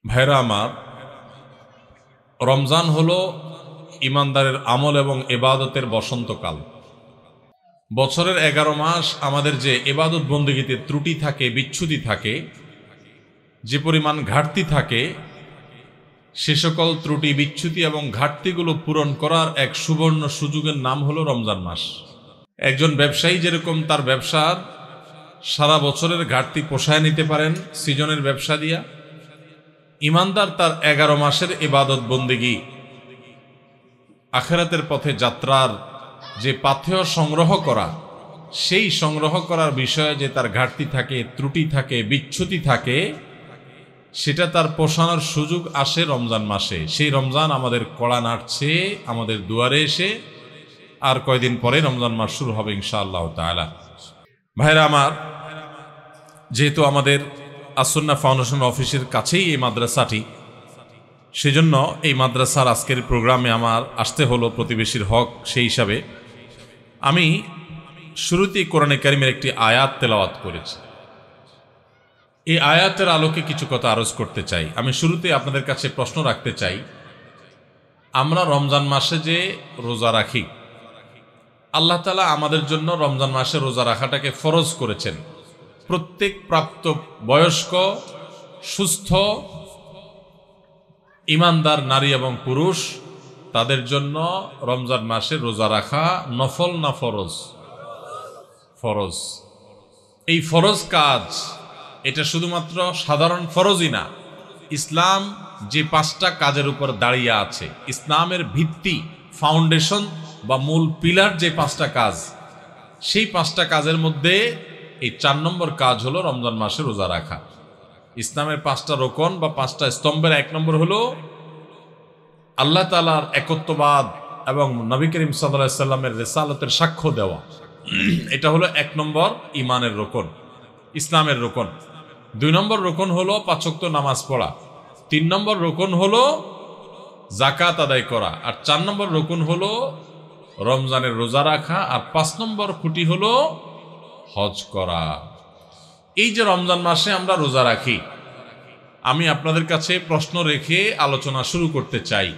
ভাইরা আমার, রমজান হলো ইমানদারের আমল এবং ইবাদতের বসন্তকাল। বছরের 11 মাস আমাদের যে ইবাদত বন্দেগীতে ত্রুটি থাকে, বিচ্যুতি থাকে, যে পরিমাণ ঘাটতি থাকে, সে সকল ত্রুটি, বিচ্যুতি এবং ঘাটতিগুলো পূরণ করার এক সুবর্ণ সুযোগের নাম হলো রমজান মাস। একজন ব্যবসায়ী যেরকম তার ব্যবসার সারা বছরের ঘাটতি পোষায় নিতে পারেন সিজনের ব্যবসা দিয়া, ইমানদার তার 11 মাসের ইবাদত বন্দেগী, আখিরাতের পথে যাত্রার যে পাথেয় সংগ্রহ করা, সেই সংগ্রহ করার বিষয়ে যে তার ঘাটতি থাকে, ত্রুটি থাকে, বিচ্যুতি থাকে, সেটা তার পোষানোর সুযোগ আসে রমজান মাসে। সেই রমজান আমাদের কড়া নাড়ছে আমাদের দুয়ারে এসে। আর কয়দিন পরে রমজান মাস শুরু হবে ইনশাআল্লাহ তাআলা। ভাইরা আমার, যেহেতু আমাদের আসুন্নাহ ফাউন্ডেশন অফিসের কাছেই এই মাদ্রাসাটি, সেজন্য এই মাদ্রাসার আজকের প্রোগ্রামে আমার আসতে হলো প্রতিবেশীর হক। সেই হিসাবে আমি শুরুতেই কোরআনে কারিমের একটি আয়াত তেলাওয়াত করেছি। এই আয়াতের আলোকে কিছু কথা আরজ করতে চাই। আমি শুরুতে আপনাদের কাছে প্রশ্ন রাখতে চাই, আমরা রমজান মাসে যে রোজা রাখি, আল্লাহ তাআলা আমাদের জন্য রমজান মাসে রোজা রাখাটাকে ফরজ করেছেন। প্রত্যেক প্রাপ্ত বয়স্ক সুস্থ ইমানদার নারী এবং পুরুষ, তাদের জন্য রমজান মাসে রোজা রাখা নফল না ফরজ? ফরজ। এই ফরজ কাজ, এটা শুধুমাত্র সাধারণ ফরজই না। ইসলাম যে 5টা কাজের উপর দাঁড়িয়ে আছে, ইসলামের ভিত্তি, ফাউন্ডেশন বা মূল পিলার যে 5টা কাজ, সেই 5টা কাজের মধ্যে এই 4 নম্বর কাজ হলো রমজান মাসে রোজা রাখা। ইসলামের 5টা রোকন বা 5টা স্তম্ভের 1 নম্বর হলো আল্লাহ তাআলার একত্ববাদ এবং নবী করিম সাল্লাল্লাহু আলাইহি সাল্লামের রিসালাতের সাক্ষ্য দেওয়া। এটা হলো 1 নম্বর ইমানের রোকন, ইসলামের রোকন। 2 নম্বর রোকন হলো 5 ওয়াক্ত নামাজ পড়া। 3 নম্বর রোকন হলো যাকাত আদায় করা। আর 4 নম্বর রোকন হলো রমজানের রোজা রাখা। আর 5 নম্বর খুঁটি হলো হজ করা। এই যে রমজান মাসে আমরা রোজা রাখি, আমি আপনাদের কাছে প্রশ্ন রেখে আলোচনা শুরু করতে চাই।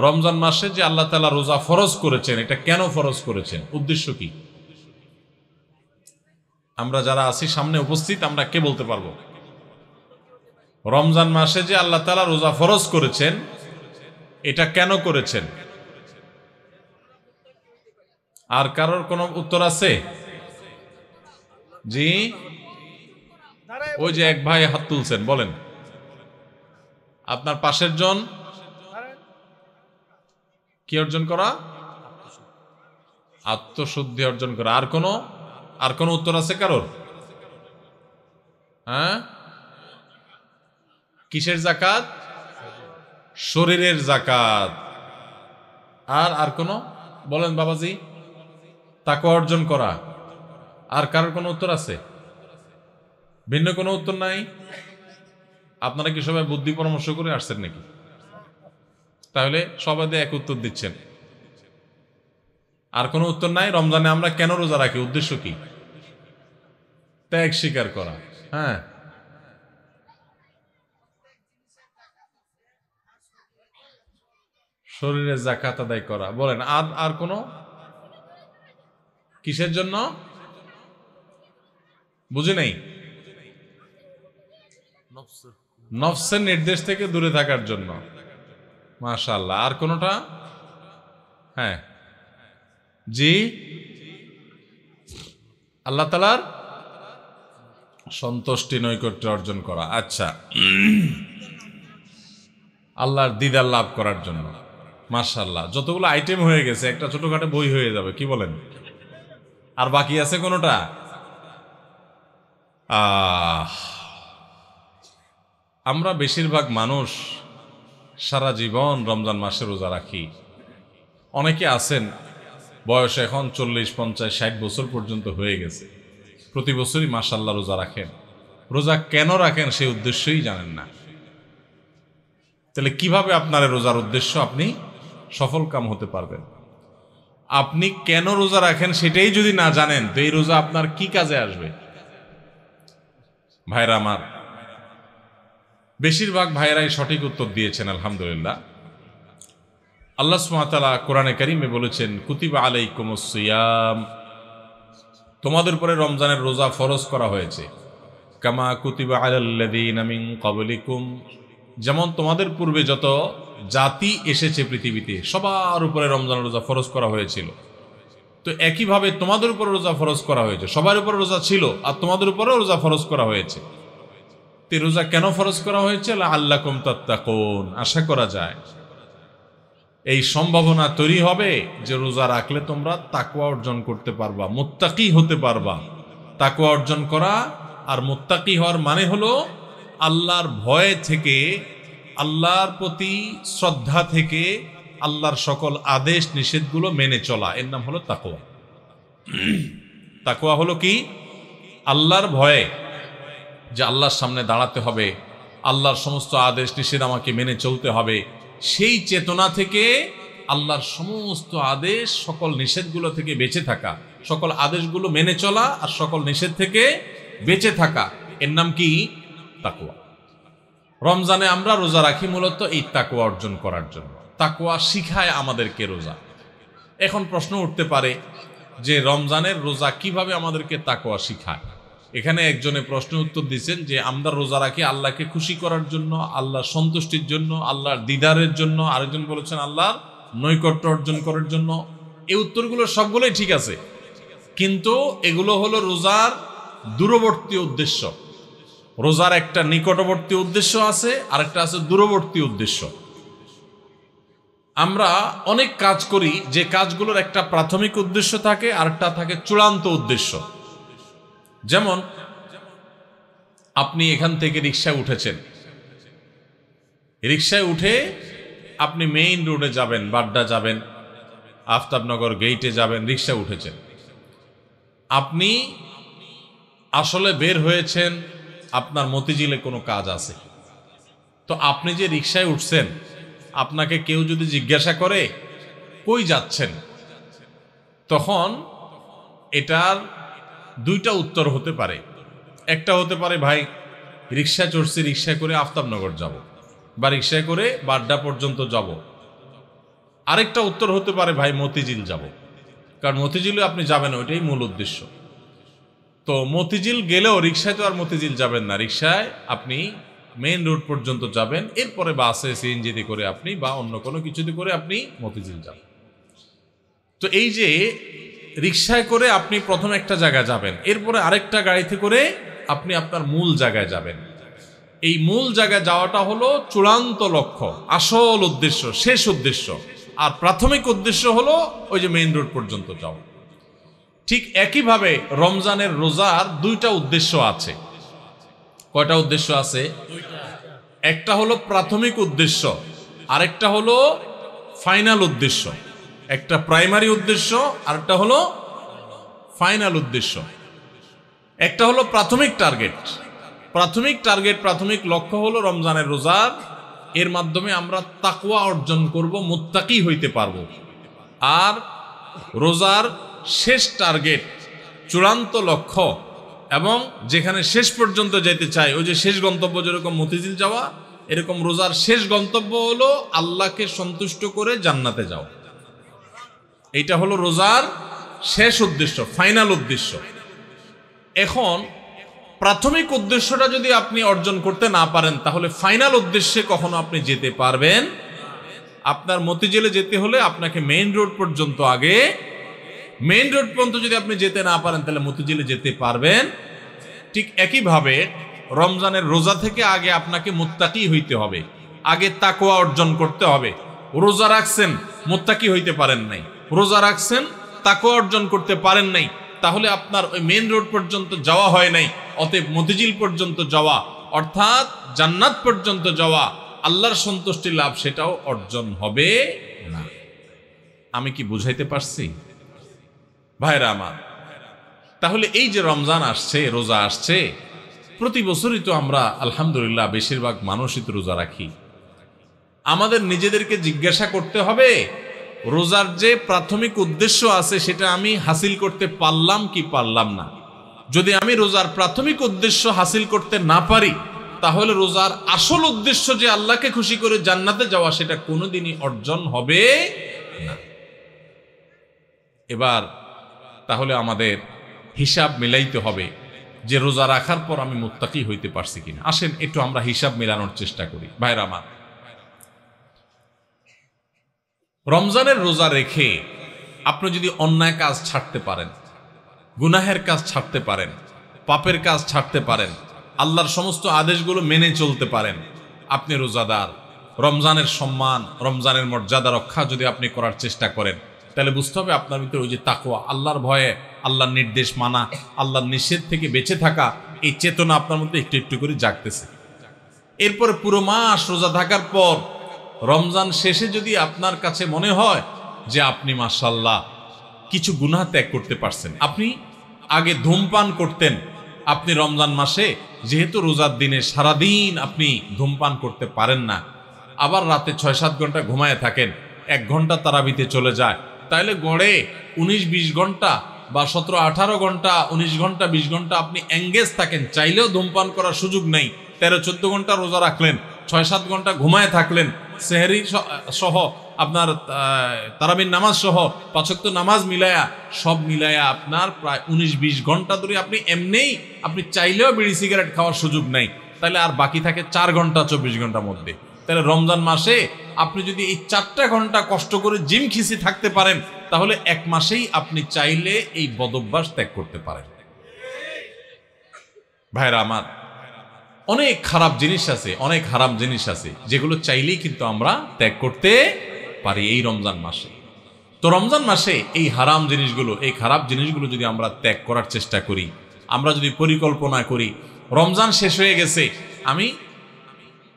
রমজান মাসে যে আল্লাহ তাআলা রোজা ফরজ করেছেন, এটা কেন ফরজ করেছেন? উদ্দেশ্য কি? আমরা যারা আছি সামনে উপস্থিত, আমরা কে বলতে পারবো? রমজান মাসে যে আল্লাহ তাআলা রোজা ফরজ করেছেন, এটা কেন করেছেন? আর কারোর কোনো উত্তর আছে? জি, ওই যে এক ভাই হাত তুলছেন, বলেন। আপনার পাশের জন কি অর্জন করা? আত্মশুদ্ধি অর্জন করা। আর কোনো উত্তর আছে কারোর? হ্যাঁ, কিসের যাকাত? শরীরের যাকাত। আর কোনো বলেন বাবাজি? তাকওয়া অর্জন করা। আর কারোর কোনো উত্তর আছে? ভিন্ন কোনো উত্তর নাই? আপনারা কি সবাই বুদ্ধি পরামর্শ করে আসছেন নাকি? তাহলে সবাই এক উত্তর দিচ্ছেন, আর কোনো উত্তর নাই। রমজানে আমরা কেন রোজা রাখি? উদ্দেশ্য কি? ত্যাগ স্বীকার করা। হ্যাঁ, শরীরের যাকাত আদায় করা। বলেন আর কোনো? কিসের জন্য? বুঝি নাই। নফসের নির্দেশ থেকে দূরে থাকার জন্য। মাশাআল্লাহ। আর কোনটা? হ্যাঁ, জি, আল্লাহ তাআলার সন্তুষ্টি নৈকট্য অর্জন করা। আচ্ছা, আল্লাহর দিদার লাভ করার জন্য। মাশাআল্লাহ, যতগুলো আইটেম হয়ে গেছে, একটা ছোটখাটো বই হয়ে যাবে। কি বলেন? আর বাকি আছে কোনটা? আমরা বেশিরভাগ মানুষ সারা জীবন রমজান মাসে রোজা রাখি। অনেকে আছেন বয়স এখন 40, 50, 60 বছর পর্যন্ত হয়ে গেছে, প্রতি বছরই মাশাআল্লাহ রোজা রাখেন। রোজা কেন রাখেন সেই উদ্দেশ্যই জানেন না। তাহলে কিভাবে আপনার রোজার উদ্দেশ্য আপনি সফল কাম হতে পারবেন? আপনি কেন রোজা রাখেন সেটাই যদি না জানেন, তো এই রোজা আপনার কি কাজে আসবে? ভাইরা আমার, বেশিরভাগ ভাইয়েরাই সঠিক উত্তর দিয়েছেন আলহামদুলিল্লাহ। আল্লাহ সুবহানাহু ওয়া তাআলা কোরআনে কারীমে বলেছেন, কুতিবা আলাইকুমুস সিয়াম, তোমাদের উপরে রমজানের রোজা ফরজ করা হয়েছে। কামা কুতিবা আলাল্লাযীনা মিন ক্বাবলিকুম, যেমন তোমাদের পূর্বে যত জাতি এসেছে পৃথিবীতে সবার উপরে রমজানের রোজা ফরজ করা হয়েছিল। তো একইভাবে তোমাদের উপরে রোজা ফরজ করা হয়েছে। সবার উপরে রোজা ছিল আর তোমাদের উপরেও রোজা ফরজ করা হয়েছে। তো রোজা কেন ফরজ করা হয়েছে? লাআল্লাকুম তাত্তাকুন, আশা করা যায় এই সম্ভাবনা তৈরি হবে যে রোজা রাখলে তোমরা তাকওয়া অর্জন করতে পারবা, মুত্তাকি হতে পারবা। তাকওয়া অর্জন করা আর মুত্তাকি হওয়ার মানে হলো আল্লাহর ভয় থেকে, আল্লাহর প্রতি শ্রদ্ধা থেকে, আল্লাহর সকল আদেশ নিষেধগুলো মেনে চলা, এর নাম হলো তাকওয়া। তাকওয়া হলো কি? আল্লাহর ভয়ে, যে আল্লাহর সামনে দাঁড়াতে হবে, আল্লাহর সমস্ত আদেশ নিষেধ আমাকে মেনে চলতে হবে, সেই চেতনা থেকে আল্লাহর সমস্ত আদেশ সকল নিষেধগুলো থেকে বেঁচে থাকা, সকল আদেশগুলো মেনে চলা আর সকল নিষেধ থেকে বেঁচে থাকা, এর নাম কি? তাকওয়া। রমজানে আমরা রোজা রাখি মূলত এই তাকওয়া অর্জন করার জন্য। তাকওয়া শিখায় আমাদেরকে রোজা। এখন প্রশ্ন উঠতে পারে যে রমজানের রোজা কিভাবে আমাদেরকে তাকওয়া শিখায়। এখানে একজনে প্রশ্ন উত্তর দিচ্ছেন যে আমরা রোজা রাখি আল্লাহকে খুশি করার জন্য, আল্লাহর সন্তুষ্টির জন্য, আল্লাহর দিদারের জন্য। আরেকজন বলেছেন আল্লাহর নৈকট্য অর্জন করার জন্য। এই উত্তরগুলো সবগুলোই ঠিক আছে, কিন্তু এগুলো হলো রোজার দূরবর্তী উদ্দেশ্য। রোজার একটা নিকটবর্তী উদ্দেশ্য আছে, আরেকটা আছে দূরবর্তী উদ্দেশ্য। আমরা অনেক কাজ করি, যে কাজগুলোর একটা প্রাথমিক উদ্দেশ্য থাকে, আরেকটা থাকে চূড়ান্ত উদ্দেশ্য। যেমন আপনি এখান থেকে রিকশায় উঠেছেন, রিকশায় উঠে আপনি মেইন রোডে যাবেন, বাড্ডা যাবেন, আফতাবনগর গেইটে যাবেন, রিকশায় উঠেছেন। আপনি আসলে বের হয়েছেন, আপনার মতিঝিলে কোনো কাজ আছে। তো আপনি যে রিকশায় উঠছেন, আপনাকে কেউ যদি জিজ্ঞাসা করে কই যাচ্ছেন, তখন এটার দুইটা উত্তর হতে পারে। একটা হতে পারে ভাই রিকশায় চড়ছি, রিকশায় করে আফতাবনগর যাব, বা রিকশায় করে বাড্ডা পর্যন্ত যাব। আরেকটা উত্তর হতে পারে ভাই মতিঝিল যাব, কারণ মতিঝিলে আপনি যাবেন, ওইটাই মূল উদ্দেশ্য। তো মতিঝিল গেলেও রিকশায় তো আর মতিঝিল যাবেন না, রিকশায় আপনি মেইন রোড পর্যন্ত যাবেন, এরপরে বাসে সিএনজিতে করে আপনি বা অন্য কোনো কিছুতে করে আপনি মতিঝিল যাবেন। তো এই যে রিকশায় করে আপনি প্রথম একটা জায়গায় যাবেন, এরপরে আরেকটা গাড়িতে করে আপনি আপনার মূল জায়গায় যাবেন। এই মূল জায়গায় যাওয়াটা হলো চূড়ান্ত লক্ষ্য, আসল উদ্দেশ্য, শেষ উদ্দেশ্য। আর প্রাথমিক উদ্দেশ্য হলো ওই যে মেইন রোড পর্যন্ত যাওয়া। ঠিক একইভাবে রমজানের রোজার দুইটা উদ্দেশ্য আছে। কয়টা উদ্দেশ্য আছে? একটা হলো প্রাথমিক উদ্দেশ্য, আরেকটা হলো ফাইনাল উদ্দেশ্য। একটা প্রাইমারি উদ্দেশ্য, আরেকটা হলো ফাইনাল উদ্দেশ্য। একটা হলো প্রাথমিক টার্গেট। প্রাথমিক লক্ষ্য হলো রমজানের রোজার, এর মাধ্যমে আমরা তাকওয়া অর্জন করব, মুত্তাকি হইতে পারবো। আর রোজার শেষ টার্গেট, চূড়ান্ত লক্ষ্য এবং যেখানে শেষ পর্যন্ত যেতে চাই, ওই যে শেষ গন্তব্য যেরকম মতিঝিল যাওয়া, এরকম রোজার শেষ গন্তব্য হলো আল্লাহকে সন্তুষ্ট করে জান্নাতে যাওয়া। এইটা হলো রোজার শেষ উদ্দেশ্য, ফাইনাল উদ্দেশ্য। এখন প্রাথমিক উদ্দেশ্যটা যদি আপনি অর্জন করতে না পারেন, তাহলে ফাইনাল উদ্দেশ্যে কখনো আপনি যেতে পারবেন। আপনার মতিঝিলে যেতে হলে আপনাকে মেইন রোড পর্যন্ত, আগে মেইন রোড পর্যন্ত যদি আপনি যেতে না পারেন, তাহলে মতিঝিলে যেতে পারবেন। ঠিক একইভাবে রমজানের রোজা থেকে আগে আপনাকে মুত্তাকি হইতে হবে, আগে তাকওয়া অর্জন করতে হবে। রোজা রাখছেন, মুত্তাকি হইতে পারেন নাই, রোজা রাখছেন, তাকওয়া অর্জন করতে পারেন নাই, তাহলে আপনার ওই মেইন রোড পর্যন্ত যাওয়া হয় নাই। অতএব মতিঝিল পর্যন্ত যাওয়া, অর্থাৎ জান্নাত পর্যন্ত যাওয়া, আল্লাহর সন্তুষ্টি লাভ, সেটাও অর্জন হবে না। আমি কি বুঝাইতে পারছি ভাইরা আমার? তাহলে এই যে রমজান আসছে, রোজা আসছে, প্রতি বছরই তো আমরা আলহামদুলিল্লাহ বেশিরভাগ মানুষই তো রোজা রাখি। আমাদের নিজেদেরকে জিজ্ঞাসা করতে হবে, রোজার যে প্রাথমিক উদ্দেশ্য আছে সেটা আমি হাসিল করতে পারলাম কি পারলাম না। যদি আমি রোজার প্রাথমিক উদ্দেশ্য হাসিল করতে না পারি, তাহলে রোজার আসল উদ্দেশ্য যে আল্লাহকে খুশি করে জান্নাতে যাওয়া, সেটা কোনোদিনই অর্জন হবে না। এবার তাহলে আমাদের হিসাব মিলাইতে হবে যে রোজা রাখার পর আমি মুত্তাকি হইতে পারছি কিনা। আসেন একটু আমরা হিসাব মেলানোর চেষ্টা করি। ভাইরা আমার, রমজানের রোজা রেখে আপনি যদি অন্যায় কাজ ছাড়তে পারেন, গুনাহের কাজ ছাড়তে পারেন, পাপের কাজ ছাড়তে পারেন, আল্লাহর সমস্ত আদেশগুলো মেনে চলতে পারেন, আপনি রোজাদার। রমজানের সম্মান, রমজানের মর্যাদা রক্ষা যদি আপনি করার চেষ্টা করেন, তাহলে বুঝতে হবে আপনার ভিতরে ওই যে তাকওয়া, আল্লাহর ভয়ে, আল্লাহর নির্দেশ মানা, আল্লাহর নিষেধ থেকে বেঁচে থাকা, এই চেতনা আপনার মধ্যে একটু একটু করে জাগতেছে। এরপরে পুরো মাস রোজা থাকার পর রমজান শেষে যদি আপনার কাছে মনে হয় যে আপনি মাশাআল্লাহ কিছু গুনাহ ত্যাগ করতে পারছেন, আপনি আগে ধূমপান করতেন, আপনি রমজান মাসে যেহেতু রোজার দিনে সারাদিন আপনি ধূমপান করতে পারেন না, আবার রাতে ৬-৭ ঘন্টা ঘুমায় থাকেন, 1 ঘন্টা তারাবিতে চলে যায়, তাহলে গড়ে 19-20 ঘন্টা বা 17-18 ঘন্টা, 19 ঘন্টা 20 ঘন্টা আপনি এঙ্গেজ থাকেন, চাইলেও ধূমপান করার সুযোগ নেই। 13-14 ঘন্টা রোজা রাখলেন, 6-7 ঘন্টা ঘুমায় থাকলেন, সেহরি সহ আপনার তারাবির নামাজ সহ 5 ওয়াক্ত নামাজ মিলায়া, সব মিলায়া আপনার প্রায় 19-20 ঘন্টা ধরে আপনি এমনিই আপনি চাইলেও বিড়ি সিগারেট খাওয়ার সুযোগ নেই, তাহলে আর বাকি থাকে 4 ঘন্টা 24 ঘন্টার মধ্যে। তাহলে রমজান মাসে আপনি যদি এই 4টা ঘন্টা কষ্ট করে জিম খিসি থাকতে পারেন, তাহলে 1 মাসেই আপনি চাইলে এই বদভ্যাস ত্যাগ করতে পারেন। ভাইরা আমার, অনেক খারাপ জিনিস আছে, অনেক হারাম জিনিস আছে, যেগুলো চাইলেই কিন্তু আমরা ত্যাগ করতে পারি এই রমজান মাসে। তো রমজান মাসে এই হারাম জিনিসগুলো, এই খারাপ জিনিসগুলো যদি আমরা ত্যাগ করার চেষ্টা করি, আমরা যদি পরিকল্পনা করি, রমজান শেষ হয়ে গেছে, আমি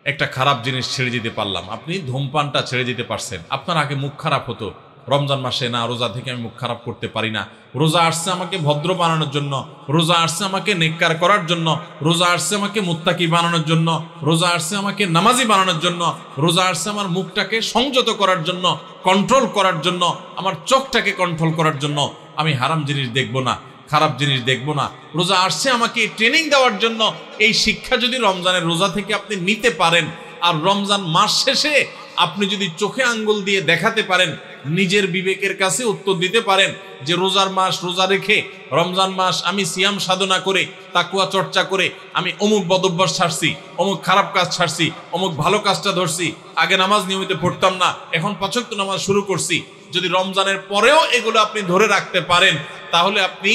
একটা খারাপ জিনিস ছেড়ে দিতে পারলাম। আপনি ধূমপানটা ছেড়ে দিতে পারছেন। আপনার আগে মুখ খারাপ হতো, রমজান মাসে না রোজা থেকে আমি মুখ খারাপ করতে পারি না, রোজা আসছে আমাকে ভদ্র বানানোর জন্য, রোজা আসছে আমাকে নেককার করার জন্য, রোজা আসছে আমাকে মুত্তাকি বানানোর জন্য, রোজা আসছে আমাকে নামাজি বানানোর জন্য, রোজা আসছে আমার মুখটাকে সংযত করার জন্য, কন্ট্রোল করার জন্য, আমার চোখটাকে কন্ট্রোল করার জন্য। আমি হারাম জিনিস দেখব না, খারাপ জিনিস দেখব না। রোজা আসছে আমাকে ট্রেনিং দেওয়ার জন্য। এই শিক্ষা যদি রমজানের রোজা থেকে আপনি নিতে পারেন, আর রমজান মাস শেষে আপনি যদি চোখে আঙ্গুল দিয়ে দেখাতে পারেন, নিজের বিবেকের কাছে উত্তর দিতে পারেন যে রোজার মাস রোজা রেখে, রমজান মাস আমি সিয়াম সাধনা করে, তাকওয়া চর্চা করে আমি অমুক বদভ্যাস ছাড়ছি, অমুক খারাপ কাজ ছাড়ছি, অমুক ভালো কাজটা ধরছি, আগে নামাজ নিয়মিত পড়তাম না, এখন 5 ওয়াক্ত নামাজ শুরু করছি। যদি রমজানের পরেও এগুলো আপনি ধরে রাখতে পারেন, তাহলে আপনি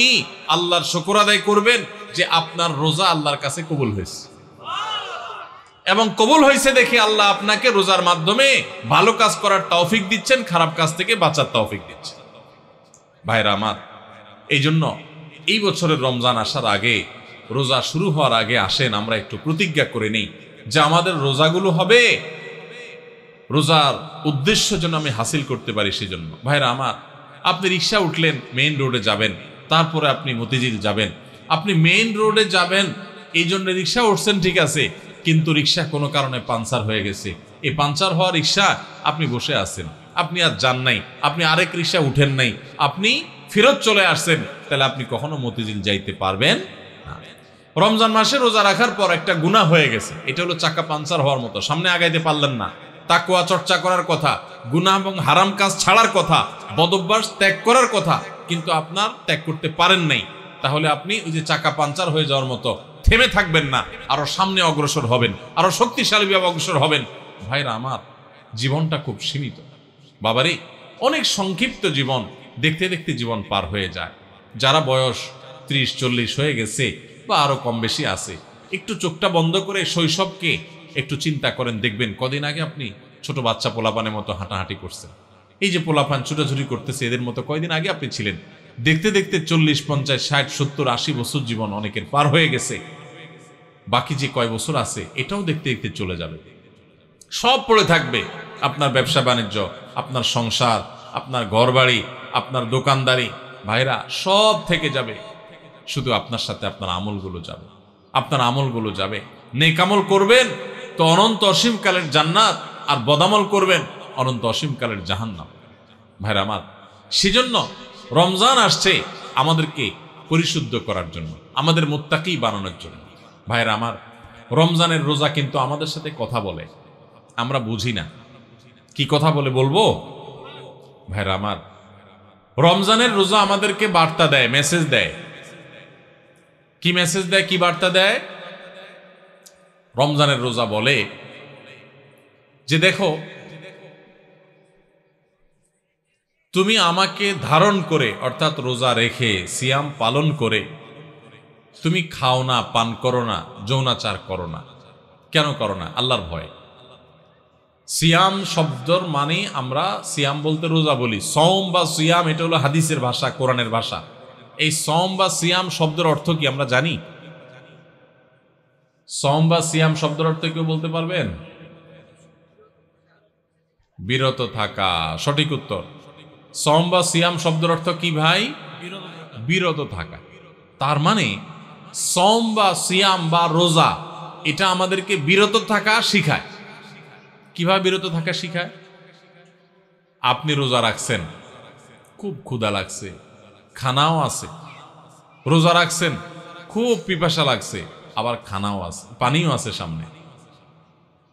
আল্লাহর শুকর আদায় করবেন যে আপনার রোজা আল্লাহর কাছে কবুল হয়েছে, এবং কবুল হয়েছে দেখে আল্লাহ আপনাকে রোজার মাধ্যমে ভালো কাজ করার তৌফিক দিচ্ছেন, খারাপ কাজ থেকে বাঁচার তৌফিক দিচ্ছেন। ভাইরা আমার, এই জন্য এই বছরের রমজান আসার আগে, রোজা শুরু হওয়ার আগে আসেন আমরা একটু প্রতিজ্ঞা করে নিই যে আমাদের রোজাগুলো হবে রোজার উদ্দেশ্য যেন আমি হাসিল করতে পারি। সেজন্য ভাইরা আমার, আপনি রিক্সা উঠলেন, মেইন রোডে যাবেন, তারপরে আপনি মতিঝিল যাবেন, আপনি মেইন রোডে যাবেন এই জন্য রিক্সা উঠছেন, ঠিক আছে, কিন্তু রিক্সা কোনো কারণে পাঞ্চার হয়ে গেছে, এই পাঞ্চার হওয়া রিক্সা আপনি বসে আছেন, আপনি আর যান নাই, আপনি আরেক রিক্সা উঠেন নাই, আপনি ফেরত চলে আসছেন, তাহলে আপনি কখনো মতিঝিল যাইতে পারবেন না। রমজান মাসে রোজা রাখার পর একটা গুনাহ হয়ে গেছে, এটা হলো চাকা পাঞ্চার হওয়ার মতো, সামনে আগাইতে পারলেন না। তাকওয়া চর্চা করার কথা, গুনাহ এবং হারাম কাজ ছাড়ার কথা, বদভ্যাস ত্যাগ করার কথা, কিন্তু আপনার ত্যাগ করতে পারেন নাই, তাহলে আপনি ওই যে চাকা পাঞ্চার হয়ে যাওয়ার মতো থেমে থাকবেন না, আরো সামনে অগ্রসর হবেন, আরো শক্তিশালীভাবে অগ্রসর হবেন। ভাইরা আমার, জীবনটা খুব সীমিত বাবারে, অনেক সংক্ষিপ্ত জীবন, দেখতে দেখতে জীবন পার হয়ে যায়। যারা বয়স 30-40 হয়ে গেছে বা আরো কম বেশি আছে, একটু চোখটা বন্ধ করে শৈশবকে একটু চিন্তা করেন, দেখবেন কদিন আগে আপনি ছোট বাচ্চা পোলাপানের মতো হাঁটাহাঁটি করছেন। এই যে পোলাপান ছুটাছুটি করতেছে, এদের মতো কয়দিন আগে আপনি ছিলেন। দেখতে দেখতে 40, 50, 60, 70, 80 বছর জীবন অনেকের পার হয়ে গেছে। বাকি যে কয় বছর আছে এটাও দেখতে দেখতে চলে যাবে, সব পড়ে থাকবে। আপনার ব্যবসা বাণিজ্য, আপনার সংসার, আপনার ঘরবাড়ি, আপনার দোকানদারি, ভাইরা সব থেকে যাবে, শুধু আপনার সাথে আপনার আমলগুলো যাবে, আপনার আমলগুলো যাবে। নেক আমল করবেন তো অনন্ত অসীমকালের জান্নাত, আর বদামল করবেন অনন্ত অসীমকালের জাহান্নাম। ভাইরা আমার, সেজন্য রমজান আসছে আমাদেরকে পরিশুদ্ধ করার জন্য, আমাদের মুত্তাকি বানানোর জন্য। ভাইরা আমার, রমজানের রোজা কিন্তু আমাদের সাথে কথা বলে, আমরা বুঝি না। কি কথা বলে বলবো ভাইরা আমার? রমজানের রোজা আমাদেরকে বার্তা দেয়, মেসেজ দেয়। কি মেসেজ দেয়, কি বার্তা দেয়? রমজানের রোজা বলে যে দেখো, তুমি আমাকে ধারণ করে অর্থাৎ রোজা রেখে সিয়াম পালন করে তুমি খাও না, পান করো না, যৌনাচার করো না। কেন করো না? আল্লাহর ভয়। সিয়াম শব্দর মানে আমরা সিয়াম বলতে রোজা বলি। সওম বা সিয়াম এটা হলো হাদিসের ভাষা, কোরআনের ভাষা। এই সওম বা সিয়াম শব্দের অর্থ কি আমরা জানি? সওম বা সিয়াম শব্দের অর্থ কেউ বলতে পারবেন? বিরত থাকা, সঠিক উত্তর। সওম বা সিয়াম শব্দের অর্থ কি ভাই? বিরত থাকা। তার মানে সওম বা সিয়াম বা রোজা এটা আমাদেরকে বিরত থাকা শিখায়। কিভাবে বিরত থাকা শিখায়? আপনি রোজা রাখছেন, খুব ক্ষুধা লাগছে, খানাও আছে। রোজা রাখছেন, খুব পিপাসা লাগছে, আবার খানাও আছে, পানিও আছে সামনে।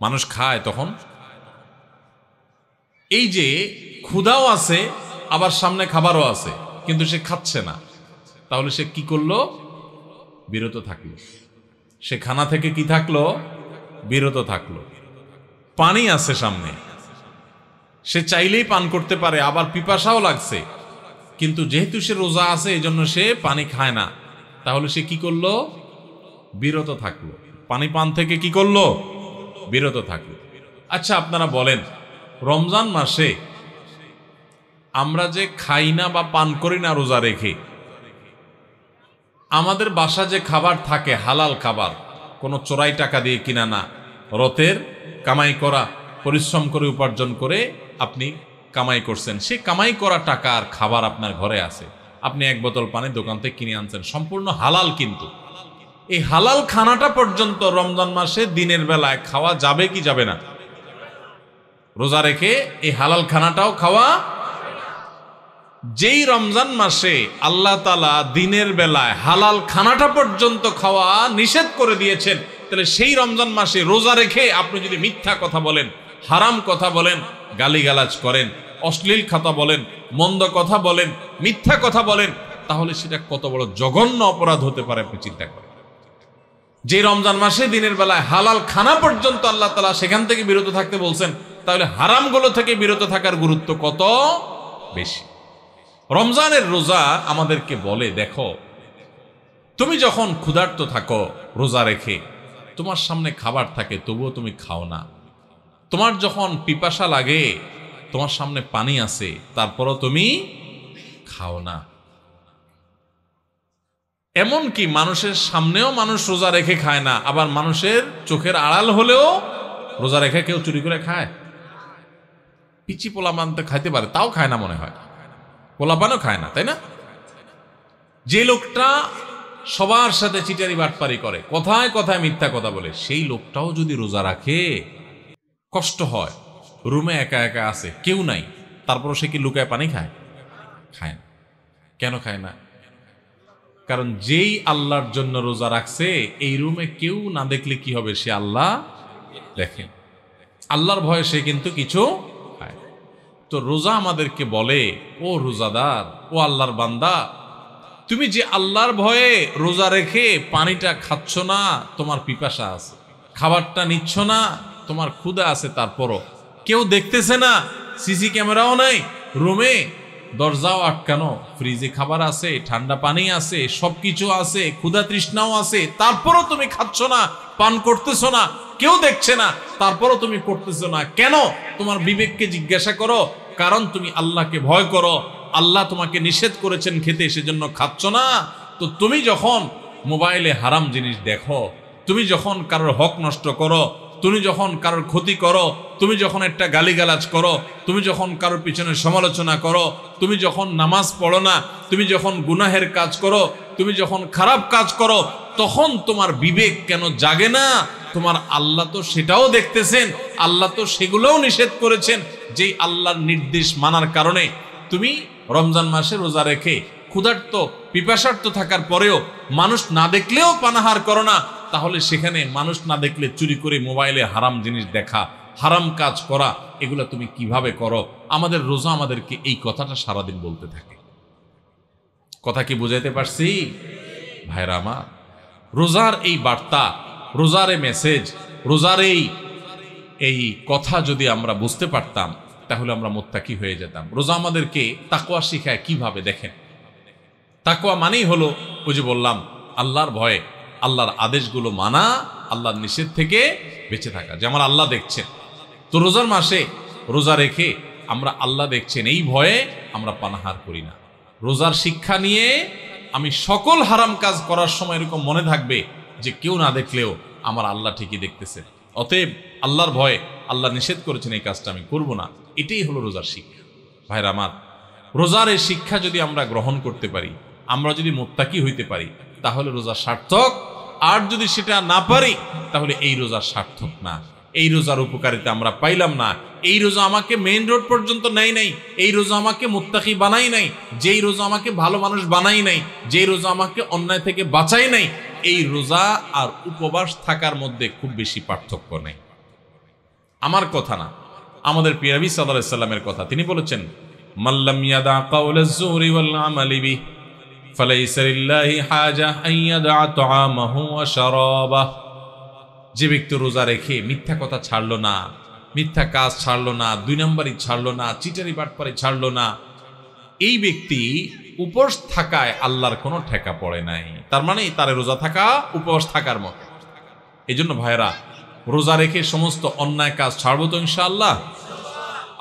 মানুষ খায় তখন। এই যে ক্ষুধাও আছে আবার সামনে খাবারও আছে, কিন্তু সে খাচ্ছে না, তাহলে সে কি করলো? বিরত থাকলো। সে খানা থেকে কি থাকলো? বিরত থাকলো। পানি আছে সামনে, সে চাইলেই পান করতে পারে, আবার পিপাসাও লাগছে, কিন্তু যেহেতু সে রোজা আছে এই জন্য সে পানি খায় না, তাহলে সে কি করলো? বিরত থাকলো। পানি পান থেকে কি করলো? বিরত থাকলো। আচ্ছা আপনারা বলেন, রমজান মাসে আমরা যে খাই না বা পান করি না রোজা রেখে, আমাদের বাসা যে খাবার থাকে হালাল খাবার, কোনো চোরাই টাকা দিয়ে কিনা না, রতের কামাই করা, পরিশ্রম করে উপার্জন করে আপনি কামাই করছেন, সে কামাই করা টাকার খাবার আপনার ঘরে আছে। আপনি এক বোতল পানি দোকান থেকে কিনে আনছেন, সম্পূর্ণ হালাল, কিন্তু এই হালাল খানাটা পর্যন্ত রমজান মাসে দিনের বেলায় খাওয়া যাবে কি যাবে না? রোজা রেখে এই হালাল খানাটাও খাওয়া। যেই রমজান মাসে আল্লাহ তাআলা দিনের বেলায় হালাল খানাটা পর্যন্ত খাওয়া নিষেধ করে দিয়েছেন, তাহলে সেই রমজান মাসে রোজা রেখে আপনি যদি মিথ্যা কথা বলেন, হারাম কথা বলেন, গালিগালাজ করেন, অশ্লীল কথা বলেন, মন্দ কথা বলেন, মিথ্যা কথা বলেন, তাহলে সেটা কত বড় জঘন্য অপরাধ হতে পারে আপনি চিন্তা করেন। যে রমজান মাসে দিনের বেলায় হালাল খানা পর্যন্ত আল্লাহ তাআলা সেখান থেকে বিরত থাকতে বলছেন, তাহলে হারামগুলো থেকে বিরত থাকার গুরুত্ব কত বেশি। রমজানের রোজা আমাদেরকে বলে, দেখো তুমি যখন ক্ষুধার্ত থাকো রোজা রেখে, তোমার সামনে খাবার থাকে তবুও তুমি খাও না। তোমার যখন পিপাসা লাগে, তোমার সামনে পানি আছে, তারপরও তুমি খাও না। এমন কি মানুষের সামনেও মানুষ রোজা রেখে খায় না, আবার মানুষের চোখের আড়াল হলেও রোজা রেখে কেউ চুরি করে খায়। পিচি পোলাপান তো খাইতে পারে, তাও খায় না মনে হয়, পোলাপানও খায় না, তাই না? যে লোকটা সবার সাথে চিটারি বাটপারি করে, কথায় কথায় মিথ্যা কথা বলে, সেই লোকটাও যদি রোজা রাখে কষ্ট হয়। রুমে একা একা আছে, কেউ নাই, তারপরও সে কি লুকায় পানি খায়? খায় না। কেন খায় না? কারণ যেই আল্লাহর জন্য রোজা রাখছে, এই রুমে কেউ না দেখলে কি হবে? সে আল্লাহ দেখেন, আল্লাহর ভয়ে সে কিন্তু কিছু খায়। তো রোজা আমাদেরকে বলে, ও রোজাদার, ও আল্লাহর বান্দা, তুমি যে আল্লাহর ভয়ে রোজা রেখে পানিটা খাচ্ছ না, তোমার পিপাসা আছে, খাবারটা নিচ্ছ না, তোমার ক্ষুধা আছে, তারপরও কেউ দেখতেছে না, সিসি ক্যামেরাও নাই, রুমে দরজাও আটকানো, ফ্রিজে খাবার আছে, ঠান্ডা পানি আছে, সবকিছু আছে, ক্ষুধা তৃষ্ণাও আছে, তারপরও তুমি খাচ্ছ না, পান করতেছো না, কেউ দেখছে না, তারপরও তুমি করতেছো না কেন? তোমার বিবেককে জিজ্ঞাসা করো। কারণ তুমি আল্লাহকে ভয় করো, আল্লাহ তোমাকে নিষেধ করেছেন খেতে, সেজন্য খাচ্ছ না। তো তুমি যখন মোবাইলে হারাম জিনিস দেখো, তুমি যখন কারোর হক নষ্ট করো, তুমি যখন কারোর ক্ষতি করো, তুমি যখন একটা গালিগালাজ করো, তুমি যখন কারোর পিছনে সমালোচনা করো, তুমি যখন নামাজ পড়ো না, তুমি যখন গুনাহের কাজ করো, তুমি যখন খারাপ কাজ করো, তখন তোমার বিবেক কেন জাগে না? তোমার আল্লাহ তো সেটাও দেখতেছেন, আল্লাহ তো সেগুলোও নিষেধ করেছেন। যেই আল্লাহর নির্দেশ মানার কারণে তুমি রমজান মাসে রোজা রেখে ক্ষুধার্ত পিপাসার্ত থাকার পরেও মানুষ না দেখলেও পানাহার করো না, তাহলে সেখানে মানুষ না দেখলে চুরি করে মোবাইলে হারাম জিনিস দেখা, হারাম কাজ করা, এগুলো তুমি কিভাবে করো? আমাদের রোজা আমাদেরকে এই কথাটা সারাদিন বলতে থাকে। কথা কি বুঝাইতে পারছি ভাইরা আমার? রোজার এই বার্তা, রোজার এই মেসেজ, রোজার এই কথা যদি আমরা বুঝতে পারতাম তাহলে আমরা মুত্তাকি হয়ে যেতাম। রোজা আমাদেরকে তাকওয়া শিখায় কিভাবে দেখেন। তাকওয়া মানেই হলো ওই যে বললাম আল্লাহর ভয়ে, আল্লাহর আদেশগুলো মানা, আল্লাহর নিষেধ থেকে বেঁচে থাকা, যে আমার আল্লাহ দেখছেন। তো রোজার মাসে রোজা রেখে আমরা আল্লাহ দেখছেন এই ভয়ে আমরা পানাহার করি না। রোজার শিক্ষা নিয়ে আমি সকল হারাম কাজ করার সময় এরকম মনে থাকবে যে কেউ না দেখলেও আমার আল্লাহ ঠিকই দেখতেছে, অতএব আল্লাহর ভয়ে আল্লাহ নিষেধ করেছেন এই কাজটা আমি করব না। এটাই হলো রোজার শিক্ষা। ভাইরা আমার, রোজার এই শিক্ষা যদি আমরা গ্রহণ করতে পারি, আমরা যদি মুত্তাকি হইতে পারি, তাহলে রোজা সার্থক। আর যদি সেটা না পারি তাহলে এই রোজা সার্থক না, এই রোজার উপকারিতা আমরা পাইলাম না। এই রোজা আমাকে মেইন রোড পর্যন্ত নেয় নাই, এই রোজা আমাকে মুত্তাকি বানাই নাই, যেই রোজা আমাকে ভালো মানুষ বানাই নাই, যেই রোজা আমাকে অন্যায় থেকে বাঁচাই নাই, এই রোজা আর উপবাস থাকার মধ্যে খুব বেশি পার্থক্য নেই। আমার কথা না, আমাদের প্রিয় নবী সাল্লাল্লাহু আলাইহি সাল্লামের কথা। তিনি বলেছেন, মাল্লাম ইয়াদা কাওলাজ যুরি ওয়াল আমালি বিহি ফালাইসা লিল্লাহি হাজা আন ইয়াদা তাআমাহু ওয়া শারাবাহু। যে ব্যক্তি রোজা রেখে মিথ্যা কথা ছাড়লো না, মিথ্যা কাজ ছাড়লো না, দুই নম্বরই ছাড়লো না, চিটারি বাটপারি ছাড়লো না, এই ব্যক্তি উপবাস থাকায় আল্লাহর কোনো ঠেকা পড়ে নাই। তার মানে তার রোজা থাকা উপবাস থাকার মতো। এই জন্য ভাইরা, রোজা রেখে সমস্ত অন্যায় কাজ ছাড়বো তো ইনশাআল্লাহ।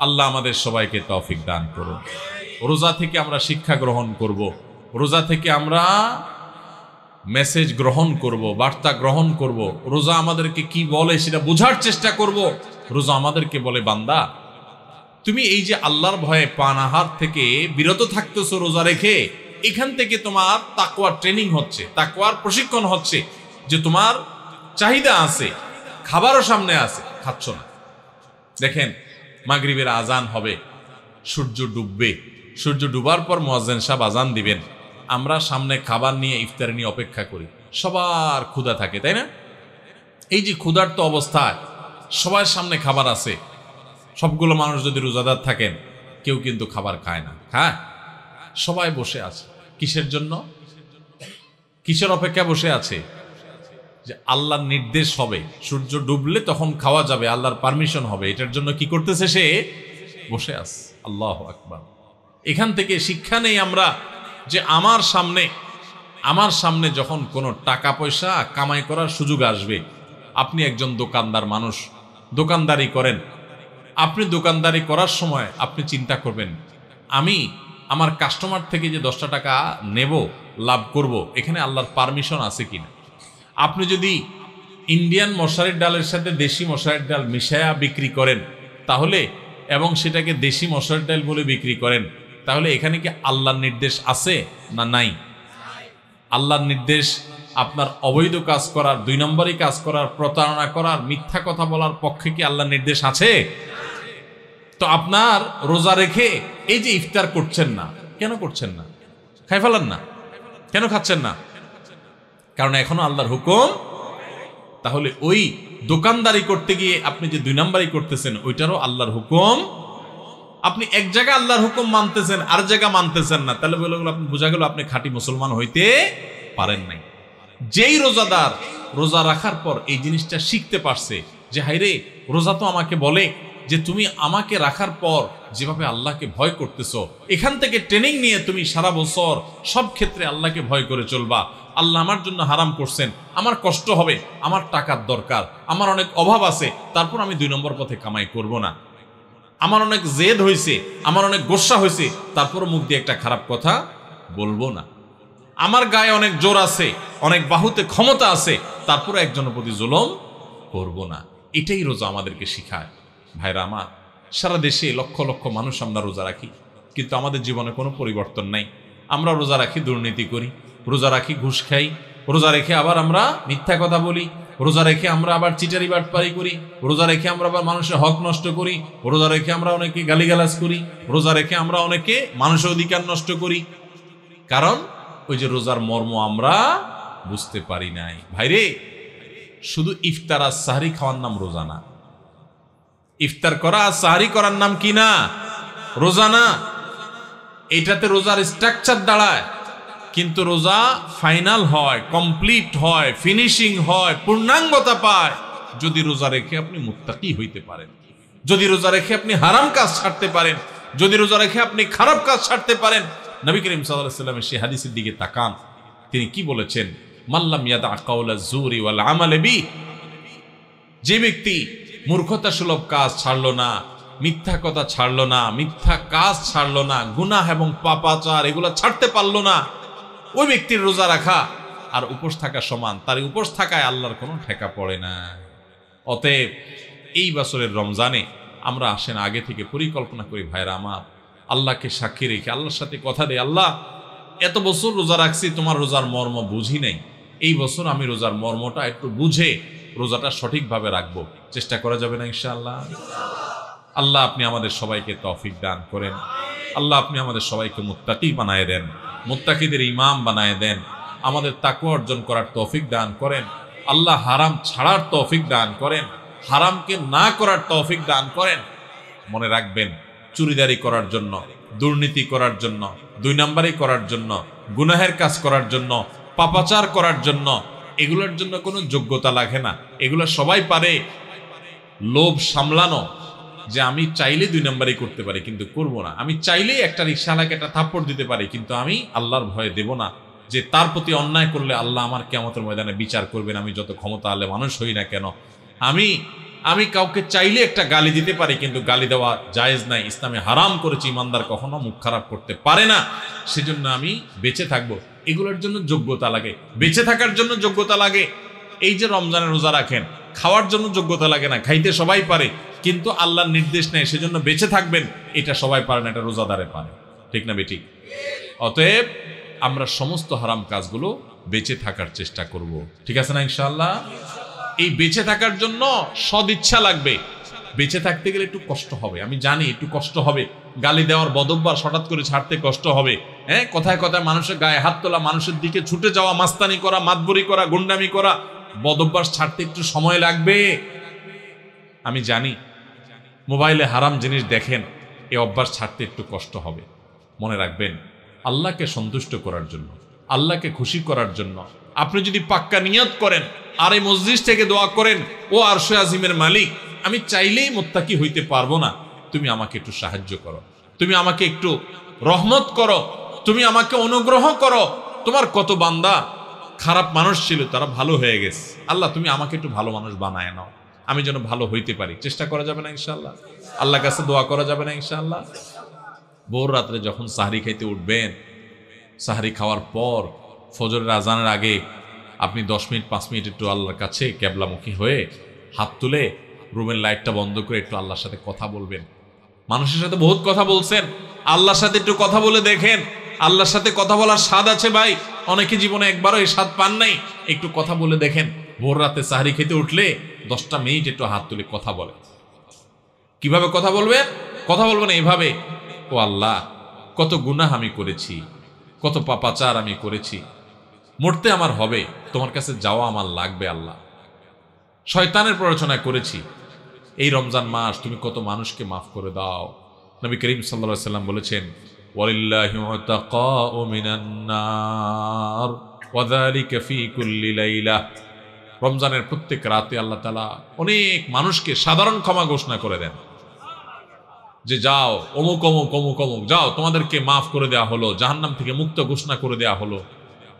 আল্লাহ আমাদের সবাইকে তৌফিক দান করুন। রোজা থেকে আমরা শিক্ষা গ্রহণ করব, রোজা থেকে আমরা মেসেজ গ্রহণ করব, বার্তা গ্রহণ করব। রোজা আমাদেরকে কি বলে সেটা বোঝার চেষ্টা করব। রোজা আমাদেরকে বলে, বান্দা তুমি এই যে আল্লাহর ভয়ে পানাহার থেকে বিরত থাকতেছো রোজা রেখে, এখান থেকে তোমার তাকওয়ার ট্রেনিং হচ্ছে, তাকওয়ার প্রশিক্ষণ হচ্ছে, যে তোমার চাহিদা আছে, খাবারও সামনে আছে, খাচ্ছ না। দেখেন, মাগরিবের আজান হবে, সূর্য ডুববে, সূর্য ডুবার পর মুয়াজ্জিন সাহেব আজান দিবেন, আমরা সামনে খাবার নিয়ে, ইফতারি নিয়ে অপেক্ষা করি। সবার ক্ষুধা থাকে, তাই না? এই যে ক্ষুধার্ত অবস্থায় সবার সামনে খাবার আছে, সবগুলো মানুষ যদি রোজাদার থাকেন, কেউ কিন্তু খাবার খায় না। হ্যাঁ, সবাই বসে আছে। কিসের জন্য? কিসের অপেক্ষা বসে আছে? যে আল্লাহর নির্দেশ হবে, সূর্য ডুবলে তখন খাওয়া যাবে, আল্লাহর পারমিশন হবে, এটার জন্য কি করতেছে? সে বসে আছে। আল্লাহু আকবার। এখান থেকে শিক্ষা নেই আমরা যে আমার সামনে যখন কোনো টাকা পয়সা কামাই করার সুযোগ আসবে, আপনি একজন দোকানদার মানুষ, দোকানদারি করেন, আপনি দোকানদারি করার সময় আপনি চিন্তা করবেন, আমি আমার কাস্টমার থেকে যে 10টা টাকা নেব, লাভ করব, এখানে আল্লাহর পারমিশন আছে কিনা। আপনি যদি ইন্ডিয়ান মশারির ডালের সাথে দেশি মশারির ডাল মিশায়া বিক্রি করেন, তাহলে এবং সেটাকে দেশি মশারির ডাল বলে বিক্রি করেন, তাহলে এখানে কি আল্লাহর নির্দেশ আছে না নাই? আল্লাহর নির্দেশ আপনার অবৈধ কাজ করার, 2 নম্বরই কাজ করার, প্রতারণা করার, মিথ্যা কথা বলার পক্ষে কি আল্লাহর নির্দেশ আছে? তো আপনার রোজা রেখে এই যে ইফতার করছেন না, কেন করছেন না? খাই ফেলান না, কেন খাচ্ছেন না? কারণ এখনো আল্লাহর হুকুম। তাহলে ওই দোকানদারি করতে গিয়ে আপনি যে 2 নম্বরই করতেছেন, ওইটারও আল্লাহর হুকুম। আপনি এক জায়গায় আল্লাহর হুকুম মানতেছেন, আর জায়গা মানতেছেন না, তাহলে বলে গেল, আপনি বোঝা গেল আপনি খাঁটি মুসলমান হইতে পারেন নাই। যেই রোজাদার রোজা রাখার পর এই জিনিসটা শিখতে পারছে যে হাইরে, রোজা তো আমাকে বলে যে তুমি আমাকে রাখার পর যেভাবে আল্লাহকে ভয় করতেছো, এখান থেকে ট্রেনিং নিয়ে তুমি সারা বছর সব ক্ষেত্রে আল্লাহকে ভয় করে চলবা। আল্লাহ আমার জন্য হারাম করছেন, আমার কষ্ট হবে, আমার টাকার দরকার, আমার অনেক অভাব আছে, তারপর আমি 2 নম্বর পথে কামাই করব না। আমার অনেক জেদ হয়েছে, আমার অনেক গোসা হয়েছে, তারপর মুখ দিয়ে একটা খারাপ কথা বলবো না। আমার গায়ে অনেক জোর আছে, অনেক বাহুতে ক্ষমতা আছে, তারপর একজনের প্রতি জুলুম করব না। এটাই রোজা আমাদেরকে শিখায়। ভাইরা আমার, সারা দেশে লক্ষ লক্ষ মানুষ আমরা রোজা রাখি, কিন্তু আমাদের জীবনে কোনো পরিবর্তন নাই। আমরা রোজা রাখি, দুর্নীতি করি, রোজা রাখি, ঘুষ খাই, রোজা রেখে আবার আমরা মিথ্যা কথা বলি, রোজা রেখে আমরা আবার চিটারি বাটপারি করি, রোজা রেখে আমরা আবার মানুষের হক নষ্ট করি, রোজা রেখে আমরা অনেকে গালিগালাজ করি, রোজা রেখে আমরা অনেকে মানুষের অধিকার নষ্ট করি। কারণ ওই যে রোজার মর্ম আমরা বুঝতে পারি নাই। ভাইরে, শুধু ইফতার আর সাহরি খাওয়ার নাম রোজা না। ইফতার করা আর সাহরি করার নাম কি না? রোজা না। এটাতে রোজার স্ট্রাকচার দাঁড়ায়, কিন্তু রোজা ফাইনাল হয়, কমপ্লিট হয়, ফিনিশিং হয়, পূর্ণাঙ্গতা পায় যদি রোজা রেখে আপনি মুত্তাকি হইতে পারেন, যদি রোজা রেখে আপনি হারাম কাজ ছাড়তে পারেন, যদি রোজা রেখে আপনি খারাপ কাজ ছাড়তে পারেন। নবী করিম সাল্লাল্লাহু আলাইহি ওয়াসাল্লামের সেই হাদিসের দিকে তাকান, তিনি কি বলেছেন? মাল্লাম ইয়াদা কাওলা যুরি ওয়াল আমাল বি, যে ব্যক্তি মূর্খতা সুলভ কাজ ছাড়লো না, মিথ্যা কথা ছাড়লো না, মিথ্যা কাজ ছাড়লো না, গুনাহ এবং পাপাচার এগুলো ছাড়তে পারলো না, ওই ব্যক্তির রোজা রাখা আর উপোস থাকা সমান। তার উপোস থাকায় আল্লাহর কোনো ঠেকা পড়ে না। অতএব এই বছরের রমজানে আমরা আসেন আগে থেকে পরিকল্পনা করি, ভাইরা আমার, আল্লাহকে সাক্ষী রেখে আল্লাহর সাথে কথা দেয়, আল্লাহ এত বছর রোজা রাখছি, তোমার রোজার মর্ম বুঝি নাই, এই বছর আমি রোজার মর্মটা একটু বুঝে রোজাটা সঠিকভাবে রাখবো। চেষ্টা করা যাবে না ইনশাআল্লাহ? আল্লাহ আপনি আমাদের সবাইকে তৌফিক দান করেন। আল্লাহ আপনি আমাদের সবাইকে মুত্তাকি বানায় দেন, মুত্তাকিদের ইমাম বানায় দেন, আমাদের তাকওয়া অর্জন করার তৌফিক দান করেন। আল্লাহ হারাম ছাড়ার তৌফিক দান করেন, হারামকে না করার তৌফিক দান করেন। মনে রাখবেন, চুরিদারি করার জন্য, দুর্নীতি করার জন্য, দুই নাম্বারি করার জন্য, গুনাহের কাজ করার জন্য, পাপাচার করার জন্য, এগুলোর জন্য কোনো যোগ্যতা লাগে না। এগুলো সবাই পারে। লোভ সামলানো, যে আমি চাইলে দুই নাম্বারই করতে পারি কিন্তু করব না, আমি চাইলেই একটা রিকশাওয়ালাকে একটা থাপ্পড় দিতে পারি কিন্তু আমি আল্লাহর ভয়ে দেব না, যে তার প্রতি অন্যায় করলে আল্লাহ আমার কিয়ামতের ময়দানে বিচার করবেন, আমি যত ক্ষমতা আলে মানুষ হই না কেন। আমি কাউকে চাইলে একটা গালি দিতে পারি কিন্তু গালি দেওয়া জায়েজ নাই, ইসলামে হারাম করেছে, ইমানদার কখনো মুখ খারাপ করতে পারে না, সেজন্য আমি বেঁচে থাকবো। এগুলোর জন্য যোগ্যতা লাগে, বেঁচে থাকার জন্য যোগ্যতা লাগে। এই যে রমজানের রোজা রাখেন, খাওয়ার জন্য যোগ্যতা লাগে না, খাইতে সবাই পারে, কিন্তু আল্লাহর নির্দেশ নেই, সেজন্য বেঁচে থাকবেন, এটা সবাই পারে না, এটা রোজাদারে পারে। ঠিক না বেঠিক? অতএব আমরা সমস্ত হারাম কাজগুলো বেঁচে থাকার চেষ্টা করব। ঠিক আছে না ইনশাআল্লাহ? এই বেঁচে থাকার জন্য সদিচ্ছা লাগবে। বেঁচে থাকতে গেলে একটু কষ্ট হবে, আমি জানি একটু কষ্ট হবে। গালি দেওয়ার বদভ্যাস হঠাৎ করে ছাড়তে কষ্ট হবে। হ্যাঁ, কথায় কথায় মানুষের গায়ে হাত তোলা, মানুষের দিকে ছুটে যাওয়া, মাস্তানি করা, মাতবরি করা, গুন্ডামি করা, বদভ্যাস ছাড়তে একটু সময় লাগবে। আমি জানি মোবাইলে হারাম জিনিস দেখেন, এই অভ্যাস ছাড়তে একটু কষ্ট হবে। মনে রাখবেন, আল্লাহকে সন্তুষ্ট করার জন্য, আল্লাহকে খুশি করার জন্য আপনি যদি পাক্কা নিয়ত করেন আর এই মসজিদ থেকে দোয়া করেন, ও আরশে আজিমের মালিক, আমি চাইলেই মুত্তাকি হইতে পারবো না, তুমি আমাকে একটু সাহায্য করো, তুমি আমাকে একটু রহমত করো, তুমি আমাকে অনুগ্রহ করো। তোমার কত বান্দা খারাপ মানুষ ছিল, তারা ভালো হয়ে গেছে, আল্লাহ তুমি আমাকে একটু ভালো মানুষ বানায় নাও, আমি যেন ভালো হইতে পারি। চেষ্টা করা যাবে না ইনশাআল্লাহ? আল্লাহর কাছে দোয়া করা যাবে না ইনশাআল্লাহ? ভোর রাত্রে যখন সাহরি খাইতে উঠবেন, সাহরি খাওয়ার পর ফজরের আজানের আগে আপনি 10 মিনিট 5 মিনিট একটু আল্লাহর কাছে ক্যাবলামুখী হয়ে হাত তুলে রুমের লাইটটা বন্ধ করে একটু আল্লাহর সাথে কথা বলবেন। মানুষের সাথে বহুত কথা বলছেন, আল্লাহর সাথে একটু কথা বলে দেখেন। আল্লাহর সাথে কথা বলার স্বাদ আছে ভাই, অনেকে জীবনে একবারও এই স্বাদ পান নাই। একটু কথা বলে দেখেন। ভোর রাতে সাহরি খেতে উঠলে 10টা মিনিট একটু হাত তুলে কথা বলে। কিভাবে কথা বলবেন? কথা বলবেন এইভাবে, ও আল্লাহ, কত গুনাহ আমি করেছি, কত পাপাচার আমি করেছি, মরতে আমার হবে, তোমার কাছে যাওয়া আমার লাগবে আল্লাহ, শয়তানের প্ররোচনা করেছি, এই রমজান মাস তুমি কত মানুষকে মাফ করে দাও। নবী করিম সাল্লাল্লাহু আলাইহি সাল্লাম বলেছেন, ওয়ালিল্লাহি উতাকাউ মিনান নার ওয়া যালিকা ফি কুল্লি লাইলা। রমজানের প্রত্যেক রাতে আল্লাহ তাআলা অনেক মানুষকে সাধারণ ক্ষমা ঘোষণা করে দেন, যে যাও অমুক অমুক অমুক অমুক, যাও তোমাদেরকে মাফ করে দেওয়া হলো, জাহান্নাম থেকে মুক্ত ঘোষণা করে দেওয়া হলো।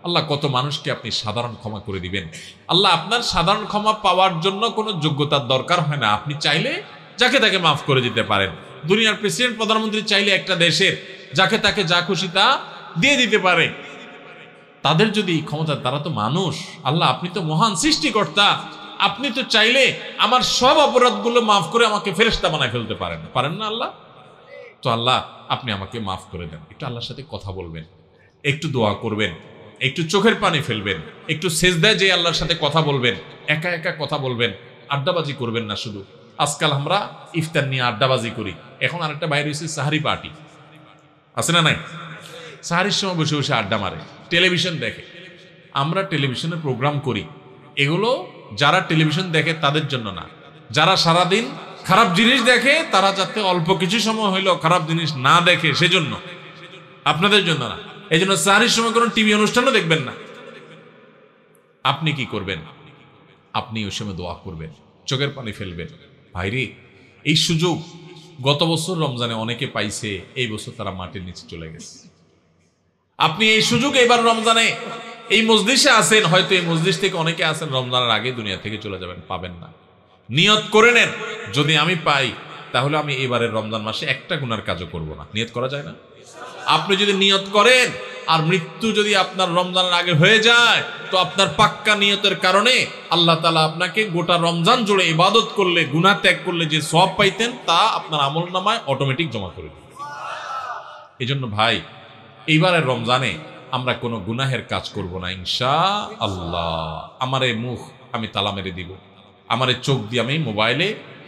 আল্লাহ কত মানুষকে আপনি সাধারণ ক্ষমা করে দিবেন। আল্লাহ আপনার সাধারণ ক্ষমা পাওয়ার জন্য কোনো যোগ্যতার দরকার হয় না, আপনি চাইলে যাকে তাকে মাফ করে দিতে পারেন। দুনিয়ার প্রেসিডেন্ট প্রধানমন্ত্রী চাইলে একটা দেশের যাকে তাকে যা খুশি তা দিয়ে দিতে পারে। তাদের যদি ক্ষমতা, তারা তো মানুষ। আল্লাহ আপনি তো মহান সৃষ্টিকর্তা, আপনি তো চাইলে আমার সব অপরাধগুলো মাফ করে আমাকে ফেরেশতা বানায় ফেলতে পারেন, পারেন না আল্লাহ? তো আল্লাহ আপনি আমাকে মাফ করে দেন। একটু আল্লাহর সাথে কথা বলবেন, একটু দোয়া করবেন, একটু চোখের পানি ফেলবেন, একটু সেজদায় যে আল্লাহর সাথে কথা বলবেন, একা একা কথা বলবেন, আড্ডাবাজি করবেন না শুধু। আজকাল আমরা ইফতার নিয়ে আড্ডাবাজি করি। এখন আরেকটা বাইরে হয়েছে সাহারি পার্টি, আছে না নাই? সাহারির সময় বসে বসে আড্ডা মারে, টেলিভিশন দেখে। আমরা টেলিভিশনের প্রোগ্রাম করি, এগুলো যারা টেলিভিশন দেখে তাদের জন্য না, যারা সারাদিন খারাপ জিনিস দেখে তারা যাতে অল্প কিছু সময় হইলেও খারাপ জিনিস না দেখে সেজন্য, আপনাদের জন্য না। এই জন্য সাহারির সময় কোনো টিভি অনুষ্ঠানও দেখবেন না। আপনি কি করবেন? আপনি ওই সময় দোয়া করবেন, চোখের পানি ফেলবেন। ভাইরে, এই সুযোগ গত বছর রমজানে অনেকে পাইছে, এই বছর তারা মাটির নিচে চলে গেছে। আপনি এই সুযোগ এবার রমজানে এই মজলিসে আছেন, হয়তো এই মজলিস থেকে অনেকে আছেন রমজানের আগে দুনিয়া থেকে চলে যাবেন, পাবেন না। নিয়ত করে নেন, যদি আমি পাই তাহলে আমি এবারের রমজান মাসে একটা গুনার কাজও করব না। নিয়ত করা যায় না? আপনি যদি নিয়ত করেন আর মৃত্যু যদি আপনার রমজানের আগে হয়ে যায়, তো আপনার পাক্কা নিয়তের কারণে আল্লাহ তাআলা আপনাকে গোটা রমজান জুড়ে ইবাদত করলে, গুনাহ ত্যাগ করলে যে সওয়াব পাইতেন তা আপনার আমলনামায় অটোমেটিক জমা করে দেবে। এজন্য ভাই, এইবারের রমজানে আমরা কোনো গুনাহের কাজ করব না ইনশাআল্লাহ। আমার এই মুখ আমি তালা মেরে দিব, আমার এই চোখ দিয়ে আমি মোবাইলে,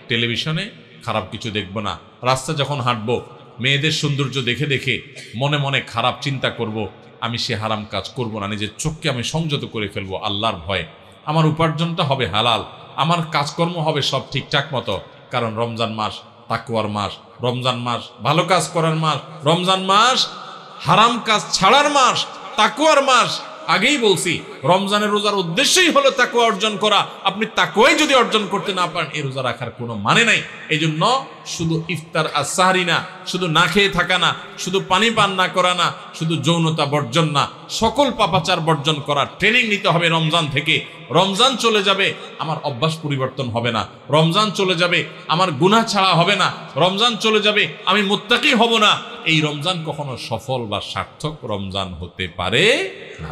টেলিভিশনে খারাপ কিছু দেখব না। রাস্তা যখন হাঁটবো, মেয়েদের সৌন্দর্য দেখে দেখে মনে মনে খারাপ চিন্তা করব, আমি সে হারাম কাজ করব না। নিজের চোখকে আমি সংযত করে ফেলবো আল্লাহর ভয়ে। আমার উপার্জনটা হবে হালাল, আমার কাজকর্ম হবে সব ঠিকঠাক মতো, কারণ রমজান মাস তাকওয়ার মাস, রমজান মাস ভালো কাজ করার মাস, রমজান মাস হারাম কাজ ছাড়ার মাস, তাকওয়ার মাস। আগেই বলছি, রমজানের রোজার উদ্দেশ্যই হলো তাকওয়া অর্জন করা। আপনি তাকওয়াই যদি অর্জন করতে না পারেন, এই রোজা রাখার কোনো মানে নাই। এই জন্য শুধু ইফতার আর সাহরি না, শুধু না খেয়ে থাকা না, শুধু পানি পান না করা না, শুধু যৌনতা বর্জন না, সকল পাপাচার বর্জন করার ট্রেনিং নিতে হবে রমজান থেকে। রমজান চলে যাবে, আমার অভ্যাস পরিবর্তন হবে না। রমজান চলে যাবে, আমার গুনাহ ছাড়া হবে না। রমজান চলে যাবে, আমি মুত্তাকি হব না। এই রমজান কখনো সফল বা সার্থক রমজান হতে পারে না।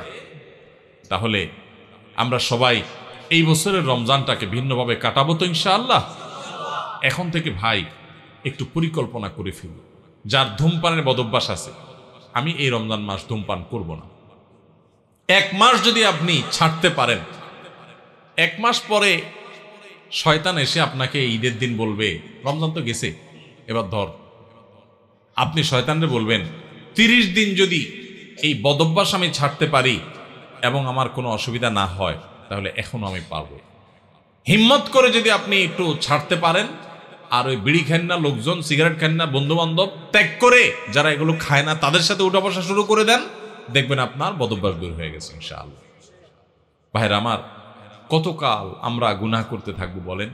তাহলে আমরা সবাই এই বছরের রমজানটাকে ভিন্নভাবে কাটাবো তো ইনশাআল্লাহ। এখন থেকে ভাই একটু পরিকল্পনা করে ফেলব। যার ধূমপানের বদভ্যাস আছে, আমি এই রমজান মাস ধূমপান করব না। 1 মাস যদি আপনি ছাড়তে পারেন, 1 মাস পরে শয়তান এসে আপনাকে ঈদের দিন বলবে, রমজান তো গেছে, এবার ধর। আপনি শয়তানরে বলবেন, 30 দিন যদি এই বদভ্যাস আমি ছাড়তে পারি এবং আমার কোনো অসুবিধা না হয়, তাহলে এখনো আমি পারবো। হিম্মত করে যদি আপনি একটু ছাড়তে পারেন, আর ওই বিড়ি খান না, লোকজন সিগারেট খান না, বন্ধু বান্ধব ত্যাগ করে যারা এগুলো খায় না তাদের সাথে উঠা বসা শুরু করে দেন, দেখবেন আপনার বদভ্যাস দূর হয়ে গেছে ইনশাআল্লাহ। ভাইরা আমার, কতকাল আমরা গুনাহ করতে থাকবো বলেন?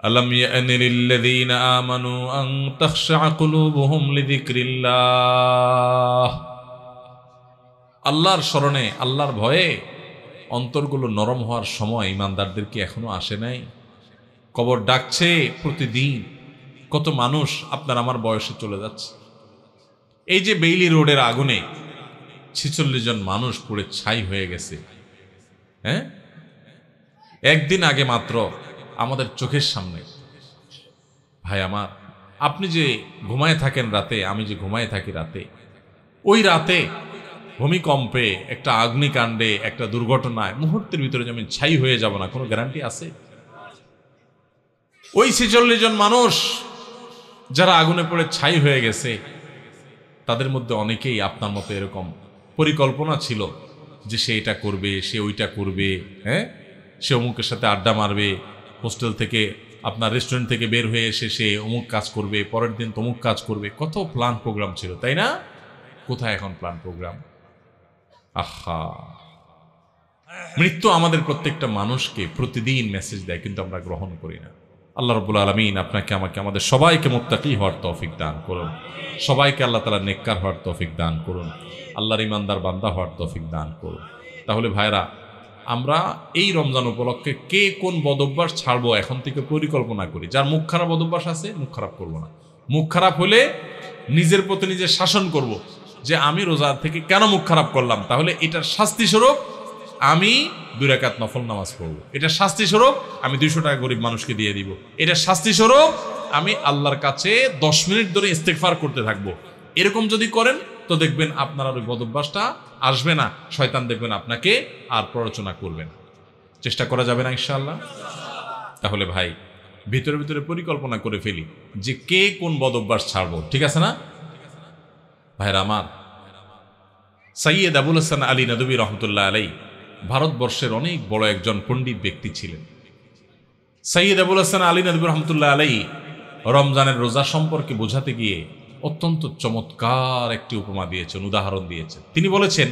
আলাম ইয়ানি লিল্লাযীনা আমানু আন তাখশা কুলুবুহুম লিযিকরিল্লাহ। আল্লাহর স্মরণে, আল্লাহর ভয়ে অন্তরগুলো নরম হওয়ার সময় ইমানদারদের কি এখনো আসে নাই? কবর ডাকছে প্রতিদিন। কত মানুষ আপনার আমার বয়সে চলে যাচ্ছে। এই যে বেইলি রোডের আগুনে 46 জন মানুষ পুড়ে ছাই হয়ে গেছে, হ্যাঁ, একদিন আগে মাত্র আমাদের চোখের সামনে। ভাই আমার, আপনি যে ঘুমায় থাকেন রাতে, আমি যে ঘুমায় থাকি রাতে, ওই রাতে ভূমিকম্পে, একটা অগ্নিকাণ্ডে, একটা দুর্ঘটনায় মুহূর্তের ভিতরে যে আমি ছাই হয়ে যাব না, কোনো গ্যারান্টি আছে? ওই 46 জন মানুষ যারা আগুনে পড়ে ছাই হয়ে গেছে, তাদের মধ্যে অনেকেই আপনার মতো এরকম পরিকল্পনা ছিল যে সে এটা করবে, সে ওইটা করবে, হ্যাঁ, সে অমুকের সাথে আড্ডা মারবে, হোস্টেল থেকে আপনার রেস্টুরেন্ট থেকে বের হয়ে এসে সে অমুক কাজ করবে, পরের দিন তমুক কাজ করবে। কত প্ল্যান প্রোগ্রাম ছিল, তাই না? কোথায় এখন প্ল্যান প্রোগ্রাম? আহা, মৃত্যু আমাদের প্রত্যেকটা মানুষকে প্রতিদিন মেসেজ দেয়, কিন্তু আমরা গ্রহণ করি না। আল্লাহ রাব্বুল আলামিন আপনাকে, আমাকে, আমাদের সবাইকে মুত্তাকি হওয়ার তৌফিক দান করুন। সবাইকে আল্লাহ তাআলা নেককার হওয়ার তৌফিক দান করুন। আল্লাহর ইমানদার বান্দা হওয়ার তৌফিক দান করুন। তাহলে ভাইরা, আমরা এই রমজান উপলক্ষে কে কোন বদভ্যাস ছাড়বো এখন থেকে পরিকল্পনা করি। যার মুখ খারাপ বদভ্যাস আছে, মুখ খারাপ করবো না। মুখ খারাপ হলে নিজের প্রতি নিজে শাসন করব যে আমি রোজা থেকে কেন মুখ খারাপ করলাম, তাহলে এটার শাস্তি স্বরূপ আমি 2 রাকাত নফল নামাজ পড়ব। এটার শাস্তি স্বরূপ আমি 200 টাকা গরিব মানুষকে দিয়ে দিব। এটার শাস্তি স্বরূপ আমি আল্লাহর কাছে 10 মিনিট ধরে ইস্তেগফার করতে থাকবো। এরকম যদি করেন তো দেখবেন আপনার আর ওই বদভ্যাসটা আসবে না। শয়তান দেখবেন আপনাকে আর প্ররোচনা করবে না। চেষ্টা করা যাবে না ইনশাআল্লাহ? তাহলে ভাই, ভিতরে ভিতরে পরিকল্পনা করে ফেলি যে কে কোন বদভ্যাস ছাড়বো, ঠিক আছে না? ভাইরা আমার, সৈয়দ আবুল হাসান আলী নদভী রহমতুল্লাহ আলাইহি ভারতবর্ষের অনেক বড় একজন পণ্ডিত ব্যক্তি ছিলেন। সৈয়দ আবুল হাসান আলী নদভী রহমতুল্লাহ আলাইহি রমজানের রোজা সম্পর্কে বোঝাতে গিয়ে অত্যন্ত চমৎকার একটি উপমা দিয়েছেন, উদাহরণ দিয়েছেন। তিনি বলেছেন,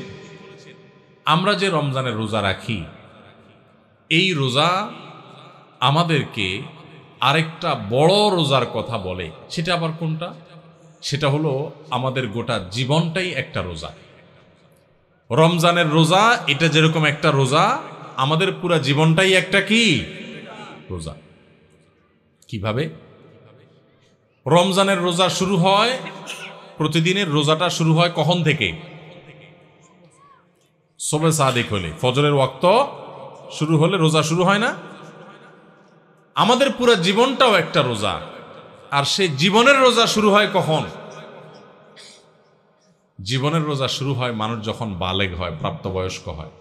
আমরা যে রমজানের রোজা রাখি, এই রোজা আমাদেরকে আরেকটা বড় রোজার কথা বলে। সেটা আবার কোনটা? সেটা হলো আমাদের গোটা জীবনটাই একটা রোজা। রমজানের রোজা এটা যেরকম একটা রোজা, আমাদের পুরা জীবনটাই একটা কি রোজা। কিভাবে? রমজানের রোজা শুরু হয়, প্রতিদিনের রোজাটা শুরু হয় কখন থেকে? সুবহে সাদিক হলে, ফজরের ওয়াক্ত শুরু হলে রোজা শুরু হয় না? আমাদের পুরো জীবনটাও একটা রোজা। আর সেই জীবনের রোজা শুরু হয় কখন? জীবনের রোজা শুরু হয় মানুষ যখন বালেগ হয়, প্রাপ্তবয়স্ক হয়।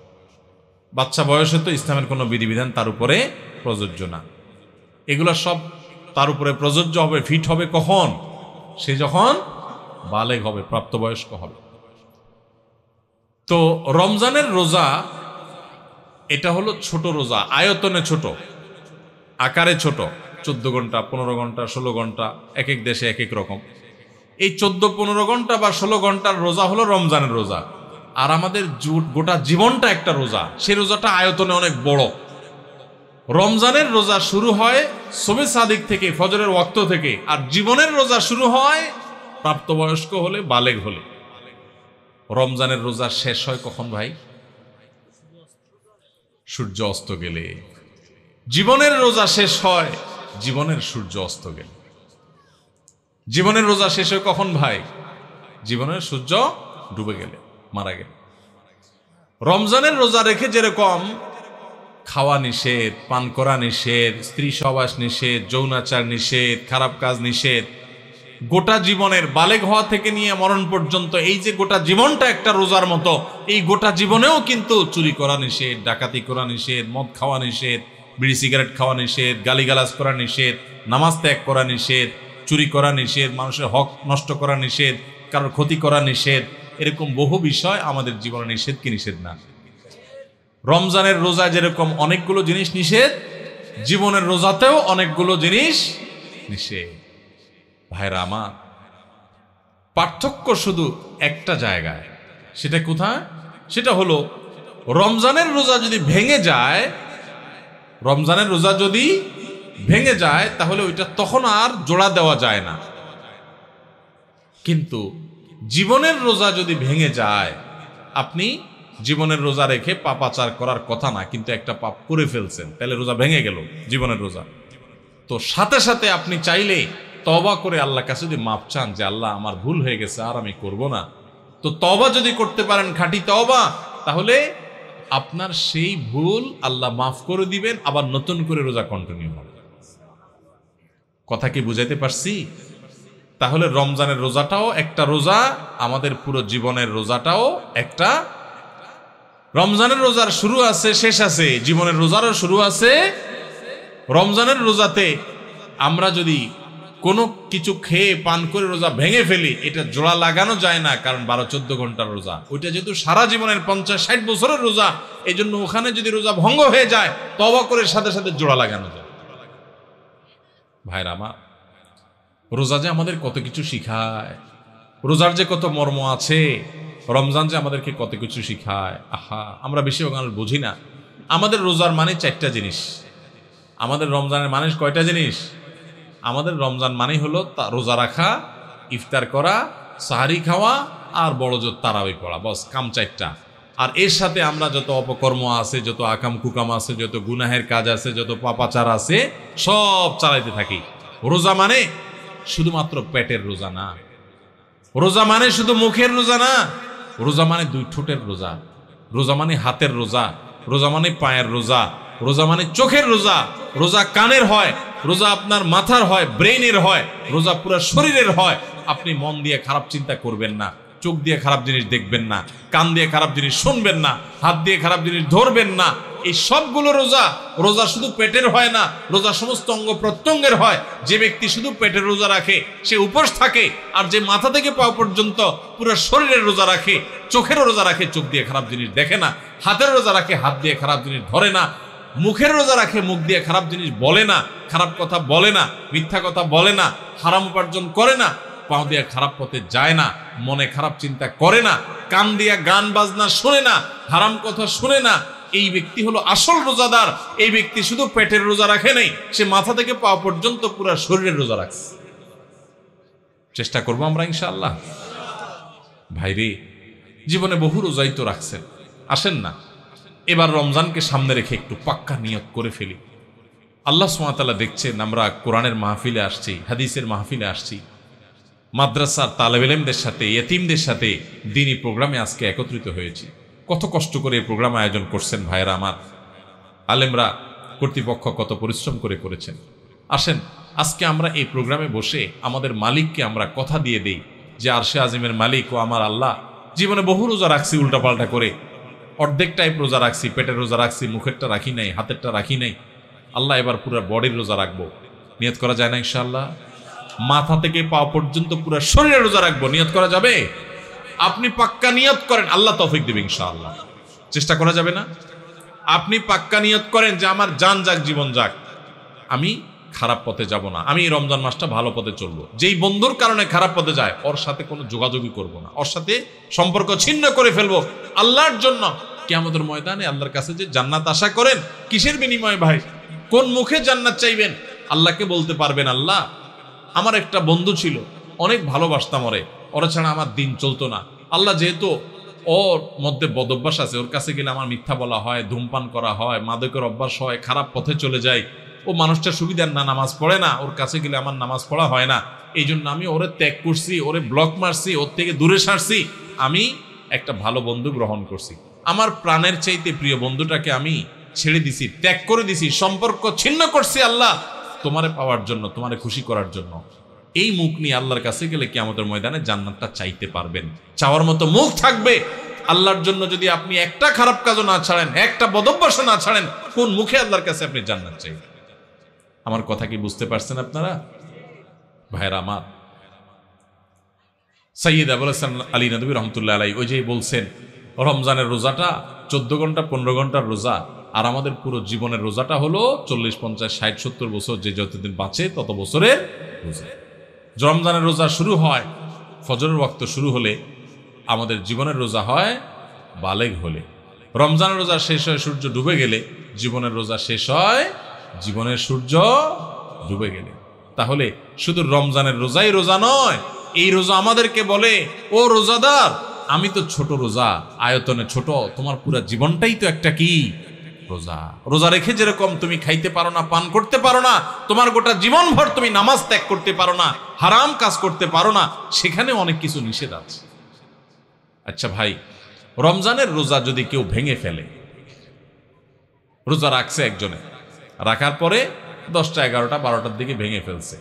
বাচ্চা বয়সে তো ইসলামের কোনো বিধিবিধান তার উপরে প্রযোজ্য না। এগুলো সব তার উপরে প্রযোজ্য হবে, ফিট হবে কখন? সে যখন বালেগ হবে, প্রাপ্তবয়স্ক হবে। তো রমজানের রোজা এটা হলো ছোট রোজা, আয়তনে ছোট, আকারে ছোট। 14 ঘন্টা, 15 ঘন্টা, 16 ঘন্টা, এক এক দেশে এক এক রকম। এই 14-15 ঘন্টা বা 16 ঘন্টার রোজা হলো রমজানের রোজা। আর আমাদের গোটা জীবনটা একটা রোজা, সেই রোজাটা আয়তনে অনেক বড়। রমজানের রোজা শুরু হয় সুবহে সাদিক থেকে, ফজরের ওয়াক্ত থেকে। আর জীবনের রোজা শুরু হয় প্রাপ্তবয়স্ক হলে, বালেগ হলে। রমজানের রোজা শেষ হয় কখন ভাই? সূর্য অস্ত গেলে। জীবনের রোজা শেষ হয় জীবনের সূর্য অস্ত গেলে। জীবনের রোজা শেষ হয় কখন ভাই? জীবনের সূর্য ডুবে গেলে, মারা গেলে। রমজানের রোজা রেখে যেরকম খাওয়া নিষেধ, পান করা নিষেধ, স্ত্রী সহবাস নিষেধ, যৌনাচার নিষেধ, খারাপ কাজ নিষেধ, গোটা জীবনের বালেগ হওয়া থেকে নিয়ে মরণ পর্যন্ত এই যে গোটা জীবনটা একটা রোজার মতো, এই গোটা জীবনেও কিন্তু চুরি করা নিষেধ, ডাকাতি করা নিষেধ, মদ খাওয়া নিষেধ, বিড়ি সিগারেট খাওয়া নিষেধ, গালিগালাজ করা নিষেধ, নামাজ ত্যাগ করা নিষেধ, চুরি করা নিষেধ, মানুষের হক নষ্ট করা নিষেধ, কারোর ক্ষতি করা নিষেধ। এরকম বহু বিষয় আমাদের জীবনে নিষেধ কি নিষেধ না? রমজানের রোজা যেরকম অনেকগুলো জিনিস নিষেধ, জীবনের রোজাতেও অনেকগুলো জিনিস নিষেধ। ভাইরা আমার, পার্থক্য শুধু একটা জায়গায়। সেটা কোথায়? সেটা হলো রমজানের রোজা যদি ভেঙে যায়, রমজানের রোজা যদি ভেঙে যায় তাহলে ওইটা তখন আর জোড়া দেওয়া যায় না। কিন্তু জীবনের রোজা যদি ভেঙে যায়, আপনি জীবনের রোজা রেখে পাপাচার করার কথা না, কিন্তু একটা পাপ করে ফেলছেন, তাহলে রোজা ভেঙে গেল, জীবনের রোজা। তো সাথে সাথে আপনি চাইলে তওবা করে আল্লাহর কাছে যদি মাপ চান যে আল্লাহ আমার ভুল হয়ে গেছে, আর আমি করব না, তো তওবা যদি করতে পারেন, খাঁটি তওবা, তাহলে আপনার সেই ভুল আল্লাহ মাফ করে দিবেন, আবার নতুন করে রোজা কন্টিনিউ হবে। কথা কি বুঝাইতে পারছি? তাহলে রমজানের রোজাটাও একটা রোজা, আমাদের পুরো জীবনের রোজাটাও একটা। রমজানের রোজার শুরু আছে, শেষ আছে, জীবনের রোজারও শুরু আছে। রমজানের রোজাতে আমরা যদি কোনো কিছু খেয়ে পান করে রোজা ভেঙে ফেলি, এটা জোড়া লাগানো যায় না, কারণ 12-14 ঘন্টার রোজা। ওইটা যেহেতু সারা জীবনের 50-60 বছরের রোজা, এই জন্য ওখানে যদি রোজা ভঙ্গ হয়ে যায়, তওবা করে সাথে সাথে জোড়া লাগানো যায়। ভাইরা আমার, রোজা যে আমাদের কত কিছু শিখায়, রোজার যে কত মর্ম আছে, রমজান যে আমাদেরকে কত কিছু শিখায়। আহা, আমরা বেশি ওখানে বুঝি না। আমাদের রোজার মানে 4টা জিনিস। আমাদের রমজানের মানে কয়টা জিনিস? আমাদের রমজান মানে হলো রোজা রাখা, ইফতার করা, সাহারি খাওয়া, আর বড় জোর তারাবি পড়া, বস কাম 4টা। আর এর সাথে আমরা যত অপকর্ম আছে, যত আকাম কুকাম আছে, যত গুনাহের কাজ আছে, যত পাপাচার আছে, সব চালাইতে থাকি। রোজা মানে শুধুমাত্র পেটের রোজা না, রোজা মানে শুধু মুখের রোজা না, রোজা মানে 2 ঠোঁটের রোজা, রোজা মানে হাতের রোজা, রোজা মানে পায়ের রোজা, রোজা মানে চোখের রোজা, রোজা কানের হয়, রোজা আপনার মাথার হয়, ব্রেইনের হয়, রোজা পুরো শরীরের হয়। আপনি মন দিয়ে খারাপ চিন্তা করবেন না, চোখ দিয়ে খারাপ জিনিস দেখবেন না, কান দিয়ে খারাপ জিনিস শুনবেন না, হাত দিয়ে খারাপ জিনিস ধরবেন না, এই সবগুলো রোজা, রোজা শুধু পেটের হয় না, রোজা সমস্ত অঙ্গ প্রত্যঙ্গের হয়। যে ব্যক্তি শুধু পেটের রোজা রাখে সে উপোস থাকে, আর যে মাথা থেকে পা পর্যন্ত পুরো শরীরের রোজা রাখে, চোখেরও রোজা রাখে, চোখ দিয়ে খারাপ জিনিস দেখে না, হাতের রোজা রাখে, হাত দিয়ে খারাপ জিনিস ধরে না, মুখের রোজা রাখে, মুখ দিয়ে খারাপ জিনিস বলে না, খারাপ কথা বলে না, মিথ্যা কথা বলে না, হারাম উপার্জন করে না, পাও দিয়ে খারাপ পথে যায় না, মনে খারাপ চিন্তা করে না, কান দিয়া গান বাজনা শুনে না, হারাম কথা শুনে না, এই ব্যক্তি হলো আসল রোজাদার। এই ব্যক্তি শুধু পেটের রোজা রাখে নাই, সে মাথা থেকে পা পর্যন্ত পুরো শরীরের রোজা রাখছে। চেষ্টা করবো আমরা ইনশাআল্লাহ। ভাইরে, জীবনে বহু রোজাই তো রাখছেন, আসেন না এবার রমজানকে সামনে রেখে একটু পাক্কা নিয়ত করে ফেলি। আল্লাহ সুবহানাহু ওয়া তাআলা দেখছেন আমরা কোরআনের মাহফিলে আসছি, হাদিসের মাহফিলে আসছি, মাদ্রাসার তালেবে ইলমদের সাথে, ইয়েতিমদের সাথে দ্বীনি প্রোগ্রামে আজকে একত্রিত হয়েছি। কত কষ্ট করে এই প্রোগ্রাম আয়োজন করছেন ভাইরা আমার, আলেমরা, কর্তৃপক্ষ কত পরিশ্রম করে করেছেন। আসেন আজকে আমরা এই প্রোগ্রামে বসে আমাদের মালিককে আমরা কথা দিয়ে দেই যে আরশে আজিমের মালিক ও আমার আল্লাহ, জীবনে বহু রোজা রাখছি উল্টাপাল্টা করে, অর্ধেক টাইপ রোজা রাখছি, পেটের রোজা রাখছি, মুখেরটা রাখি নাই, হাতেরটা রাখি নাই, আল্লাহ এবার পুরো বডির রোজা রাখবো। নিয়ত করা যায় না ইনশাআল্লাহ? মাথা থেকে পা পর্যন্ত পুরো শরীরে রোজা রাখবো, নিয়ত করা যাবে? আপনি পাক্কা নিয়ত করেন, আল্লাহ তৌফিক দিবে ইনশাআল্লাহ। চেষ্টা করা যাবে না? আপনি পাক্কা নিয়ত করেন যে আমার জান যাক, জীবন যাক, আমি খারাপ পথে যাব না, আমি এই রমজান মাসটা ভালো পথে চলবো। যেই বন্ধুর কারণে খারাপ পথে যায় ওর সাথে কোনো যোগাযোগই করব না, ওর সাথে সম্পর্ক ছিন্ন করে ফেলবো আল্লাহর জন্য। কিয়ামতের ময়দানে আল্লাহর কাছে যে জান্নাত আশা করেন, কিসের বিনিময়ে ভাই? কোন মুখে জান্নাত চাইবেন? আল্লাহকে বলতে পারবেন, আল্লাহ আমার একটা বন্ধু ছিল, অনেক ভালোবাসতাম ওরে, ওরা ছাড়া আমার দিন চলতো না। আল্লাহ যেহেতু ওর মধ্যে বদভ্যাস আছে, ওর কাছে গেলে আমার মিথ্যা বলা হয়, ধূমপান করা হয়, মাদকের অভ্যাস হয়, খারাপ পথে চলে যায়, ও মানুষটা সুবিধার না, নামাজ পড়ে না, ওর কাছে গেলে আমার নামাজ পড়া হয় না, এই জন্য আমি ওরে ত্যাগ করছি, ওরে ব্লক মারছি, ওর থেকে দূরে সারছি, আমি একটা ভালো বন্ধু গ্রহণ করছি। আমার প্রাণের চাইতে প্রিয় বন্ধুটাকে আমি ছেড়ে দিছি, ত্যাগ করে দিছি, সম্পর্ক ছিন্ন করছি আল্লাহ তোমারে পাওয়ার জন্য, তোমারে খুশি করার জন্য। এই মুখ নিয়ে আল্লাহর কাছে গেলে কিয়ামতের ময়দানে জান্নাতটা চাইতে পারবেন, চাওয়ার মতো মুখ থাকবে। আল্লাহর জন্য যদি আপনি একটা খারাপ কাজও না ছাড়েন, একটা বদভ্যাস না ছাড়েন, কোন মুখে আল্লাহর কাছে আপনি জান্নাত চাইবেন? আমার কথা কি বুঝতে পারছেন আপনারা ভাইরা আমার? সৈয়দ আবুল হাসান আলী নদভী রহমতুল্লাহ আলাই ওই যে বলছেন রমজানের রোজাটা 14 ঘন্টা 15 ঘন্টার রোজা, আর আমাদের পুরো জীবনের রোজাটা হলো 40, 50, 60, 70 বছর, যে যতদিন বাঁচে তত বছরের রোজা। রমজানের রোজা শুরু হয় ফজরের ওয়াক্ত শুরু হলে, আমাদের জীবনের রোজা হয় বালেগ হলে। রমজানের রোজা শেষ হয় সূর্য ডুবে গেলে, জীবনের রোজা শেষ হয় জীবনের সূর্য ডুবে গেলে। তাহলে শুধু রমজানের রোজাই রোজা নয়, এই রোজা আমাদেরকে বলে, ও রোজাদার, আমি তো ছোট রোজা, আয়তনে ছোট, তোমার পুরো জীবনটাই তো একটা কি রোজা। রোজা রেখে যেরকম তুমি খাইতে পারো না, পান করতে পারো না, তোমার গোটা জীবন ভর তুমি নামাজ ত্যাগ করতে পারো না, হারাম কাজ করতে পারো না, সেখানে অনেক কিছু নিষেধ আছে। আচ্ছা ভাই, রমজানের রোজা যদি কেউ ভেঙে ফেলে, রোজা রাখছে একজনে, রাখার পরে 10টা, 11টা, 12টার দিকে ভেঙে ফেলছে,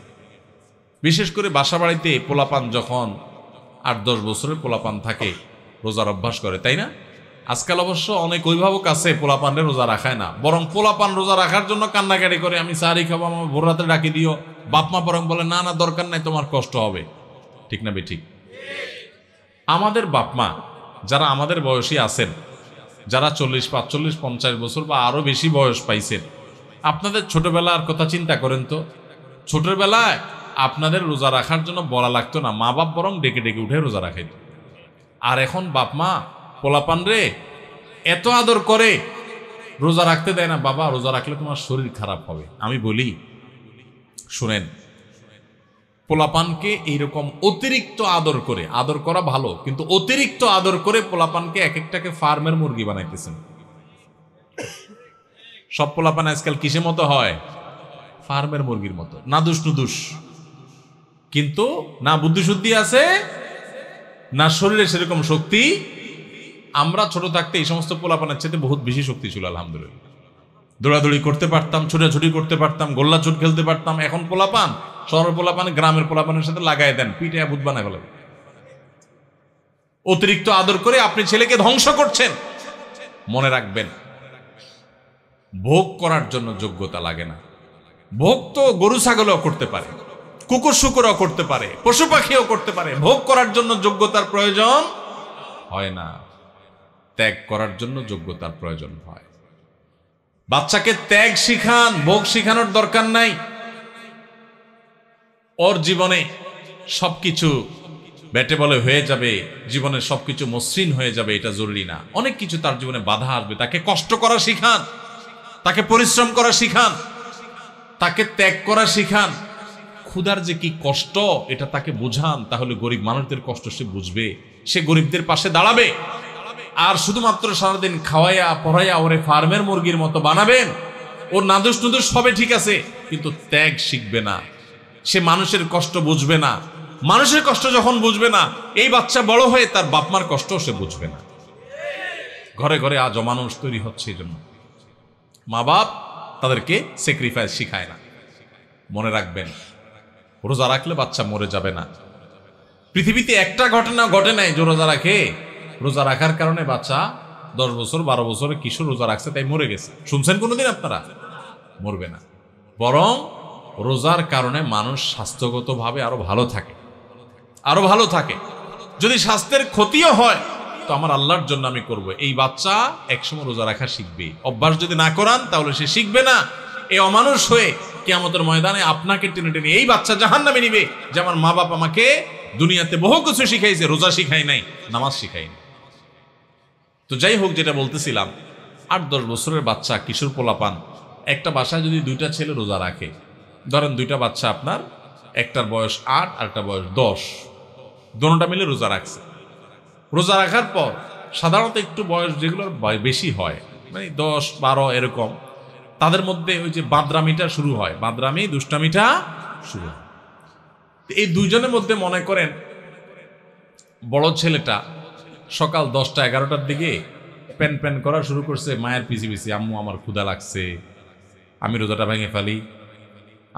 বিশেষ করে বাসা বাড়িতে পোলাপান যখন 8-10 বছরের পোলাপান থাকে, রোজার অভ্যাস করে, তাই না? আজকাল অবশ্য অনেক অভিভাবক আছে পোলাপানের রোজা রাখায় না, বরং পোলাপান রোজা রাখার জন্য কান্নাকাটি করে, আমি সাহারি খাবো, আমার ভোর রাতে ডাকি দিও। বাপ মা বরং বলে, না না দরকার নাই, তোমার কষ্ট হবে। ঠিক না বে ঠিক? আমাদের বাপ মা যারা আমাদের বয়সী আছেন, যারা 40, 45, 50 বছর বা আরো বেশি বয়স পাইছেন, আপনাদের ছোটবেলার কথা চিন্তা করেন তো। ছোটবেলায় আপনাদের রোজা রাখার জন্য বলা লাগতো না, মা বাপ বরং ডেকে ডেকে উঠে রোজা রাখাইত। আর এখন বাপ মা পোলাপান রে এত আদর করে রোজা রাখতে দেয় না, বাবা রোজা রাখলে তোমার শরীর খারাপ হবে। আমি বলি শুনেন, পোলাপানকে এইরকম অতিরিক্ত আদর করে, আদর করা ভালো, কিন্তু অতিরিক্ত আদর করে পোলাপানকে এক একটাকে ফার্মের মুরগি বানাইতেছেন। সব পোলাপান আজকাল কিসের মতো হয়? ফার্মের মুরগির মতো, নাদুস নুদুস, কিন্তু না বুদ্ধি শুদ্ধি আছে, না শরীরে সেরকম শক্তি। আমরা ছোট থাকতে এই সমস্ত পোলাপানের চেয়ে বহুত বেশি শক্তি ছিল আলহামদুলিল্লাহ। দৌড়াদৌড়ি করতে পারতাম, ছোটাছুটি করতে পারতাম, গোল্লা চোট খেলতে পারতাম। এখন পোলাপান, শহরের পোলাপান গ্রামের পোলাপানের সাথে লাগাই দেন, পিঠে ভূত বানায় ফেলেন। অতিরিক্ত আদর করে আপনি ছেলেকে ধ্বংস করছেন। মনে রাখবেন, ভোগ করার জন্য যোগ্যতা লাগে না। ভোগ তো গরু ছাগলও করতে পারে, কুকুর শুকুরও করতে পারে, পশু পাখিও করতে পারে। ভোগ করার জন্য যোগ্যতার প্রয়োজন হয় না, ত্যাগ করার জন্য যোগ্যতার প্রয়োজন হয়। বাচ্চাকে ত্যাগ শিখান, ভোগ শিখানোর দরকার নাই। ওর জীবনে সবকিছু ব্যাটে বলে হয়ে যাবে, জীবনে সবকিছু মসৃণ হয়ে যাবে, এটা জরুরি না। অনেক কিছু তার জীবনে বাধা আসবে। তাকে কষ্ট করা শিখান, তাকে পরিশ্রম করা শিখান, তাকে ত্যাগ করা শিখান। ক্ষুধার যে কি কষ্ট এটা তাকে বুঝান, তাহলে গরিব মানুষদের কষ্ট সে বুঝবে, সে গরিবদের পাশে দাঁড়াবে। আর শুধুমাত্র সারাদিন খাওয়াইয়া পড়াইয়া ওরে ফার্মের মুরগির মতো বানাবেন, ওর নাদুস নুদুস হবে ঠিক আছে, কিন্তু ত্যাগ শিখবে না, সে মানুষের কষ্ট বুঝবে না। মানুষের কষ্ট যখন বুঝবে না, এই বাচ্চা বড় হয়ে তার বাপমার কষ্ট সে বুঝবে না। ঘরে ঘরে আজ অমানুষ তৈরি হচ্ছে, এই জন্য মা বাপ তাদেরকে স্যাক্রিফাইস শিখায় না। মনে রাখবেন, রোজা রাখলে বাচ্চা মরে যাবে না। পৃথিবীতে একটা ঘটনা ঘটে নাই যে রোজা রাখে, রোজা রাখার কারণে বাচ্চা 10 বছর 12 বছরের কিশোর রোজা রাখছে তাই মরে গেছে। শুনছেন কোনোদিন আপনারা? মরবে না। বরং রোজার কারণে মানুষ স্বাস্থ্যগতভাবে আরো ভালো থাকে, আরো ভালো থাকে। যদি স্বাস্থ্যের ক্ষতিও হয় তো আমার আল্লাহর জন্য আমি করব। এই বাচ্চা একসময় রোজা রাখা শিখবে। অভ্যাস যদি না করান তাহলে সে শিখবে না। এই অমানুষ হয়ে কিয়ামতের ময়দানে আপনাকে টেনে টেনে এই বাচ্চা জাহান্নামে নিবে যে আমার মা বাপ আমাকে দুনিয়াতে বহু কিছু শিখাইছে, রোজা শিখাই নাই, নামাজ শিখাই নাই। তো যাই হোক, যেটা বলতেছিলাম, 8-10 বছরের বাচ্চা, কিশোর পোলাপান, একটা বাসায় যদি 2টা ছেলে রোজা রাখে, ধরেন 2টা বাচ্চা আপনার, একটার বয়স 8 আর একটা বয়স 10, দোনোটা মিলে রোজা রাখছে। রোজা রাখার পর সাধারণত একটু বয়স যেগুলোর বেশি হয়, মানে 10-12 এরকম, তাদের মধ্যে ওই যে বাদরামিটা শুরু হয়, বাদরামি দুষ্টামিটা শুরু হয়। এই দুইজনের মধ্যে মনে করেন বড় ছেলেটা সকাল 10টা-11টার দিকে প্যান প্যান করা শুরু করছে মায়ের পিছি পিছি, আম্মু আমার ক্ষুধা লাগছে, আমি রোজাটা ভেঙে ফেলি,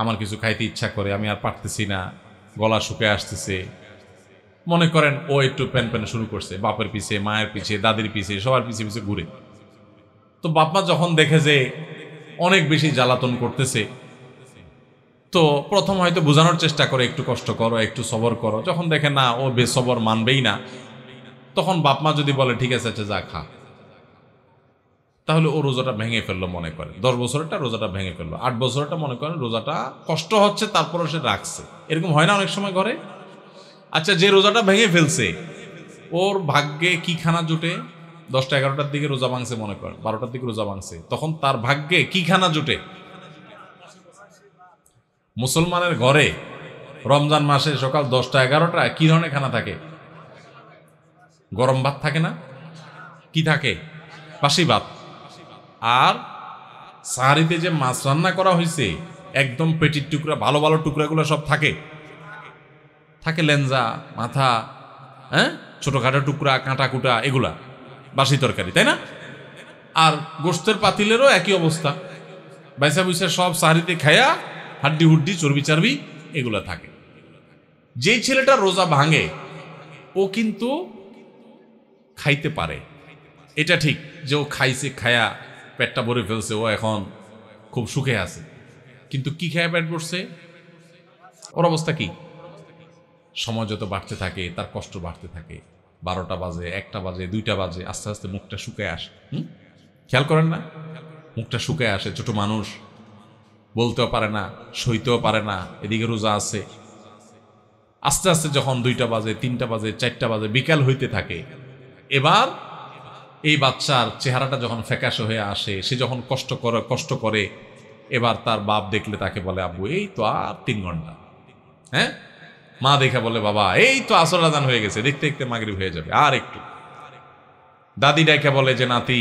আমার কিছু খাইতে ইচ্ছা করে, আমি আর পারতেছি না, গলা শুকে আসতেছে। মনে করেন ও একটু প্যান প্যান শুরু করছে, বাপের পিছে, মায়ের পিছে, দাদির পিছে, সবার পিছে পিছে ঘুরে। তো বাপমা যখন দেখে যে অনেক বেশি জ্বালাতন করতেছে, তো প্রথম হয়তো বোঝানোর চেষ্টা করে, একটু কষ্ট করো, একটু সবর করো। যখন দেখে না ও বেসবর মানবেই না, তখন বাপমা যদি বলে ঠিক আছে আচ্ছা যা খা, তাহলে ও রোজাটা ভেঙে ফেললো। মনে করে 10 বছরটা রোজাটা ভেঙে ফেললো, 8 বছরটা মনে করেন রোজাটা কষ্ট হচ্ছে তারপরে সে রাখছে। এরকম হয় না অনেক সময় ঘরে? আচ্ছা, যে রোজাটা ভেঙে ফেলছে ওর ভাগ্যে কি খানা জুটে? 10টা-11টার দিকে রোজা ভাঙছে, মনে করেন 12টার দিকে রোজা ভাঙছে, তখন তার ভাগ্যে কি খানা জুটে? মুসলমানের ঘরে রমজান মাসে সকাল 10টা-11টা কি ধরনের খানা থাকে? গরম ভাত থাকে না? কি থাকে? বাসি ভাত। আর সাহারিতে যে মাছ রান্না করা হয়েছে, একদম পেটির টুকরা, ভালো ভালো টুকরাগুলো সব থাকে, থাকে লেঞ্জা, মাথা, হ্যাঁ, ছোটখাটো টুকরা, কাঁটা কুটা, এগুলা বাসি তরকারি, তাই না? আর গোস্তের পাতিলেরও একই অবস্থা, বাইসা বুইসা সব সাহারিতে খায়া হাড্ডি হুড্ডি, চর্বি চারবি এগুলা থাকে। যেই ছেলেটা রোজা ভাঙে ও কিন্তু খাইতে পারে, এটা ঠিক যে ও খাইছে, খায়া পেটটা ভরে ফেলছে, ও এখন খুব সুখে আছে। কিন্তু কি খায়া পেট ভরছে? ওর অবস্থা কি? সময় যত বাড়তে থাকে তার কষ্ট বাড়তে থাকে। 12টা বাজে, 1টা বাজে, 2টা বাজে, আস্তে আস্তে মুখটা শুকায় আসে। খেয়াল করেন না? মুখটা শুকায় আসে। ছোট মানুষ, বলতেও পারে না, সইতেও পারে না, এদিকে রোজা আছে। আস্তে আস্তে যখন 2টা বাজে, 3টা বাজে, 4টা বাজে, বিকাল হইতে থাকে, এবার এই বাচ্চার চেহারাটা যখন ফ্যাকাশে হয়ে আসে, সে যখন কষ্ট করে, এবার তার বাপ দেখলে তাকে বলে আব্বু এই তো আর 3 ঘন্টা, হ্যাঁ। মা দেখে বলে বাবা এই তো আসর আজান হয়ে গেছে, দেখতে দেখতে মাগরিব হয়ে যাবে, আর একটু। দাদি ডাইকা বলে যে নাতি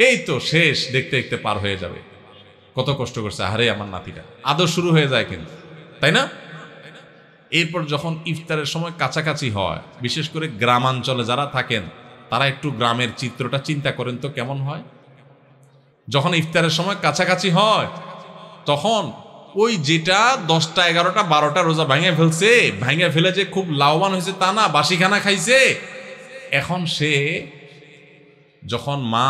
এই তো শেষ, দেখতে দেখতে পার হয়ে যাবে। কত কষ্ট করছে, আরে আমার নাতিটা। আদর শুরু হয়ে যায় কিন্তু, তাই না? এরপর যখন ইফতারের সময় কাছাকাছি হয়, বিশেষ করে গ্রামাঞ্চলে যারা থাকেন তারা একটু গ্রামের চিত্রটা চিন্তা করেন তো কেমন হয়। যখন ইফতারের সময় কাছাকাছি হয় তখন ওই যেটা 10টা-11টা-12টা রোজা ভেঙে ফেলে যে খুব লাভবান হয়েছে তা না, বাসিখানা খাইছে। এখন সে যখন মা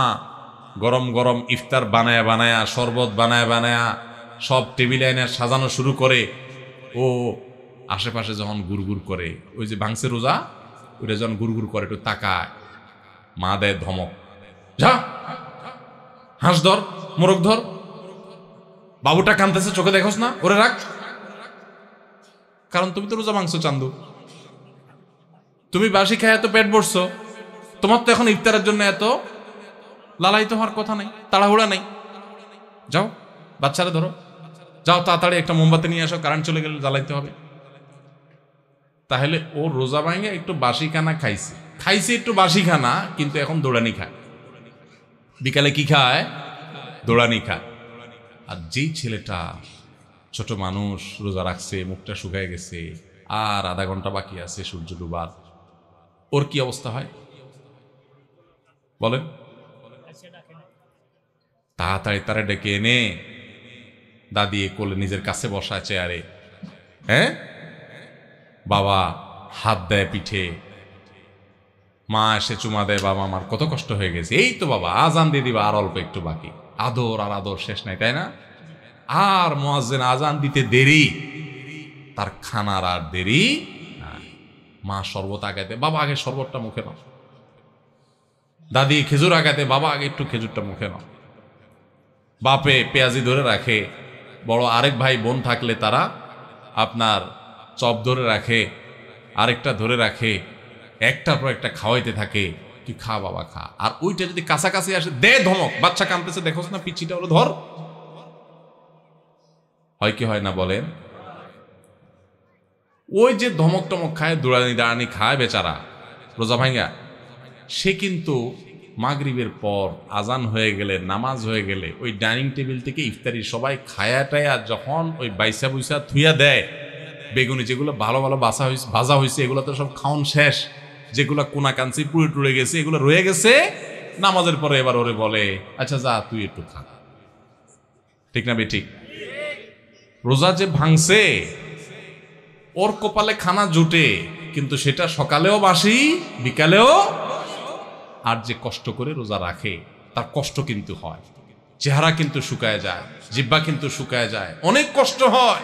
গরম গরম ইফতার বানায়া বানায়া, শরবত বানায়া বানায়া সব টেবিলে এনে সাজানো শুরু করে। ও আশেপাশে যখন গুড়গুড় করে, ওই যে ভাঙছে রোজা, ওইটা যখন গুড়গুড় করে একটু তাকায়, মা দেয় ধমক, যা হাঁস ধর, মোরগ ধর, বাবুটা কাঁদতেছে চোখে দেখোস না, ওরে রাখ। কারণ তুমি তো রোজা ভাঙছো চান্দু, তুমি বাসি খায় এত পেট ভরছো, তোমার তো এখন ইফতারের জন্য এত লালায়িত হওয়ার কথা নেই, তাড়াহুড়া নেই। যাও বাচ্চারা ধরো, যাও তাড়াতাড়ি একটা মোমবাতি নিয়ে আসো, কারেন্ট চলে গেলে জ্বালাইতে হবে। তাহলে ও রোজা ভাঙে একটু বাসি খানা খাইছে একটু বাসি খানা, কিন্তু এখন দৌড়ানি খায়। বিকালে কি খায়? দৌড়ানি খায়। আর যেই ছেলেটা ছোট মানুষ রোজা রাখছে, মুখটা শুকায় গেছে, আর আধা ঘন্টা বাকি আছে সূর্য ডুবার, ওর কি অবস্থা হয় বলেন? তাড়াতাড়ি তারা ডেকে এনে দাদি কোলে নিজের কাছে বসায় চেয়ারে, হ্যাঁ, বাবা হাত দেয় পিঠে, মা এসে চুমা দেয়, বাবা আমার কত কষ্ট হয়ে গেছে, এই তো বাবা আজান দিয়ে দিবা, আর অল্প একটু বাকি। আদর আর আদর শেষ নাই, তাই না? আর মুয়াজ্জিন আজান দিতে দেরি, তার খানার আর দেরি। মা শরবত আগাতে, বাবা আগে শরবতটা মুখে নাও। দাদি খেজুর আগাতে, বাবা আগে একটু খেজুরটা মুখে নাও। বাপে পেঁয়াজি ধরে রাখে, বড় আরেক ভাই বোন থাকলে তারা আপনার চপ ধরে রাখে, আরেকটা ধরে রাখে, একটার পর একটা খাওয়াইতে থাকে, তুই খা বাবা খা। আর ওইটা যদি কাছাকাছি আসে দে ধমক, বাচ্চা কাঁদতেছে দেখোস না, পিচ্ছিটা হলো ধর। হয় কি হয় না বলেন? ওই যে ধমক টমক খায়, দৌড়ানি দাঁড়ানি খায় বেচারা রোজা ভাঙ্গা, সে কিন্তু মাগরিবের পর আজান হয়ে গেলে, নামাজ হয়ে গেলে, ওই ডাইনিং টেবিল থেকে ইফতারি সবাই খায়া টায়া যখন ওই বাইসা বুইসা থুইয়া দেয়, বেগুনি যেগুলো ভালো ভালো ভাজা হয়েছে এগুলো তো সব খাওন শেষ, যেগুলো কোনা কাঞ্চি পুড়ে টুড়ে গেছে এগুলো রয়ে গেছে, নামাজের পরে এবার ওরে বলে আচ্ছা যা তুই একটু খা। ঠিক না বেঠিক? রোজা যে ভাঙছে ওর কপালে খানা জুটে, কিন্তু সেটা সকালেও বাসি বিকালেও। আর যে কষ্ট করে রোজা রাখে তার কষ্ট কিন্তু হয়, চেহারা কিন্তু শুকায় যায়, জিহ্বা কিন্তু শুকায় যায়, অনেক কষ্ট হয়।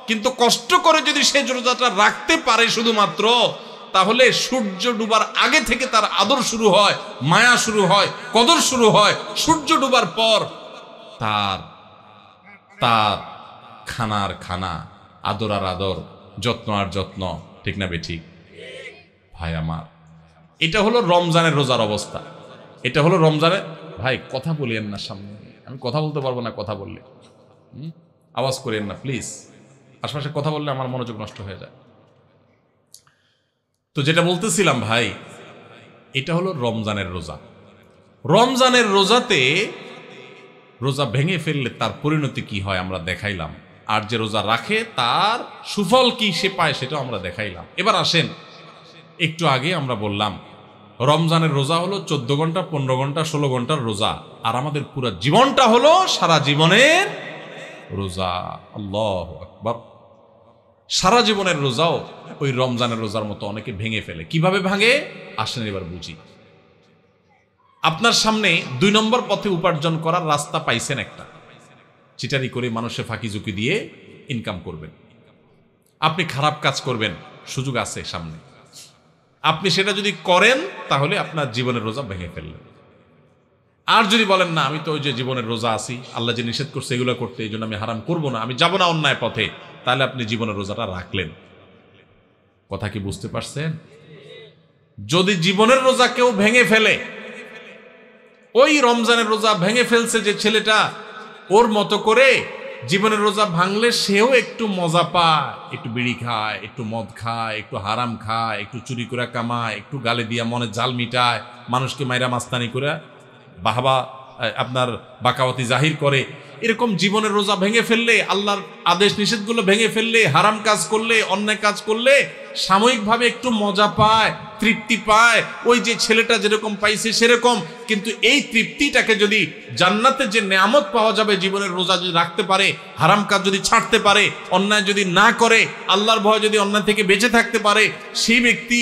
কিন্তু কষ্ট করে যদি সে রোজাটা রাখতে পারে শুধুমাত্র, তাহলে সূর্য ডুবার আগে থেকে তার আদর শুরু হয়, মায়া শুরু হয়, কদর শুরু হয়। সূর্য ডুবার পর তার তার খানার খানা, আদর আর আদর, যত্ন আর যত্ন। ঠিক না বেঠিক ভাই আমার? এটা হলো রমজানের রোজার অবস্থা। এটা হলো রমজানের। ভাই কথা বলিয়েন না সামনে, আমি কথা বলতে পারবো না, কথা বললে আওয়াজ করিয়েন না প্লিজ। আশপাশে কথা বললে আমার মনোযোগ নষ্ট হয়ে যায়। তো যেটা বলতেছিলাম ভাই, এটা হলো রমজানের রোজা। রমজানের রোজাতে রোজা ভেঙে ফেললে তার পরিণতি কি হয় আমরা দেখাইলাম, আর যে রোজা রাখে তার সুফল কি সে পায় সেটাও আমরা দেখাইলাম। এবার আসেন, একটু আগে আমরা বললাম রমজানের রোজা হলো 14 ঘন্টা 15 ঘন্টা 16 ঘন্টার রোজা, আর আমাদের পুরো জীবনটা হলো সারা জীবনের রোজা। আল্লাহু আকবার। সারা জীবনের রোজাও ওই রমজানের রোজার মতো অনেকে ভেঙে ফেলে। কিভাবে ভাঙে আসেন এবার বুঝি। আপনার সামনে 2 নম্বর পথে উপার্জন করার রাস্তা পাইছেন একটা, চিটারি করে মানুষের ফাঁকি ঝুঁকি দিয়ে ইনকাম করবেন। আপনি খারাপ কাজ করবেন, সুযোগ আছে সামনে, আপনি সেটা যদি করেন তাহলে আপনার জীবনের রোজা ভেঙে ফেললেন। আর যদি বলেন না আমি তো ওই যে জীবনের রোজা আছি, আল্লাহ যে নিষেধ করছে এগুলো করতে, এই জন্য আমি হারাম করবো না, আমি যাব না অন্যায় পথে, তাহলে আপনি জীবনের রোজাটা রাখলেন। কথা কি বুঝতে পারছেন? যদি জীবনের রোজা কেউ ভেঙে ফেলে, ওই রমজানের রোজা ভেঙে ফেলছে যে ছেলেটা, ওর মতো করে জীবনের রোজা ভাঙলে সেও একটু মজা পায়, একটু বিড়ি খায়, একটু মদ খায়, একটু হারাম খায়, একটু চুরি করে কামায়, একটু গালে দিয়া মনে জাল মিটায়, মানুষকে মাইরা মাস্তানি করে বাহবা আপনার বাকাওয়াতি জাহির করে। এরকম জীবনের রোজা ভেঙে ফেললে, আল্লাহর আদেশ নিষেধগুলো ভেঙে ফেললে, হারাম কাজ করলে, অন্যায় কাজ করলে সাময়িকভাবে একটু মজা পায়, তৃপ্তি পায়, ওই যে ছেলেটা যেরকম পাইছে সেরকম। কিন্তু এই তৃপ্তিটাকে যদি জান্নাতে যে নেয়ামত পাওয়া যাবে জীবনের রোজা যদি রাখতে পারে, হারাম কাজ যদি ছাড়তে পারে, অন্যায় যদি না করে, আল্লাহর ভয় যদি অন্যায় থেকে বেঁচে থাকতে পারে, সেই ব্যক্তি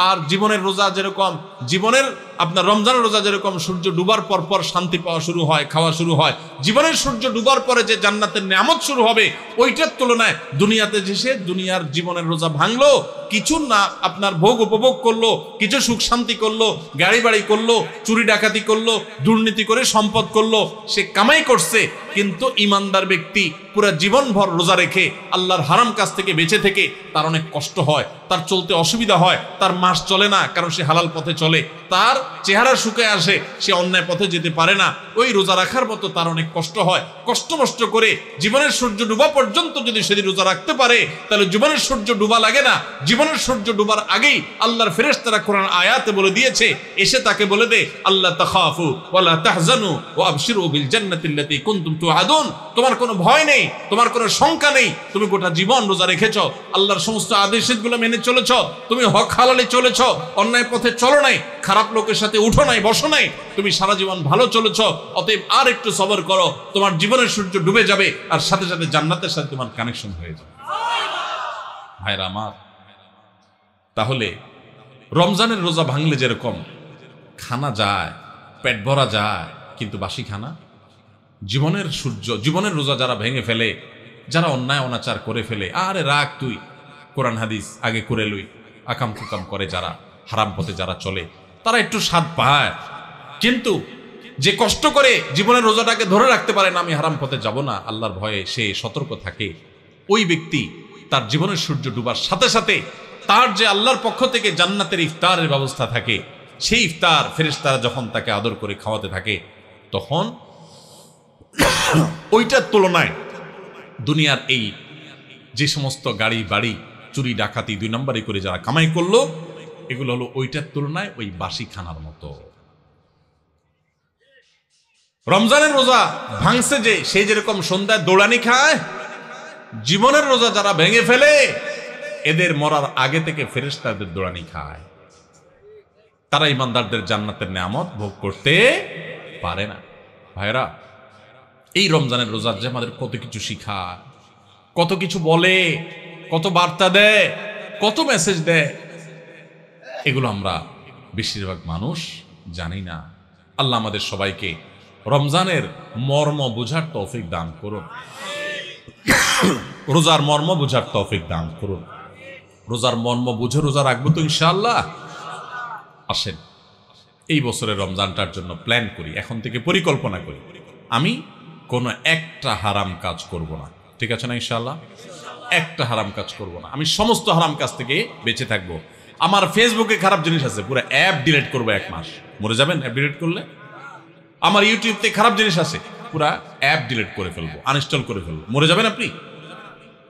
আর জীবনের রোজা যেরকম জীবনের আপনার রমজানের রোজা যেরকম সূর্য ডুবার পর পর শান্তি পাওয়া শুরু হয়, খাওয়া শুরু হয়, জীবনের সূর্য ডুবার পরে যে জান্নাতের নিয়ামত শুরু হবে ওইটার তুলনায় দুনিয়াতে যে দুনিয়ার জীবনের রোজা ভাঙলো, কিছু না আপনার ভোগ উপভোগ করলো, কিছু সুখ শান্তি করলো, গাড়ি বাড়ি করলো, চুরি ডাকাতি করলো, দুর্নীতি করে সম্পদ করলো, সে কামাই করছে, কিন্তু ইমানদার ব্যক্তি পুরা জীবনভর রোজা রেখে আল্লাহর হারাম কাজ থেকে বেঁচে থেকে তার অনেক কষ্ট হয়, তার চলতে অসুবিধা হয়, তার মাস চলে না, কারণ সে হালাল পথে চলে, তার চেহারা শুকায় আসে, সে অন্যায় পথে যেতে পারে না, ওই রোজা রাখার মতো তার অনেক কষ্ট হয়। কষ্ট মষ্ট করে জীবনের সূর্য ডুবা পর্যন্ত যদি সেদিন রোজা রাখতে পারে, তাহলে জীবনের সূর্য ডুবা লাগে না। জীবনের সূর্য ডুবার আগেই আল্লাহর ফেরেশতারা কোরআন আয়াতে বলে দিয়েছে, এসে তাকে বলে দে, আল্লাহ তাখাফু ওয়ালা তাহজানু ওয়া আবশিরু বিল জান্নাতিল্লাতী কুনতুম তুআদুন। তোমার কোনো ভয় নেই, তোমার কোনো শঙ্কা নেই, তুমি গোটা জীবন রোজা রেখেছো, আল্লাহর সমস্ত আদেশগুলো মেনে চলেছ, তুমি হক হালালে চলেছ, অন্যায় পথে চলো নাই, খারাপ লোকের সাথে উঠো নাই, বসো নাই, তুমি সারা জীবন ভালো চলেছ। অতএব আর একটু সবর করো, তোমার জীবনের সূর্য ডুবে যাবে, আর সাথে সাথে জান্নাতের সাথে তোমার কানেকশন হয়ে যাবে। ভাইরা আমার, তাহলে রমজানের রোজা ভাঙলে যেরকম খানা যায়, পেট ভরা যায়, কিন্তু বাসি খানা, জীবনের রোজা যারা ভেঙে ফেলে, যারা অন্যায় অনাচার করে ফেলে, আরে রাখ তুই, কোরআন হাদিস আগে করে লই, আকাম কুকাম করে যারা, হারাম পথে যারা চলে, তারা একটু স্বাদ পায়। কিন্তু যে কষ্ট করে জীবনের রোজাটাকে ধরে রাখতে পারে না, আমি হারাম পথে যাব না, আল্লাহর ভয়ে সে সতর্ক থাকে, ওই ব্যক্তি তার জীবনের সূর্য ডুবার সাথে সাথে তার যে আল্লাহর পক্ষ থেকে জান্নাতের ইফতারের ব্যবস্থা থাকে, সেই ইফতার ফেরেশতারা যখন তাকে আদর করে খাওয়াতে থাকে, তখন ওইটার তুলনায় দুনিয়ার এই যে সমস্ত গাড়ি বাড়ি চুরি ডাকাতি 2 নম্বরই করে যারা কামাই করলো, এগুলো হলো ওইটার তুলনায় ওই বাসি খানার মতো। রমজানের রোজা ভাঙছে যে, সে যেরকম সন্ধ্যায় দৌড়ানি খায়, জীবনের রোজা যারা ভেঙে ফেলে, এদের মরার আগে থেকে ফেরেশতাদের দৌড়ানি খায়, তারা ইমানদারদের জান্নাতের নিয়ামত ভোগ করতে পারে না। ভাইরা, এই রমজানের রোজার যে আমাদের কত কিছু শিখায়, কত কিছু বলে, কত বার্তা দেয়, কত মেসেজ দেয়, এগুলো আমরা বেশিরভাগ মানুষ জানি না। আল্লাহ আমাদের সবাইকে রমজানের মর্ম বুঝার তৌফিক দান করুন, রোজার মর্ম বুঝার তৌফিক দান করুন। রোজার মর্ম বুঝে রোজা রাখবো তো ইনশাআল্লাহ। আসেন এই বছরের রমজানটার জন্য প্ল্যান করি, এখন থেকে পরিকল্পনা করি, আমি কোনো একটা হারাম কাজ করব না, ঠিক আছে না ইনশাআল্লাহ? একটা হারাম কাজ করব না, আমি সমস্ত হারাম কাজ থেকে বেঁচে থাকবো। আমার ফেসবুকে খারাপ জিনিস আছে, পুরো অ্যাপ ডিলিট করবো, 1 মাস। মরে যাবেন অ্যাপ ডিলিট করলে? আমার ইউটিউবতে খারাপ জিনিস আছে, পুরা অ্যাপ ডিলিট করে ফেলবো, আনইনস্টল করে ফেলবো। মরে যাবেন আপনি?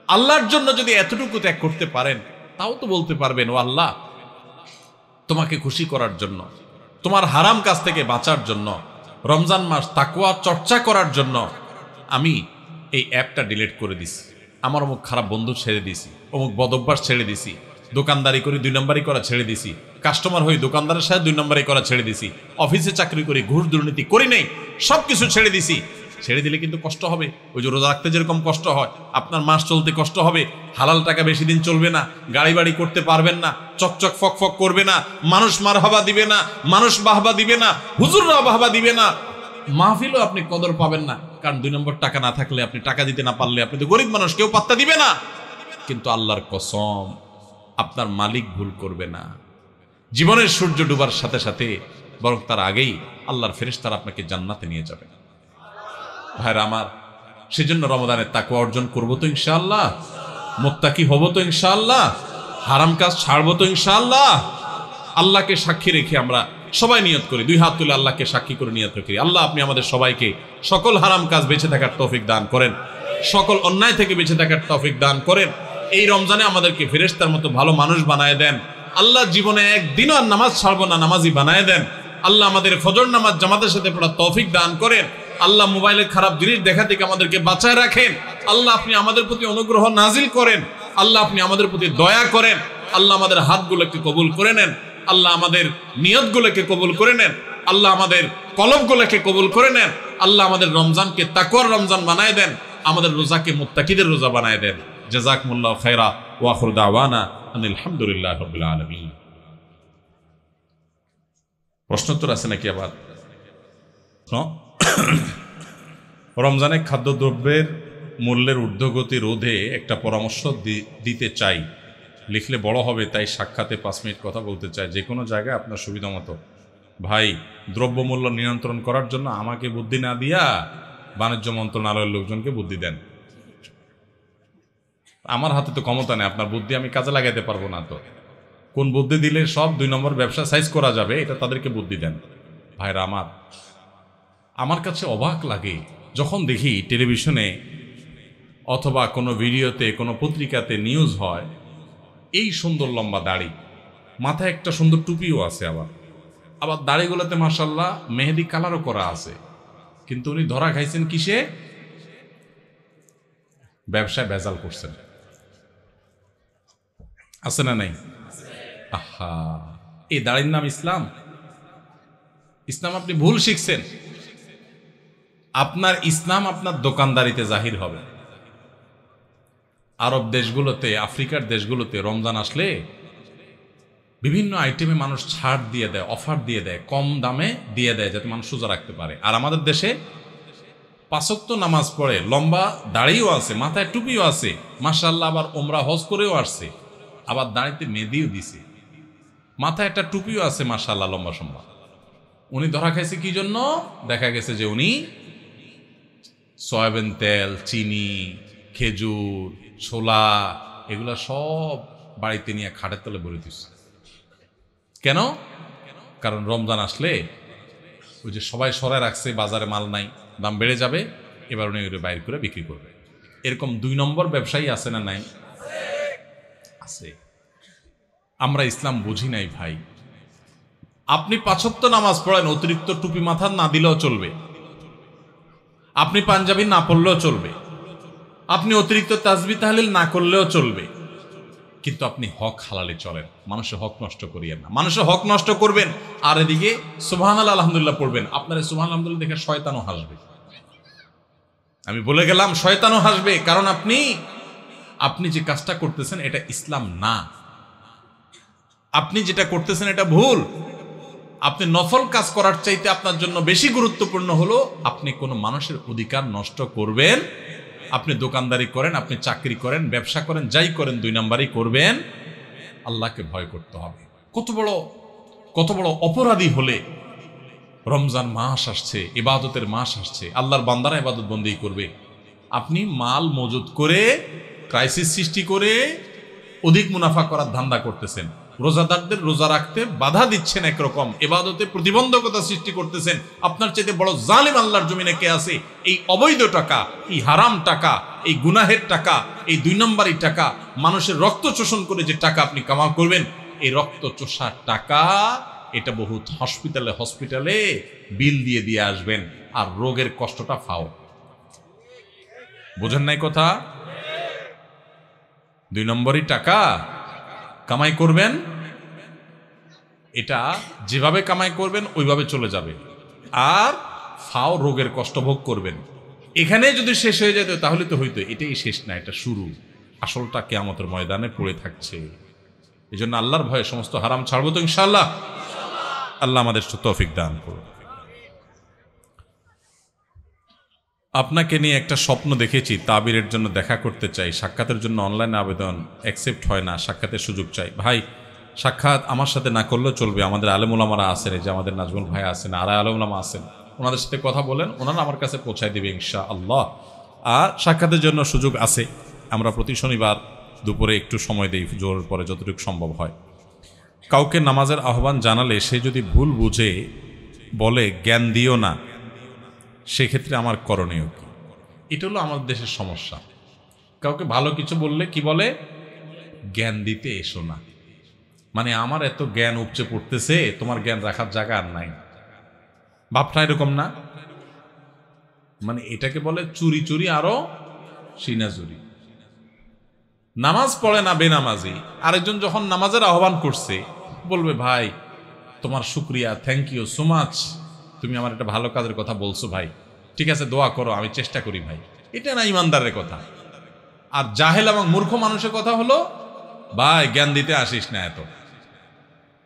আল্লাহর জন্য যদি এতটুকু ত্যাগ করতে পারেন, তাও তো বলতে পারবেন, ও আল্লাহ, তোমাকে খুশি করার জন্য, তোমার হারাম কাজ থেকে বাঁচার জন্য, রমজান মাস তাকওয়া চর্চা করার জন্য আমি এই অ্যাপটা ডিলিট করে দিছি, আমার অমুক খারাপ বন্ধু ছেড়ে দিছি, অমুক বদভ্যাস ছেড়ে দিছি, দোকানদারি করি 2 নম্বরই করা ছেড়ে দিছি, কাস্টমার হই দোকানদারের সাথে 2 নম্বরই করা ছেড়ে দিছি, অফিসে চাকরি করি, ঘুষ দুর্নীতি করি নাই, সব কিছু ছেড়ে দিছি। ছেড়ে দিলে কিন্তু কষ্ট হবে, ওই যে রোজা রাখতে যেরকম কষ্ট হয়, আপনার মাস চলতে কষ্ট হবে, হালাল টাকা বেশি দিন চলবে না, গাড়ি বাড়ি করতে পারবেন না, চকচক ফক ফক করবে না, মানুষ মারহাবা দিবে না, মানুষ বাহবা দিবে না, হুজুররা বাহবা দিবে না, মাহফিলও আপনি কদর পাবেন না, কারণ 2 নম্বর টাকা না থাকলে, আপনি টাকা দিতে না পারলে, আপনি তো গরিব মানুষ, কেউ পাত্তা দিবে না। কিন্তু আল্লাহর কসম, আপনার মালিক ভুল করবে না। জীবনের সূর্য ডুবার সাথে সাথে, বরং তার আগেই আল্লাহর ফেরেশতারা আপনাকে জান্নাতে নিয়ে যাবে। ভাইরা আমার, সেজন্য রমাদানের তাকওয়া অর্জন করবো তো ইনশাআল্লাহ, মুত্তাকি হব তো ইনশাআল্লাহ, হারাম কাজ ছাড়বো তো ইনশাআল্লাহ। আল্লাহকে সাক্ষী রেখে আমরা সবাই নিয়ত করি, 2 হাত তুলে আল্লাহকে সাক্ষী করে নিয়ত করি, আল্লাহ আপনি আমাদের সবাইকে সকল হারাম কাজ বেঁচে থাকার তৌফিক দান করেন, সকল অন্যায় থেকে বেঁচে থাকার তৌফিক দান করেন। এই রমজানে আমাদেরকে ফেরেশতার মতো ভালো মানুষ বানায় দেন আল্লাহ। জীবনে একদিনও আর নামাজ ছাড়বো না, নামাজি বানায় দেন আল্লাহ। আমাদের ফজর নামাজ জামাতের সাথে পড়া তৌফিক দান করেন আল্লাহ। মোবাইলে খারাপ জিনিস দেখা থেকে আমাদেরকে বাঁচায় রাখেন আল্লাহ। আপনি আমাদের প্রতি অনুগ্রহ নাজিল করেন আল্লাহ। আপনি আমাদের প্রতি দয়া করেন আল্লাহ। আমাদের হাতগুলোকে কবুল করে নেন আল্লাহ। আমাদের নিয়তগুলোকে কবুল করে নেন আল্লাহ। আমাদের কলবগুলোকে কবুল করে নেন আল্লাহ। আমাদের রমজানকে তাকওয়ার রমজান বানায় দেন, আমাদের রোজাকে মুত্তাকিদের রোজা বানায় দেন। জাযাকুমুল্লাহু খায়রা ওয়া আখিরু দাওয়ানা আনিল হামদুলিল্লাহি রাব্বিল আলামিন। প্রশ্নোত্তর আছে নাকি আবার? রমজানে খাদ্যদ্রব্যের মূল্যের ঊর্ধ্বগতি রোধে একটা পরামর্শ দিতে চাই, লিখলে বড় হবে, তাই সাক্ষাতে 5 মিনিট কথা বলতে চাই, যে কোনো জায়গায় আপনার সুবিধা মতো। ভাই, দ্রব্যমূল্য নিয়ন্ত্রণ করার জন্য আমাকে বুদ্ধি না দিয়া বাণিজ্য মন্ত্রণালয়ের লোকজনকে বুদ্ধি দেন। আমার হাতে তো ক্ষমতা নেই, আপনার বুদ্ধি আমি কাজে লাগাইতে পারবো না। তো কোন বুদ্ধি দিলে সব 2 নম্বর ব্যবসা সাইজ করা যাবে, এটা তাদেরকে বুদ্ধি দেন। ভাইরা আমার কাছে অবাক লাগে যখন দেখি টেলিভিশনে অথবা কোনো ভিডিওতে, কোনো পত্রিকাতে নিউজ হয়, এই সুন্দর লম্বা দাড়ি, মাথায় একটা সুন্দর টুপিও আছে, আবার দাড়িগুলোতে মাশাআল্লাহ মেহেদি কালারও করা আছে, কিন্তু উনি ধরা খাইছেন কিসে? ব্যবসায় ভেজাল করছেন। আছে না নাই? আহা, এই দাড়ির নাম ইসলাম? ইসলাম আপনি ভুল শিখছেন। আপনার ইসলাম আপনার দোকানদারিতে জাহির হবে। আরব দেশগুলোতে, আফ্রিকার দেশগুলোতে রমজান আসলে বিভিন্ন আইটেমে মানুষ ছাড় দিয়ে দেয়, অফার দিয়ে দেয়, কম দামে দিয়ে দেয়, যাতে মানুষ সোজা রাখতে পারে। আর আমাদের দেশে 5 ওয়াক্ত নামাজ পড়ে, লম্বা দাড়িও আছে, মাথায় টুপিও আছে, মাশাআল্লাহ, আবার ওমরা হজ করেও আসছে, আবার দাড়িতে মেহেদিও দিছে, মাথায় একটা টুপিও আছে, মাশাআল্লাহ, লম্বা সম্বা। উনি ধরা খাইছে কি জন্য? দেখা গেছে যে উনি সয়াবিন তেল, চিনি, খেজুর, ছোলা, এগুলা সব বাড়িতে নিয়ে খাটের তলে ভরে দিচ্ছে। কেন? কারণ রমজান আসলে ওই যে সবাই সরায় রাখছে, বাজারে মাল নাই, দাম বেড়ে যাবে, এবার উনি ওই বাইর করে বিক্রি করবে। এরকম 2 নম্বর ব্যবসায়ী আছে না নাই? আছে। আমরা ইসলাম বুঝি নাই ভাই। আপনি 5 ওয়াক্ত নামাজ পড়েন, অতিরিক্ত টুপি মাথার না দিলেও চলবে, আপনি পাঞ্জাবি না পড়লেও চলবে, আপনি অতিরিক্ত তাসবিহ তাহলিল না করলেও চলবে, কিন্তু আপনি হক হালালে চলেন। মানুষের হক নষ্ট করিয়েন না। মানুষের হক নষ্ট করবেন আর এদিকে সুবহানাল্লাহ আলহামদুলিল্লাহ পড়বেন, আপনার সুবহানাল্লাহ আলহামদুলিল্লাহ দেখে শয়তানও হাসবে। আমি বলে গেলাম, শয়তানও হাসবে, কারণ আপনি যে কাজটা করতেছেন এটা ইসলাম না। আপনি যেটা করতেছেন এটা ভুল। আপনি নফল কাজ করার চাইতে আপনার জন্য বেশি গুরুত্বপূর্ণ হলো আপনি কোনো মানুষের অধিকার নষ্ট করবেন। আপনি দোকানদারি করেন, আপনি চাকরি করেন, ব্যবসা করেন, যাই করেন, 2 নম্বরই করবেন। আল্লাহকে ভয় করতে হবে। কত বড় অপরাধী হলে রমজান মাস আসছে, ইবাদতের মাস আসছে, আল্লাহর বান্দারা ইবাদত বন্দেগী করবে, আপনি মাল মজুত করে, ক্রাইসিস সৃষ্টি করে অধিক মুনাফা করার ধান্দা করতেছেন। রোজাদারদের রোজা রাখতে বাধা দিচ্ছেন, একরকম ইবাদতে প্রতিবন্ধকতা সৃষ্টি করতেছেন। আপনার চাইতে বড় জালিম আল্লাহর জমিনে কে আছে? এই অবৈধ টাকা, এই হারাম টাকা, এই গুনাহের টাকা, এই 2 নম্বরই টাকা, মানুষের রক্ত শোষণ করে যে টাকা আপনি কামা করবেন, এই রক্ত চোষার টাকা, এটা বহুত হসপিটালে বিল দিয়ে আসবেন, আর রোগের কষ্টটা ফাও। বোঝেন নাই কথা? 2 নম্বরই টাকা কামাই করবেন, এটা যেভাবে কামাই করবেন ওইভাবে চলে যাবে, আর ফাও রোগের কষ্ট ভোগ করবেন। এখানে যদি শেষ হয়ে যেত তাহলে তো হইতো। এটাই শেষ না, এটা শুরু। আসলটা কিয়ামতের ময়দানে পড়ে থাকছে। এই জন্য আল্লাহর ভয়ে সমস্ত হারাম ছাড়বো তো ইনশাআল্লাহ। আল্লাহ আমাদের তৌফিক দান করুন। আপনাকে নিয়ে একটা স্বপ্ন দেখেছি, তাবিরের জন্য দেখা করতে চাই, সাক্ষাতের জন্য অনলাইনে আবেদন অ্যাকসেপ্ট হয় না, সাক্ষাতের সুযোগ চাই। ভাই, সাক্ষাৎ আমার সাথে না করলেও চলবে, আমাদের আলেম ওলামারা আছেন, যে আমাদের নাজমুল ভাই আছেন, আর আলেম ওলামা আছেন, ওনাদের সাথে কথা বলেন, ওনারা আমার কাছে পৌঁছায় দেবে ইনশাআল্লাহ। আর সাক্ষাতের জন্য সুযোগ আছে। আমরা প্রতি শনিবার দুপুরে একটু সময় দিই, জোরের পরে যতটুকু সম্ভব হয়। কাউকে নামাজের আহ্বান জানালে সে যদি ভুল বুঝে বলে জ্ঞান দিও না, সেক্ষেত্রে আমার করণীয় কি? এটা হলো আমাদের দেশের সমস্যা। কাউকে ভালো কিছু বললে কি বলে? জ্ঞান দিতে এসো না। মানে আমার এত জ্ঞান উপচে পড়তেছে, তোমার জ্ঞান রাখার জায়গা আর নাই। ভাবটা এরকম না? মানে এটাকে বলে চুরি চুরি আরো সিনাজুরি। নামাজ পড়ে না বেনামাজি, আরেকজন যখন নামাজের আহ্বান করছে বলবে ভাই তোমার শুক্রিয়া, থ্যাংক ইউ সো মাচ, তুমি আমার একটা ভালো কাজের কথা বলছো ভাই, ঠিক আছে দোয়া করো, আমি চেষ্টা করি ভাই। এটা না ইমানদারের কথা। আর জাহেল এবং মূর্খ মানুষের কথা হলো ভাই জ্ঞান দিতে আসিস না এত।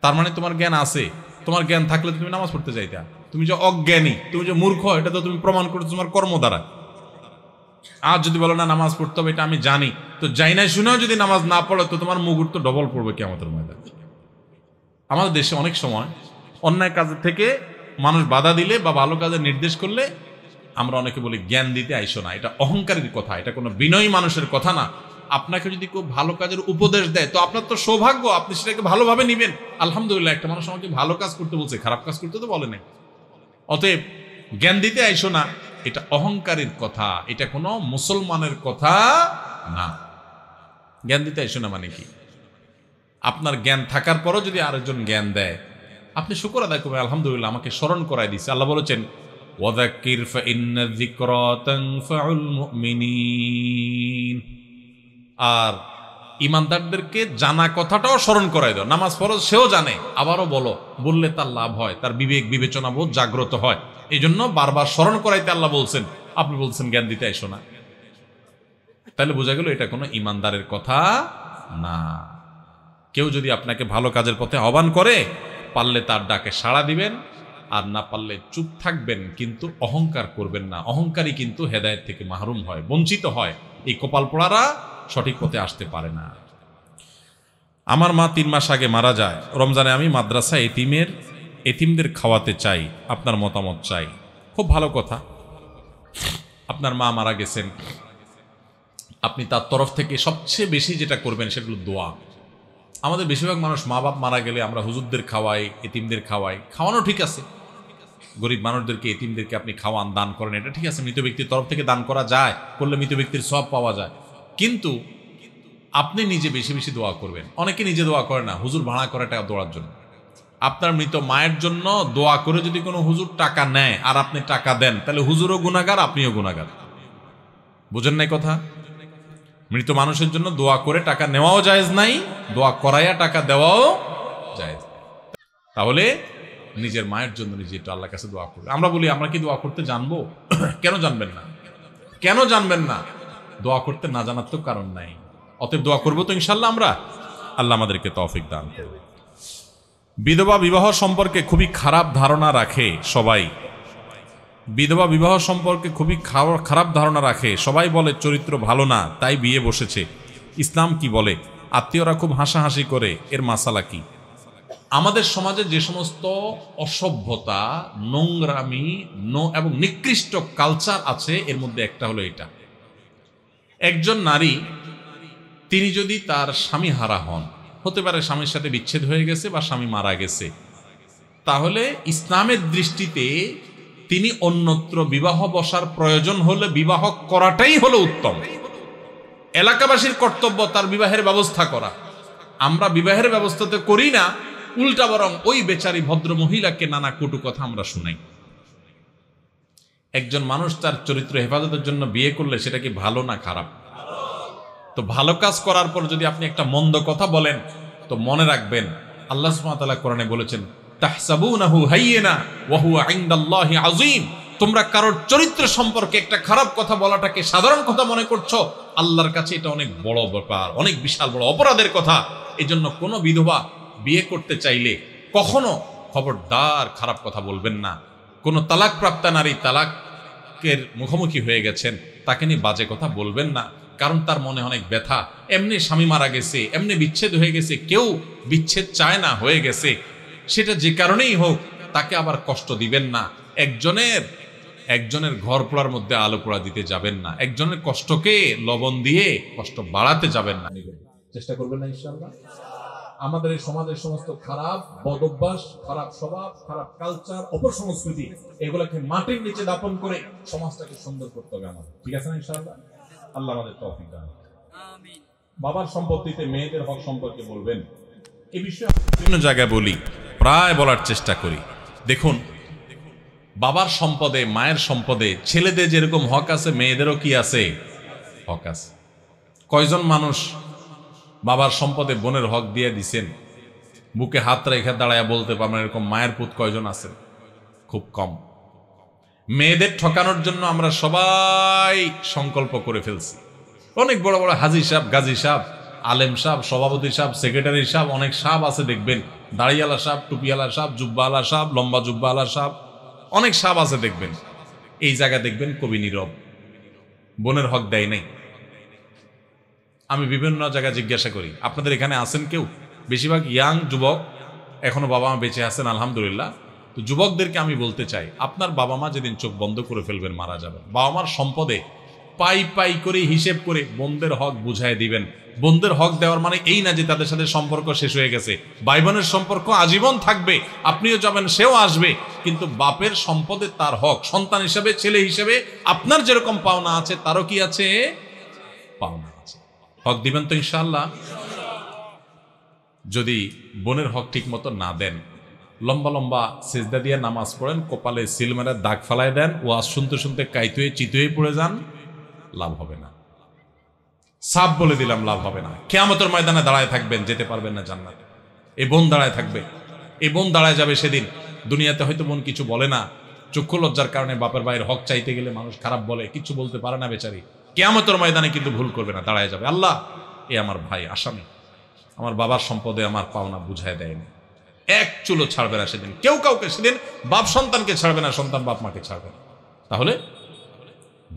তার মানে তোমার জ্ঞান আছে, তোমার জ্ঞান থাকলে তুমি নামাজ পড়তে যাইতা। তুমি যে অজ্ঞানী, তুমি যে মূর্খ, এটা তো তুমি প্রমাণ করছো তোমার কর্ম দ্বারা। আর যদি বলো না নামাজ পড়তে হবে, এটা আমি জানি, তো যাই না শুনেও যদি নামাজ না পড়ে তো তোমার মুগুর তো ডবল পড়বে কিয়ামতের ময়দানে। আমাদের দেশে অনেক সময় অন্যায় কাজের থেকে মানুষ বাধা দিলে বা ভালো কাজের নির্দেশ করলে আমরা অনেকে বলি জ্ঞান দিতে আইসো না। এটা অহংকারের কথা, এটা কোনো বিনয়ী মানুষের কথা না। আপনাকে যদি কেউ ভালো কাজের উপদেশ দেয় তো আপনার তো সৌভাগ্য, আপনি সেটাকে ভালোভাবে নিবেন। আলহামদুলিল্লাহ, একটা মানুষ আমাকে ভালো কাজ করতে বলছে, খারাপ কাজ করতে তো বলে নাই। অতএব জ্ঞান দিতে আইসো না, এটা অহংকারের কথা, এটা কোনো মুসলমানের কথা না। জ্ঞান দিতে আইসো না মানে কি? আপনার জ্ঞান থাকার পরও যদি আরেকজন জ্ঞান দেয়, আপনি শুকর আদায় করবেন, আলহামদুলিল্লাহ আমাকে স্মরণ করাই দিচ্ছে। আল্লাহ বলেছেন ওয়াযাক্কির ফাইন্না যিকরা তানফাউল মুমিনিন। আর ইমানদারদেরকে জানা কথাটাও স্মরণ করাই দাও। নামাজ ফরজ সেও জানে, আবারও বললে তার লাভ হয়, তার বিবেক বিবেচনা বোধ জাগ্রত হয়। এই জন্য বারবার স্মরণ করাইতে আল্লাহ বলছেন, আপনি বলছেন জ্ঞান দিতে আইসো না। তাহলে বোঝা গেল এটা কোনো ইমানদারের কথা না। কেউ যদি আপনাকে ভালো কাজের পথে আহ্বান করে, পারলে তার ডাকে সাড়া দিবেন, আর না পারলে চুপ থাকবেন, কিন্তু অহংকার করবেন না। অহংকারী কিন্তু হেদায়েত থেকে মাহরুম হয়, বঞ্চিত হয়। এই কপাল পোড়ারা সঠিক পথে আসতে পারে না। আমার মা 3 মাস আগে মারা যায়। রমজানে আমি মাদ্রাসা এতিমদের খাওয়াতে চাই, আপনার মতামত চাই। খুব ভালো কথা, আপনার মা মারা গেছেন, আপনি তার তরফ থেকে সবচেয়ে বেশি যেটা করবেন সেগুলো দোয়া। আমাদের বেশিরভাগ মানুষ মা বাপ মারা গেলে আমরা হুজুরদের খাওয়াই, এতিমদের খাওয়াই। খাওয়ানো ঠিক আছে, গরিব মানুষদেরকে, এতিমদেরকে আপনি খাওয়ান, দান করেন, এটা ঠিক আছে, মৃত ব্যক্তির তরফ থেকে দান করা যায়, করলে মৃত ব্যক্তির সওয়াব পাওয়া যায়। কিন্তু আপনি নিজে বেশি বেশি দোয়া করবেন। অনেকে নিজে দোয়া করে না, হুজুর ভাড়া করে টাকা দোয়ার জন্য। আপনার মৃত মায়ের জন্য দোয়া করে যদি কোনো হুজুর টাকা নেয় আর আপনি টাকা দেন, তাহলে হুজুরও গুনাহগার, আপনিও গুনাহগার। বুঝেন নাই কথা? মৃত মানুষের জন্য দোয়া করে টাকা নেওয়াও জায়েজ নাই, দোয়া করাইয়া টাকা দেওয়াও জায়েজ। তাহলে নিজের মায়ের জন্য নিজে একটু আল্লাহর কাছে দোয়া করবে। আমরা বলি আমরা কি দোয়া করতে জানবো? কেন জানবেন না? কেন জানবেন না? দোয়া করতে না জানার তো কারণ নাই। অতএব দোয়া করবো তো ইনশাল্লাহ আমরা। আল্লাহ আমাদেরকে তৌফিক দান করবে। বিধবা বিবাহ সম্পর্কে খুবই খারাপ ধারণা রাখে সবাই। বিধবা বিবাহ সম্পর্কে খুবই খারাপ ধারণা রাখে সবাই, বলে চরিত্র ভালো না তাই বিয়ে বসেছে। ইসলাম কি বলে? আত্মীয়রা খুব হাসাহাসি করে, এর মাসালা কি? আমাদের সমাজে যে সমস্ত অসভ্যতা, নোংরামি এবং নিকৃষ্ট কালচার আছে, এর মধ্যে একটা হলো এটা। একজন নারী, তিনি যদি তার স্বামী হারা হন, হতে পারে স্বামীর সাথে বিচ্ছেদ হয়ে গেছে বা স্বামী মারা গেছে, তাহলে ইসলামের দৃষ্টিতে তিনি অন্যত্র বিবাহ বসার প্রয়োজন হলে বিবাহ করাটাই হলো উত্তম। এলাকাবাসীর কর্তব্য তার বিবাহের ব্যবস্থা করা। আমরা বিবাহের ব্যবস্থাতে করি না, উল্টা বরং ওই বেচারি ভদ্র মহিলাকে নানা কটু কথা আমরা শুনাই। একজন মানুষ তার চরিত্র হেফাজতের জন্য বিয়ে করলে সেটা কি ভালো না খারাপ? তো ভালো কাজ করার পর যদি আপনি একটা মন্দ কথা বলেন, তো মনে রাখবেন আল্লাহ সুবহানাহু ওয়া তাআলা কোরআনে বলেছেন তাহসাবুনাহু হাইয়িনা ওয়া হুয়া ইনদাল্লাহি আযীম। তোমরা কারোর চরিত্র সম্পর্কে একটা খারাপ কথা বলাটাকে সাধারণ কথা মনে করছো, আল্লাহর কাছে এটা অনেক বড় ব্যাপার, অনেক বিশাল বড় অপরাধের কথা। এজন্য কোনো বিধবা বিয়ে করতে চাইলে কখনো খবরদার খারাপ কথা বলবেন না। কোনো তালাকপ্রাপ্তা নারী, তালাকের মুখোমুখি হয়ে গেছেন, তাকে নিয়ে বাজে কথা বলবেন না, কারণ তার মনে অনেক ব্যথা। এমনি স্বামী মারা গেছে, এমনি বিচ্ছেদ হয়ে গেছে, কেউ বিচ্ছেদ চায় না, হয়ে গেছে, সেটা যে কারণেই হোক, তাকে আবার কষ্ট দিবেন না। একজনের ঘর পোড়ার মধ্যে আলো পোড়া দিতে যাবেন না, একজনের কষ্টকে লবণ দিয়ে কষ্ট বাড়াতে যাবেন না। চেষ্টা করবেন না ইনশাআল্লাহ। আমাদের এই সমাজের সমস্ত খারাপ বদ অভ্যাস, খারাপ স্বভাব, খারাপ কালচার, অপসংস্কৃতি, এগুলোকে মাটির নিচে দাপন করে সমাজটাকে সুন্দর করতে হবে আমাদের। ঠিক আছে না ইনশাআল্লাহ? আল্লাহ আমাদের তৌফিক দান করুন। আমিন। বাবার সম্পত্তিতে মেয়েদের হক সম্পর্কে বলবেন, এই বিষয়ে বিভিন্ন জায়গায় বলি, প্রায় বলার চেষ্টা করি। দেখুন, বাবার সম্পদে, মায়ের সম্পদে ছেলেদের যেরকম হক আছে, মেয়েদেরও কি আছে? হক আছে। কয়জন মানুষ বাবার সম্পদে বোনের হক দিয়ে দিছেন? বুকে হাত রেখে দাঁড়ায় বলতে পারবেন এরকম মায়ের পুত কয়জন আছেন? খুব কম। মেয়েদের ঠকানোর জন্য আমরা সবাই সংকল্প করে ফেলছি। অনেক বড় বড় হাজি সাহেব, গাজী সাহেব, আলেম সাহেব, সভাপতি সাহেব, সেক্রেটারি সাহেব, অনেক সাহেব আছে দেখবেন, দাড়িওয়ালা সাপ, টুপিওয়ালা সাপ, জুব্বাওয়ালা সাপ, লম্বা জুব্বাওয়ালা সাপ, অনেক সাপ আছে দেখবেন। এই জায়গা দেখবেন কবি নীরব, বোনের হক দেয় নাই। আমি বিভিন্ন জায়গায় জিজ্ঞাসা করি, আপনাদের এখানে আছেন কেউ? বেশিরভাগ ইয়াং যুবক, এখনো বাবা মা বেঁচে আছেন আলহামদুলিল্লাহ। তো যুবকদেরকে আমি বলতে চাই, আপনার বাবা মা যেদিন চোখ বন্ধ করে ফেলবেন, মারা যাবেন, বাবা মার সম্পদে পাই পাই করে হিসেব করে বোনদের হক বুঝাই দিবেন। বোনদের হক দেওয়ার মানে এই না যে তাদের সাথে সম্পর্ক শেষ হয়ে গেছে। ভাই বোনের সম্পর্ক আজীবন থাকবে, আপনিও যাবেন, সেও আসবে, কিন্তু বাপের সম্পদে তার হক, সন্তান হিসেবে, ছেলে হিসেবে আপনার যেরকম পাওনা আছে তারও কি আছে, পাওনা আছে। হক দিবেন তো ইনশাআল্লাহ। যদি বোনের হক ঠিক মতো না দেন, লম্বা লম্বা সিজদা দিয়ে নামাজ পড়েন, কপালে সিল মেরে দাগ ফালাই দেন, ওয়াজ শুনতে শুনতে কাইতুয়ে চিতুয়ে পড়ে যান, লাভ হবে না। সাপ বলে দিলাম, লাভ হবে না। কিয়ামতের ময়দানে দাঁড়ায় থাকবেন, যেতে পারবেন না জান্নাতে। এই বোন দাঁড়ায় থাকবে, এই বোন দাঁড়ায় যাবে সেদিন। দুনিয়াতে হয়তো বোন কিছু বলে না, চক্ষু লজ্জার কারণে বাপের ভাইয়ের হক চাইতে গেলে মানুষ খারাপ বলে, কিছু বলতে পারে না বেচারি। কিয়ামতের ময়দানে কিন্তু ভুল করবে না, দাঁড়ায় যাবে, আল্লাহ এ আমার ভাই আসামি, আমার বাবার সম্পদে আমার পাওনা বুঝায় দেয়নি। এক চুলো ছাড়বে না সেদিন, কেউ কাউকে সেদিন। বাপ সন্তানকে ছাড়বে না, সন্তান বাপ মাকে ছাড়বে না। তাহলে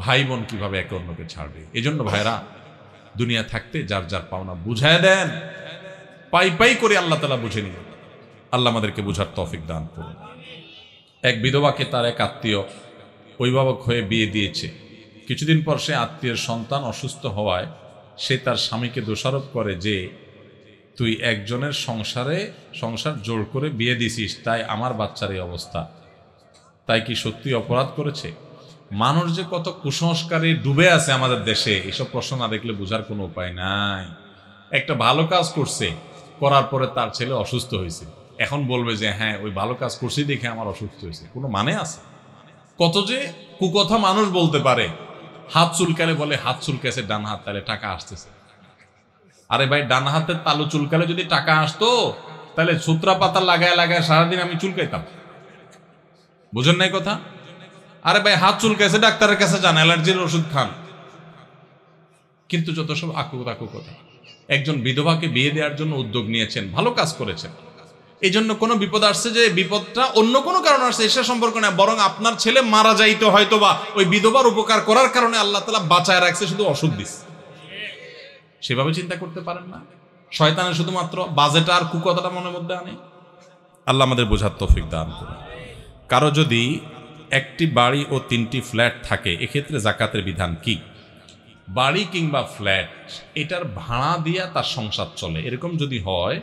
ভাই বোন কিভাবে একে অন্যকে ছাড়বে? এই জন্য ভাইরা, দুনিয়া থাকতে যার যার পাওনা বুঝায় দেন, পাই পাই করে আল্লাহ তাআলা বুঝে নিবেন। আল্লাহ আমাদেরকে বুঝার তৌফিক দান করুন। এক বিধবাকে তার এক আত্মীয় অভিভাবক হয়ে বিয়ে দিয়েছে। কিছুদিন পর সে আত্মীয়ের সন্তান অসুস্থ হওয়ায় সে তার স্বামীকে দোষারোপ করে যে, তুই একজনের সংসার জোর করে বিয়ে দিছিস, তাই আমার বাচ্চার এই অবস্থা। তাই কি সত্যি অপরাধ করেছে? মানুষ যে কত কুসংস্কারে ডুবে আছে আমাদের দেশে, এসব প্রশ্ন না দেখলে বোঝার কোনো উপায় নাই। একটা ভালো কাজ করছে, করার পরে তার ছেলে অসুস্থ হয়েছে, এখন বলবে যে হ্যাঁ ওই ভালো কাজ করছি দেখে আমার অসুস্থ হয়েছে। কোনো মানে আছে? কত যে কুকথা মানুষ বলতে পারে। হাত চুলকালে বলে হাত চুলকেছে ডান হাত, তাহলে টাকা আসতেছে। আরে ভাই, ডান হাতের তালু চুলকালে যদি টাকা আসতো, তাহলে সুত্রা পাতা লাগায় লাগায় সারাদিন আমি চুলকাইতাম। বুঝেন নাই কথা? আরে ভাই, হাত চুলকাইছে, ডাক্তারের কাছে যান, অ্যালার্জির ওষুধ খান। কিন্তু যত সব আকুক কথা। একজন বিধবাকে বিয়ে দেওয়ার জন্য উদ্যোগ নিয়েছেন, ভালো কাজ করেছেন। এই জন্য কোনো বিপদ আসছে যে বিপদটা অন্য কোনো কারণ আসছে, এসে সম্পর্ক না, বরং আপনার ছেলে মারা যাইতো হয়তো, বা ওই বিধবার উপকার করার কারণে আল্লাহ তাআলা বাঁচায় রাখছে, শুধু অসুখ দিচ্ছে। সেভাবে চিন্তা করতে পারেন না? শয়তানের শুধুমাত্র বাজেট আর কুকথাটা মনের মধ্যে আনে। আল্লাহ আমাদের বোঝার তৌফিক দান করুন। কারো যদি একটি বাড়ি ও 3টি ফ্ল্যাট থাকে, এক্ষেত্রে যাকাতের বিধান কি? বাড়ি কিংবা ফ্ল্যাট, এটার ভাড়া দিয়া তার সংসার চলে, এরকম যদি হয়,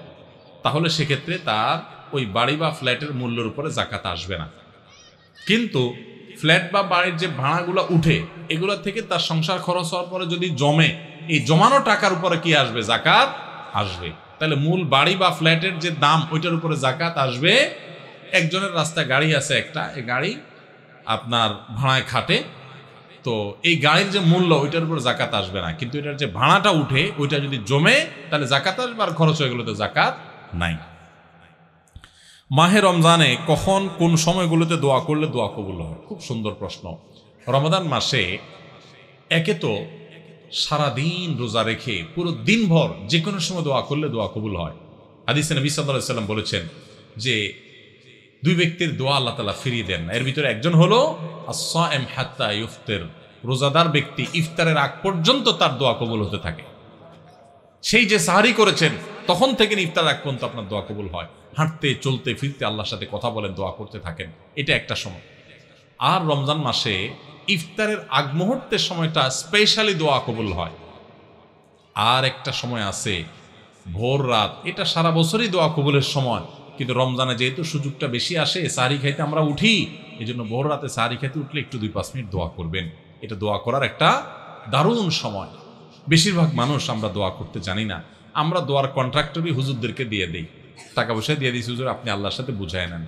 তাহলে সেক্ষেত্রে তার ওই বাড়ি বা ফ্ল্যাটের মূল্যের উপরে যাকাত আসবে না। কিন্তু ফ্ল্যাট বা বাড়ির যে ভাড়াগুলো উঠে, এগুলো থেকে তার সংসার খরচ হওয়ার পরে যদি জমে, এই জমানো টাকার উপরে কি আসবে? যাকাত আসবে। তাহলে মূল বাড়ি বা ফ্ল্যাটের যে দাম, ওইটার উপরে যাকাত আসবে। একজনের রাস্তায় গাড়ি আছে একটা, এই গাড়ি আপনার ভাড়ায় খাটে, তো এই গাড়ির যে মূল্য, ওইটার উপর যাকাত আসবে না। কিন্তু এটার যে ভাড়াটা উঠে, ওইটা যদি জমে, তাহলে যাকাত আসবে, আর খরচ হয়ে গেলে তো যাকাত নাই। মাহে রমজানে কখন কোন সময়গুলোতে দোয়া করলে দোয়া কবুল হয়? খুব সুন্দর প্রশ্ন। রমাদান মাসে একে তো সারাদিন রোজা রেখে পুরো দিনভর যে কোনো সময় দোয়া করলে দোয়া কবুল হয়। হাদিসে নবী সাল্লাল্লাহু আলাইহি সাল্লাম বলেছেন যে 2 ব্যক্তির দোয়া আল্লাহ তাআলা ফিরিয়ে দেন না। এর ভিতরে একজন হলো আস-সাইম হাত্তা ইফতার, রোজাদার ব্যক্তি ইফতারের আগ পর্যন্ত তার দোয়া কবুল হতে থাকে। সেই যে সাহারি করেছেন তখন থেকে ইফতার আগ পর্যন্ত আপনার দোয়া কবুল হয়। হাঁটতে চলতে ফিরতে আল্লাহর সাথে কথা বলেন, দোয়া করতে থাকেন, এটা একটা সময়। আর রমজান মাসে ইফতারের আগ মুহূর্তের সময়টা স্পেশালি দোয়া কবুল হয়। আর একটা সময় আছে ভোর রাত, এটা সারা বছরই দোয়া কবুলের সময়, কিন্তু রমজানে যেহেতু সুযোগটা বেশি আসে, সাহারি খাইতে আমরা উঠি, এই জন্য ভোর রাতে সাহারি খাইতে উঠলে একটু 2-5 মিনিট দোয়া করবেন। এটা দোয়া করার একটা দারুণ সময়। বেশিরভাগ মানুষ আমরা দোয়া করতে জানি না। আমরা দোয়ার কন্ট্রাক্টরই হুজুরদেরকে দিয়ে দেই, টাকা পয়সা দিয়ে দিই, হুজুর আপনি আল্লাহর সাথে বুঝায় নেন।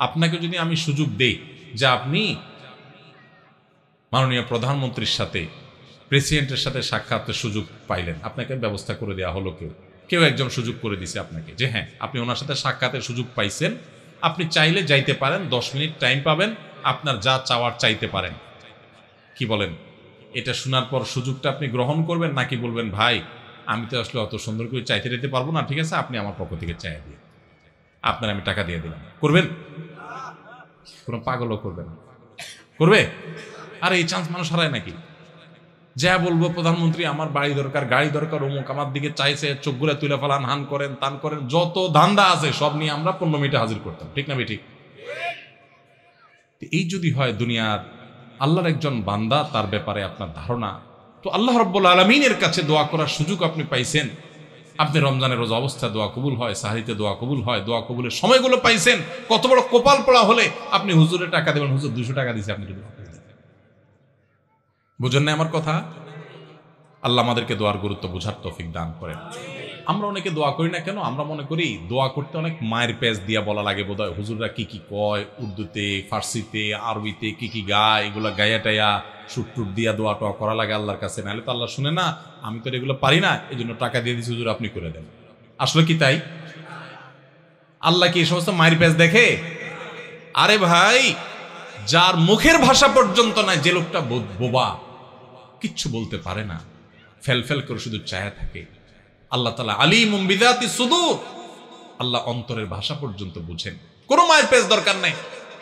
আপনাকে যদি আমি সুযোগ দেই যে আপনি মাননীয় প্রধানমন্ত্রীর সাথে, প্রেসিডেন্টের সাথে সাক্ষাতের সুযোগ পাইলেন, আপনাকে ব্যবস্থা করে দেওয়া হলো, কেউ একজন সুযোগ করে দিছে আপনাকে যে হ্যাঁ আপনি ওনার সাথে সাক্ষাতের সুযোগ পাইছেন, আপনি চাইলে যাইতে পারেন, 10 মিনিট টাইম পাবেন, আপনার যা চাওয়ার চাইতে পারেন। কি বলেন? এটা শোনার পর সুযোগটা আপনি গ্রহণ করবেন, নাকি বলবেন ভাই আমি তো আসলে অত সুন্দর করে চাইতে যেতে পারবো না, ঠিক আছে আপনি আমার পক্ষ থেকে চাই দিয়ে? আপনার আমি টাকা দিয়ে দিলাম, করবেন? কোনো পাগলও করবে না, করবে? আর এই চান্স মানুষ হারায় নাকি? যা বলবো প্রধানমন্ত্রী আমার বাড়ি দরকার, গাড়ি দরকার, অমুক আমার দিকে চাইছে, চোখগুলো তুলে ফেলান, হান করেন, তান করেন, যত ধান্দা আছে সব নিয়ে আমরা 15 মিনিটে হাজির করতাম, ঠিক না ঠিক? এই যদি হয় দুনিয়ার আল্লাহর একজন বান্দা, তার ব্যাপারে আপনার ধারণা, তো আল্লাহ রাব্বুল আলামিনের কাছে দোয়া করার সুযোগ আপনি পাইছেন। আপনি রমজানের রোজা অবস্থা দোয়া কবুল হয়, সাহরিতে দোয়া কবুল হয়, দোয়া কবুলের সময়গুলো পাইছেন। কত বড় কপাল পড়া হলে আপনি হুজুরের টাকা দেবেন, হুজুর 200 টাকা দিয়েছে, আপনি বুঝেন না আমার কথা? আল্লাহ আমাদেরকে দোয়ার গুরুত্ব বোঝার তৌফিক দান করেন। আমরা অনেকে দোয়া করি না কেন? আমরা মনে করি দোয়া করতে অনেক মায়ের পেজ দিয়া বলা লাগে বোধহয়, হুজুররা কি কি কয়, উর্দুতে, ফার্সিতে, আরবিতে কি কি গায়, এগুলো গায়া টায়া সুট টুট দিয়া দোয়া টোয়া করা লাগে আল্লাহর কাছে, নাহলে তো আল্লাহ শুনে না। আমি তো এগুলো পারি না, এই জন্য টাকা দিয়ে দিচ্ছি, হুজুর আপনি করে দেন। আসলে কি তাই? আল্লাহ কি এই সমস্ত মায়ের পেজ দেখে? আরে ভাই, যার মুখের ভাষা পর্যন্ত নাই, যে লোকটা বোবা, কিচ্ছু বলতে পারে না, ফেল ফেল করে শুধু চায়া থাকে, আল্লাহ তাআলা আলিমুম বিযাতি সুদূর, আল্লাহ অন্তরের ভাষা পর্যন্ত বুঝেন। কোনো মায়ের পেজ দরকার নাই,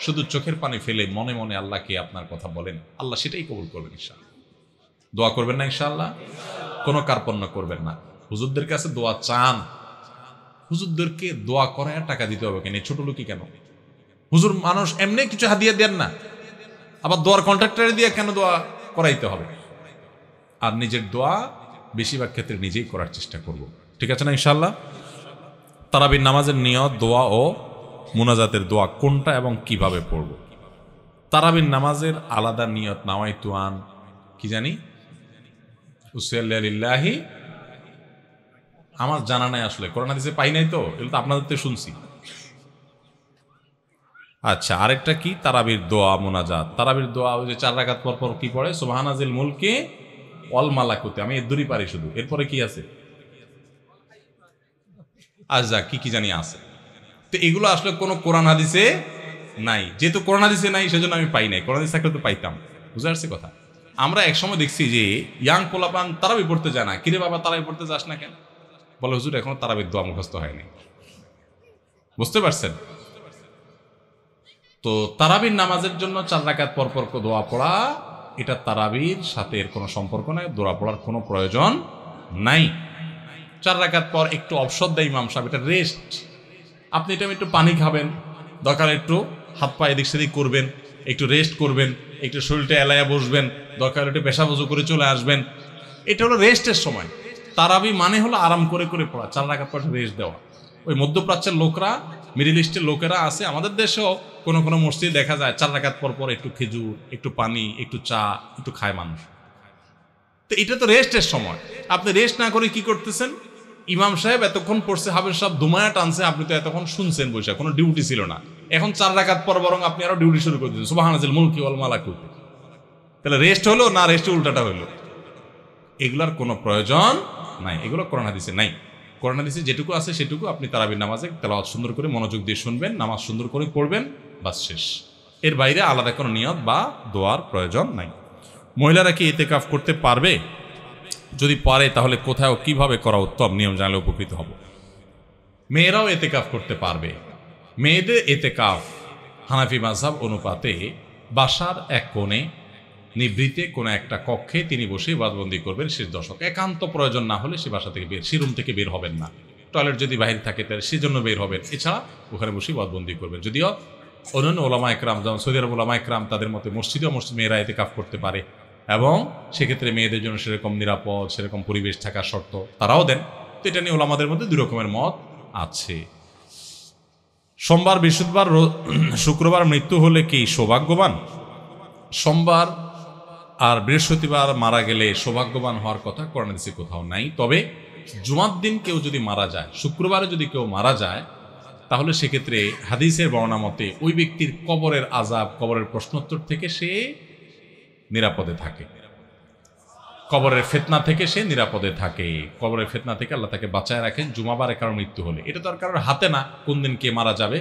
শুধু চোখের পানি ফেলে মনে মনে আল্লাহকে আপনার কথা বলেন, আল্লাহ সেটাই কবুল করবেন ইনশাআল্লাহ। দোয়া করবেন না ইনশাআল্লাহ? কোনো কার্পণ্য করবেন না। হুজুরদের কাছে দোয়া চান, হুজুরদেরকে দোয়া করায় টাকা দিতে হবে কেন? ছোট লোকই কেন? হুজুর মানুষ এমনি কিছু হাদিয়া দেন না, আবার দোয়ার কন্ট্রাক্টরে দিয়ে কেন দোয়া করাইতে হবে? আর নিজের দোয়া বেশিরভাগ ক্ষেত্রে নিজেই করার চেষ্টা করব, ঠিক আছে না ইনশাআল্লাহ? তারাবির নামাজের নিয়ত, দোয়া ও মুনাজাতের দোয়া কোনটা এবং কিভাবে পড়ব? তারাবির নামাজের আলাদা নিয়ত, নাওয়াইতু আন কি জানি উসাল্লি লিল্লাহি, আমার জানা নাই আসলে, কোরআন হাদিসে পাই নাই, তো এগুলো তো আপনাদের থেকে শুনছি। আচ্ছা, আরেকটা কি? তারাবির দোয়া মুনাজাত। তারাবির দোয়া ওই যে 4 রাকাত পর পর কি পড়ে? সুবহানাজিল মুলকি ওয়াল মালাকুতি, আমি এর দূরই পারি শুধু। এরপরে কি আছে? আচ্ছা, কি কি জানি আছে। তো এগুলো আসলে কোনো কোরআন হাদিসে নাই, যেহেতু কোরআন হাদিসে নাই সেজন্য আমি পাই নাই, কোরআন হাদিস থাকলে তো পাইতাম। বুঝতে পারছি কথা? আমরা একসময় দেখছি যে ইয়াং পোলাপান তারাবি পড়তে যায় না। কিরে বাবা তারাবি পড়তে যাস না কেন? বলে হুজুর এখনো তারাবির দোয়া মুখস্থ হয়নি। বুঝতে পারছেন? তো তারাবির নামাজের জন্য 4 রাকাত পর পর দোয়া পড়া, এটা তারাবির সাথে এর কোনো সম্পর্ক নাই, দোয়া পড়ার কোনো প্রয়োজন নাই। 4 রাকাত পর একটু অবসর দেয় ইমাম সাহেব, এটা রেস্ট। আপনি এটা একটু পানি খাবেন, দরকার একটু হাত পা এদিক সেদিক করবেন, একটু রেস্ট করবেন, একটু শরীরটা এলাইয়া বসবেন, দরকার একটু পেশাব ওযু করে চলে আসবেন। এটা হলো রেস্টের সময়। তারাবি মানে হলো আরাম করে করে পড়া, 4 রাকাত পর রেস্ট দেওয়া। ওই মধ্যপ্রাচ্যের লোকরা, মিডিল ইস্টের লোকেরা আছে, আমাদের দেশেও কোনো কোনো মসজিদে দেখা যায় 4 রাকাত পর পর একটু খেজুর, একটু পানি, একটু চা, একটু খায় মানুষ। তো এটা তো রেস্টের সময়, আপনি রেস্ট না করে কি করতেছেন? ইমাম সাহেব এতক্ষণ পড়ছে, হাফেজ সাহেব ধুমায়া টানছে, আপনি তো এতক্ষণ শুনছেন বসে, কোনো ডিউটি ছিল না। এখন 4 রাকাত পর বরং আপনি আরো ডিউটি শুরু করে দিচ্ছেন, সুবহানাজিল মুলকি ওয়াল মালাকুতি। তাহলে রেস্ট হলো না, রেস্টের উল্টাটা হলো? এগুলার কোনো প্রয়োজন নাই, এগুলো কোরআন হাদিসে নাই। কোরআন হাদিসে যেটুকু আছে সেটুকু আপনি তারাবির নামাজে তেলাওয়াত সুন্দর করে মনোযোগ দিয়ে শুনবেন, নামাজ সুন্দর করে পড়বেন, বাস শেষ। এর বাইরে আলাদা কোনো নিয়ত বা দোয়ার প্রয়োজন নাই। মহিলারা কি ইতিকাফ করতে পারবে? যদি পারে তাহলে কোথাও কিভাবে করা উত্তম, নিয়ম জানলে উপকৃত হব। মেয়েরাও ইতিকাফ করতে পারবে। মেয়েদের ইতিকাফ হানাফি মাযহাব অনুপাতে বাসার এক কোণে নিভৃতে কোনো একটা কক্ষে তিনি বসে ইবাদতবন্দি করবেন শেষ দশক। একান্ত প্রয়োজন না হলে সে বাসা থেকে বের, সে রুম থেকে বের হবেন না। টয়লেট যদি বাইরে থাকে তাহলে সেজন্য বের হবেন, এছাড়া ওখানে বসে ইবাদতবন্দি করবেন। যদিও অন্যান্য ওলামা একরাম, যেমন সৌদি আরব ওলামা একরাম, তাদের মতে মসজিদ মেয়েরা ইতিকাফ করতে পারে, এবং সেক্ষেত্রে মেয়েদের জন্য সেরকম নিরাপদ, সেরকম পরিবেশ থাকার শর্ত তারাও দেন। তো এটা নিয়ে ওলামাদের মধ্যে 2 রকমের মত আছে। সোমবার, বৃহস্পতিবার, শুক্রবার মৃত্যু হলে কি সৌভাগ্যবান? সোমবার আর বৃহস্পতিবার মারা গেলে সৌভাগ্যবান হওয়ার কথা কোরআন হাদিসে কোথাও নাই। তবে জুমার দিন কেউ যদি মারা যায়, শুক্রবারে যদি কেউ মারা যায়, তাহলে সেক্ষেত্রে হাদিসের বর্ণনা মতে ওই ব্যক্তির কবরের আযাব, কবরের প্রশ্নোত্তর থেকে সে নিরাপদে থাকে, কবরের ফিতনা থেকে সে নিরাপদে থাকে। কবরের ফিতনা থেকে আল্লাহ তাকে বাঁচায় রাখেন জুমাবারে কারো মৃত্যু হলে। এটা তো আর কারোর হাতে না কোন দিন কে মারা যাবে,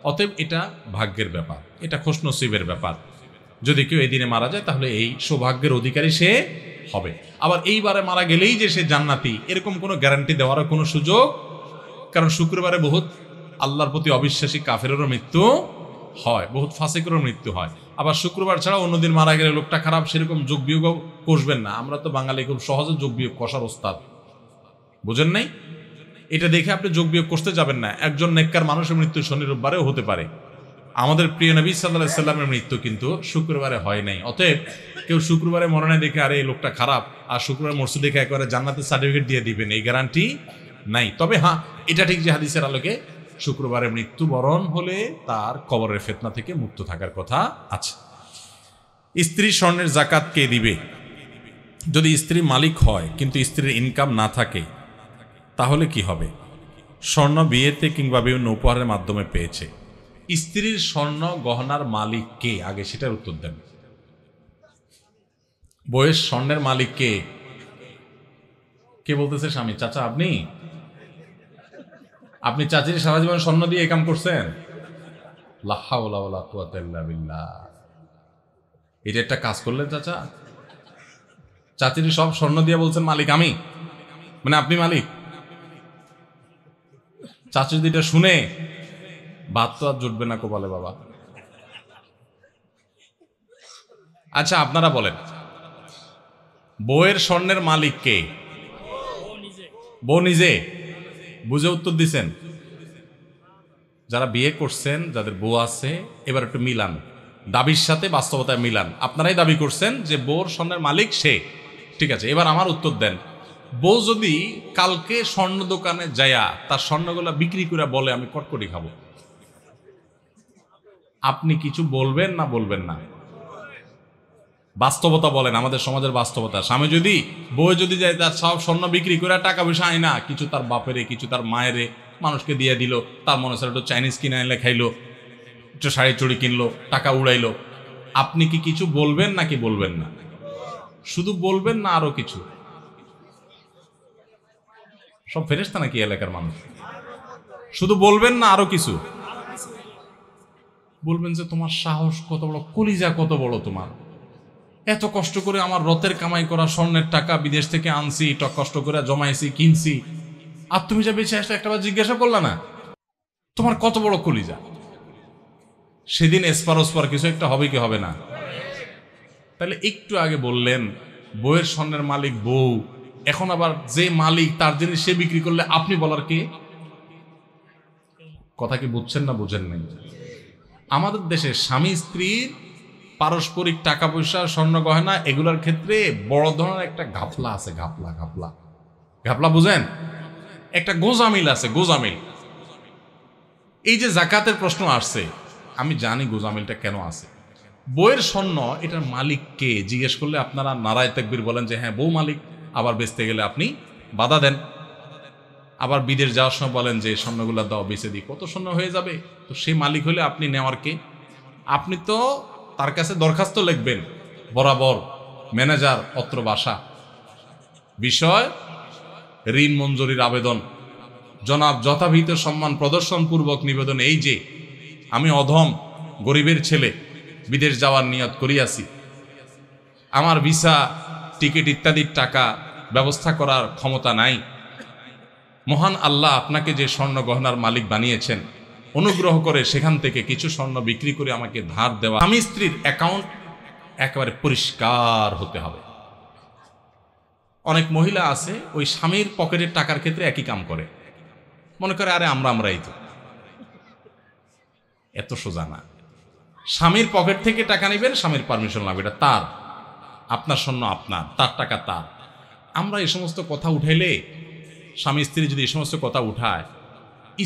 অতএব এটা ভাগ্যের ব্যাপার, এটা খুশনসিবের ব্যাপার। যদি কেউ এই দিনে মারা যায় তাহলে এই সৌভাগ্যের অধিকারী সে হবে। আবার এইবারে মারা গেলেই যে সে জান্নাতি, এরকম কোনো গ্যারান্টি দেওয়ারও কোনো সুযোগ, কারণ শুক্রবারে বহুত আল্লাহর প্রতি অবিশ্বাসী কাফেরেরও মৃত্যু হয়, বহুত ফাসিকেরও মৃত্যু হয়। আবার শুক্রবার ছাড়া অন্যদিন মারা গেলে লোকটা খারাপ, সেরকম যোগ বিয়োগ কষবেন না। আমরা তো বাঙালি খুব সহজে যোগ বিয়োগ কষার ওস্তাদ, বুঝেন নাই? এটা দেখে আপনি যোগ বিয়োগ করতে যাবেন না। একজন নেককার মানুষের মৃত্যু শনি রোববারেও হতে পারে। আমাদের প্রিয় নবী সাল্লাল্লাহু আলাইহি সাল্লামের মৃত্যু কিন্তু শুক্রবারে হয় নাই। অতএব কেউ শুক্রবারে মরে নাই দেখে আরে এই লোকটা খারাপ, আর শুক্রবার মরছে দেখে একবারে জান্নাতের সার্টিফিকেট দিয়ে দিবেন, এই গ্যারান্টি নাই। তবে হ্যাঁ, এটা ঠিক যে হাদিসের আলোকে শুক্রবারে মৃত্যুবরণ হলে তার কবরের ফিতনা থেকে মুক্ত থাকার কথা আছে। স্ত্রী স্বর্ণের জাকাত কে দিবে? যদি স্ত্রী মালিক হয় কিন্তু স্ত্রীর ইনকাম না থাকে তাহলে কি হবে? স্বর্ণ বিয়েতে কিংবা বিভিন্ন উপহারের মাধ্যমে পেয়েছে, স্ত্রীর স্বর্ণ গহনার মালিক কে? আগে সেটার উত্তর দেন। বইয়ের স্বর্ণের মালিক কে? কে বলতেছে? স্বামী। চাচা আপনি? আপনি চাচির সারা জীবন স্বর্ণ দিয়ে কাম করছেন? লা হাওলা ওয়ালা কুওয়াতা ইল্লা বিল্লাহ। এটা একটা কাজ করলেন চাচা? চাচির সব স্বর্ণ দিয়ে বলছেন মালিক আমি, মানে আপনি মালিক? চাচির দিটা শুনে ভাত তো আর জুটবে না কপালে বাবা। আচ্ছা আপনারা বলেন, বউয়ের স্বর্ণের মালিক কে? বউ নিজে? বুঝে উত্তর দিছেন? যারা বিয়ে করছেন, যাদের বউ আছে, এবার একটু মিলান, দাবির সাথে বাস্তবতায় মিলান। আপনারাই দাবি করছেন যে বউর স্বর্ণের মালিক সে, ঠিক আছে। এবার আমার উত্তর দেন, বউ যদি কালকে স্বর্ণ দোকানে যায়া তার স্বর্ণগুলা বিক্রি করে বলে আমি কটকটি খাবো, আপনি কিছু বলবেন না বলবেন না? বাস্তবতা বলেন, আমাদের সমাজের বাস্তবতা। স্বামী যদি, বউ যদি যায় তার সব স্বর্ণ বিক্রি করে টাকা পয়সা আয় না, কিছু তার বাপেরে কিছু তার মায়েরে মানুষকে দিয়ে দিল, তার মনে হচ্ছে একটু চাইনিজ কিনে এনে খাইলো, একটু শাড়ি চুড়ি কিনলো, টাকা উড়াইলো, আপনি কি কিছু বলবেন নাকি বলবেন না? শুধু বলবেন না আরো কিছু? সব ফেরেশতা নাকি এলাকার মানুষ? শুধু বলবেন না আরো কিছু? বলবেন যে তোমার সাহস কত বড়, কলিজা কত বড় তোমার, এত কষ্ট করে আমার রথের কামাই করা স্বর্ণের টাকা বিদেশ থেকে আনছি, এটা কষ্ট করে জমাইছি, কিনছি, আর তুমি যা বেঁচে আসলে একটাবার জিজ্ঞাসা করলা না? তোমার কত বড় কলিজা। সেদিন এসপার ওসপার কিছু একটা হবে কি হবে না? তাহলে একটু আগে বললেন বউয়ের স্বর্ণের মালিক বউ, এখন আবার যে মালিক তার জিনিস সে বিক্রি করলে আপনি বলার কে? কথা কি বুঝছেন না বুঝেন নাই? আমাদের দেশে স্বামী স্ত্রীর পারস্পরিক টাকা পয়সা, স্বর্ণ গয়না, এগুলোর ক্ষেত্রে বড় ধরনের একটা ঘাপলা আছে। ঘাপলা ঘাপলা ঘাপলা বুঝেন? একটা গোজামিল আছে, গোজামিল। এই যে জাকাতের প্রশ্ন আসছে, আমি জানি গোজামিলটা কেন আছে। বউয়ের স্বর্ণ, এটার মালিক কে জিজ্ঞেস করলে আপনারা নারায়ে তাকবীর বলেন যে হ্যাঁ বউ মালিক, আবার বেচতে গেলে আপনি বাধা দেন। আবার বিদেশ যাওয়ার সময় বলেন যে স্বর্ণগুলো দাও বেচে দিই, কত স্বর্ণ হয়ে যাবে। তো সেই মালিক হলে আপনি নেওয়ার কে? আপনি তো তার কাছে দরখাস্ত লিখবেন, বরাবর ম্যানেজার অত্র বাসা, বিষয় ঋণ মঞ্জুরির আবেদন, জনাব যথাবিহিত সম্মান প্রদর্শনপূর্বক নিবেদন, এই যে আমি অধম গরিবের ছেলে, বিদেশ যাওয়ার নিয়ত করিয়াছি, আমার ভিসা টিকিট ইত্যাদির টাকা ব্যবস্থা করার ক্ষমতা নাই। মহান আল্লাহ আপনাকে যে স্বর্ণ গহনার মালিক বানিয়েছেন, অনুগ্রহ করে সেখান থেকে কিছু স্বর্ণ বিক্রি করে আমাকে ধার দেওয়া। স্বামী স্ত্রীর অ্যাকাউন্ট একেবারে পরিষ্কার হতে হবে। অনেক মহিলা আছে ওই স্বামীর পকেটের টাকার ক্ষেত্রে একই কাম করে, মনে করে আরে আমরাই তো। এত সোজা না। স্বামীর পকেট থেকে টাকা নেবেন, স্বামীর পারমিশন লাগবে, এটা তার, আপনার স্বর্ণ আপনার, তার টাকা তার। আমরা এই সমস্ত কথা উঠাইলে, স্বামী স্ত্রী যদি এই সমস্ত কথা উঠায়,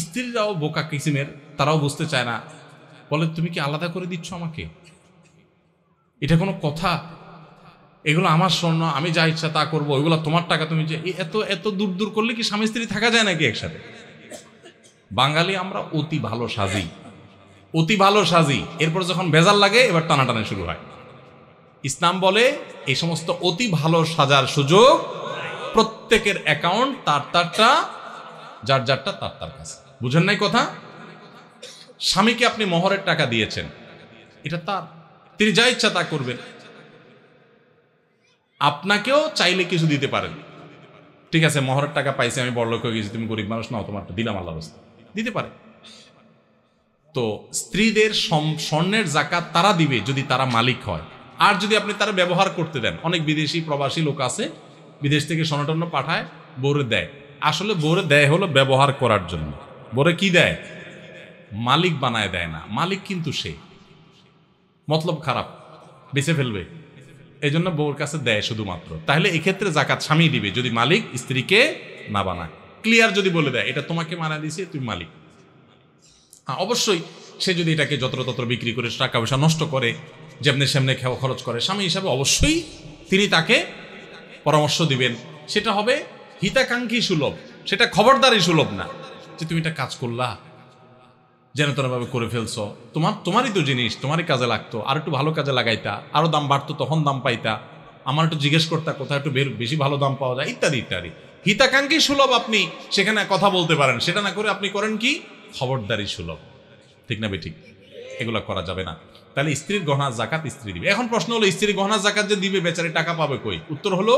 স্ত্রীরাও বোকা কিসিমের, তারাও বুঝতে চায় না, বলে তুমি কি আলাদা করে দিচ্ছ আমাকে? এটা কোনো কথা? এগুলো আমার স্বর্ণ, আমি যা ইচ্ছা তা করবো, ওইগুলো তোমার টাকা, তুমি যে এত এত দূর দূর করলে কি স্বামী স্ত্রী থাকা যায় নাকি একসাথে? বাঙালি আমরা অতি ভালো সাজি, অতি ভালো সাজি, এরপর যখন ভেজাল লাগে এবার টানাটানি শুরু হয়। ইসলাম বলে এই সমস্ত অতি ভালো সাজার সুযোগ, প্রত্যেকের অ্যাকাউন্ট তার তারটা, যার যারটা তার তার কাছে। বুঝেন নাই কথা? স্বামীকে আপনি মোহরের টাকা দিয়েছেন, এটা তার, তিনি যা ইচ্ছা তা করবেন। আপনাকেও চাইলে কিছু দিতে পারেন, ঠিক আছে মোহরের টাকা পাইছি, আমি বড়লোক হয়ে গেছি, তুমি গরিব মানুষ নাও, তোমারটা দিলাম, আল্লাহর রাস্তায় দিতে পারে। তো স্ত্রীদের স্বর্ণের জাকাত তারা দিবে যদি তারা মালিক হয়। আর যদি আপনি তারা ব্যবহার করতে দেন, অনেক বিদেশি প্রবাসী লোক আছে বিদেশ থেকে স্বর্ণ পাঠায়, বউরে দেয়। আসলে বউরে দেয় হলো ব্যবহার করার জন্য। বউরে কি দেয়? মালিক বানায় দেয় না। মালিক কিন্তু সে, মতলব খারাপ, বেঁচে ফেলবে, এই জন্য বউর কাছে দেয় শুধুমাত্র। তাহলে এক্ষেত্রে জাকাত স্বামী দিবে যদি মালিক স্ত্রীকে না বানায়। ক্লিয়ার যদি বলে দেয় এটা তোমাকে মানা দিছে, তুমি মালিক। অবশ্যই সে যদি এটাকে যত্রতত্র বিক্রি করে টাকা পয়সা নষ্ট করে, যেমনি সেমনে খরচ করে, স্বামী হিসাবে অবশ্যই তিনি তাকে পরামর্শ দিবেন। সেটা হবে হিতাকাঙ্ক্ষী সুলভ, সেটা খবরদারি সুলভ না যে তুমি এটা কাজ করলা, যেন তেনভাবে করে ফেলছো, তোমারই তো জিনিস, তোমারই কাজে লাগতো, আর একটু ভালো কাজে লাগাইতা, আরো দাম বাড়তো, তখন দাম পাইতা, আমার একটু জিজ্ঞেস করতা কোথায় একটু বেশি ভালো দাম পাওয়া যায়, ইত্যাদি ইত্যাদি। হিতাকাঙ্ক্ষী সুলভ আপনি সেখানে কথা বলতে পারেন, সেটা না করে আপনি করেন কি খবরদারি সুলভ। ঠিক না বেঠিক? এগুলা করা যাবে না। তাহলে স্ত্রীর গহনা জাকাত স্ত্রী দিবে। এখন প্রশ্ন হলো স্ত্রীর গহনা জাকাত যে দিবে, বেচারি টাকা পাবে কই? উত্তর হলো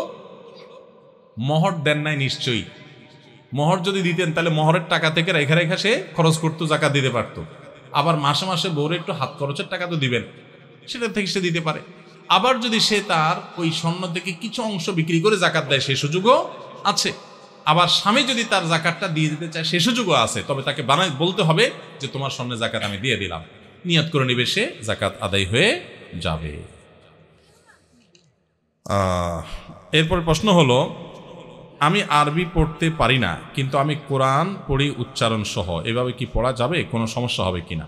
মোহর দেন নাই নিশ্চয়ই। মোহর যদি দিতেন তাহলে মোহরের টাকা থেকে রেখা রেখা সে খরচ করতো, জাকাত দিতে পারতো। আবার মাসে মাসে বউরে একটু হাত খরচের টাকা তো দিবেন, সেটা থেকে সে দিতে পারে। আবার যদি সে তার ওই স্বর্ণ থেকে কিছু অংশ বিক্রি করে জাকাত দেয়, সে সুযোগও আছে। আবার স্বামী যদি তার জাকাতটা দিয়ে দিতে চায়, সে সুযোগও আছে। তবে তাকে বলতে হবে যে তোমার স্বর্ণের জাকাত আমি দিয়ে দিলাম, নিয়ত করে নিবে, সে জাকাত আদায় হয়ে যাবে। এরপর প্রশ্ন হলো, আমি আরবি পড়তে পারি না, কিন্তু আমি কোরআন পড়ি উচ্চারণ সহ, এভাবে কি পড়া যাবে? কোনো সমস্যা হবে কিনা?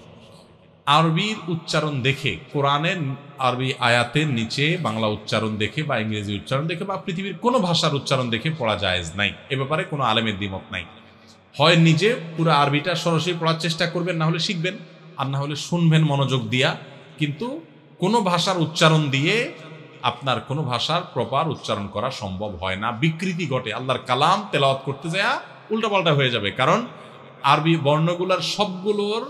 আরবির উচ্চারণ দেখে, কোরআনের আরবি আয়াতের নিচে বাংলা উচ্চারণ দেখে বা ইংরেজি উচ্চারণ দেখে বা পৃথিবীর কোনো ভাষার উচ্চারণ দেখে পড়া জায়েজ নাই। এ ব্যাপারে কোনো আলেমের দ্বিমত নাই। হয় নিজে পুরো আরবিটা সরাসরি পড়ার চেষ্টা করবেন, না হলে শিখবেন, আর না হলে শুনবেন মনোযোগ দিয়া। কিন্তু কোনো ভাষার উচ্চারণ দিয়ে আপনার কোনো ভাষার প্রপার উচ্চারণ করা সম্ভব হয় না, বিকৃতি ঘটে। আল্লাহর কালাম তেলাওয়াত করতে যায় উল্টাপাল্টা হয়ে যাবে। কারণ আরবি বর্ণগুলার সবগুলোর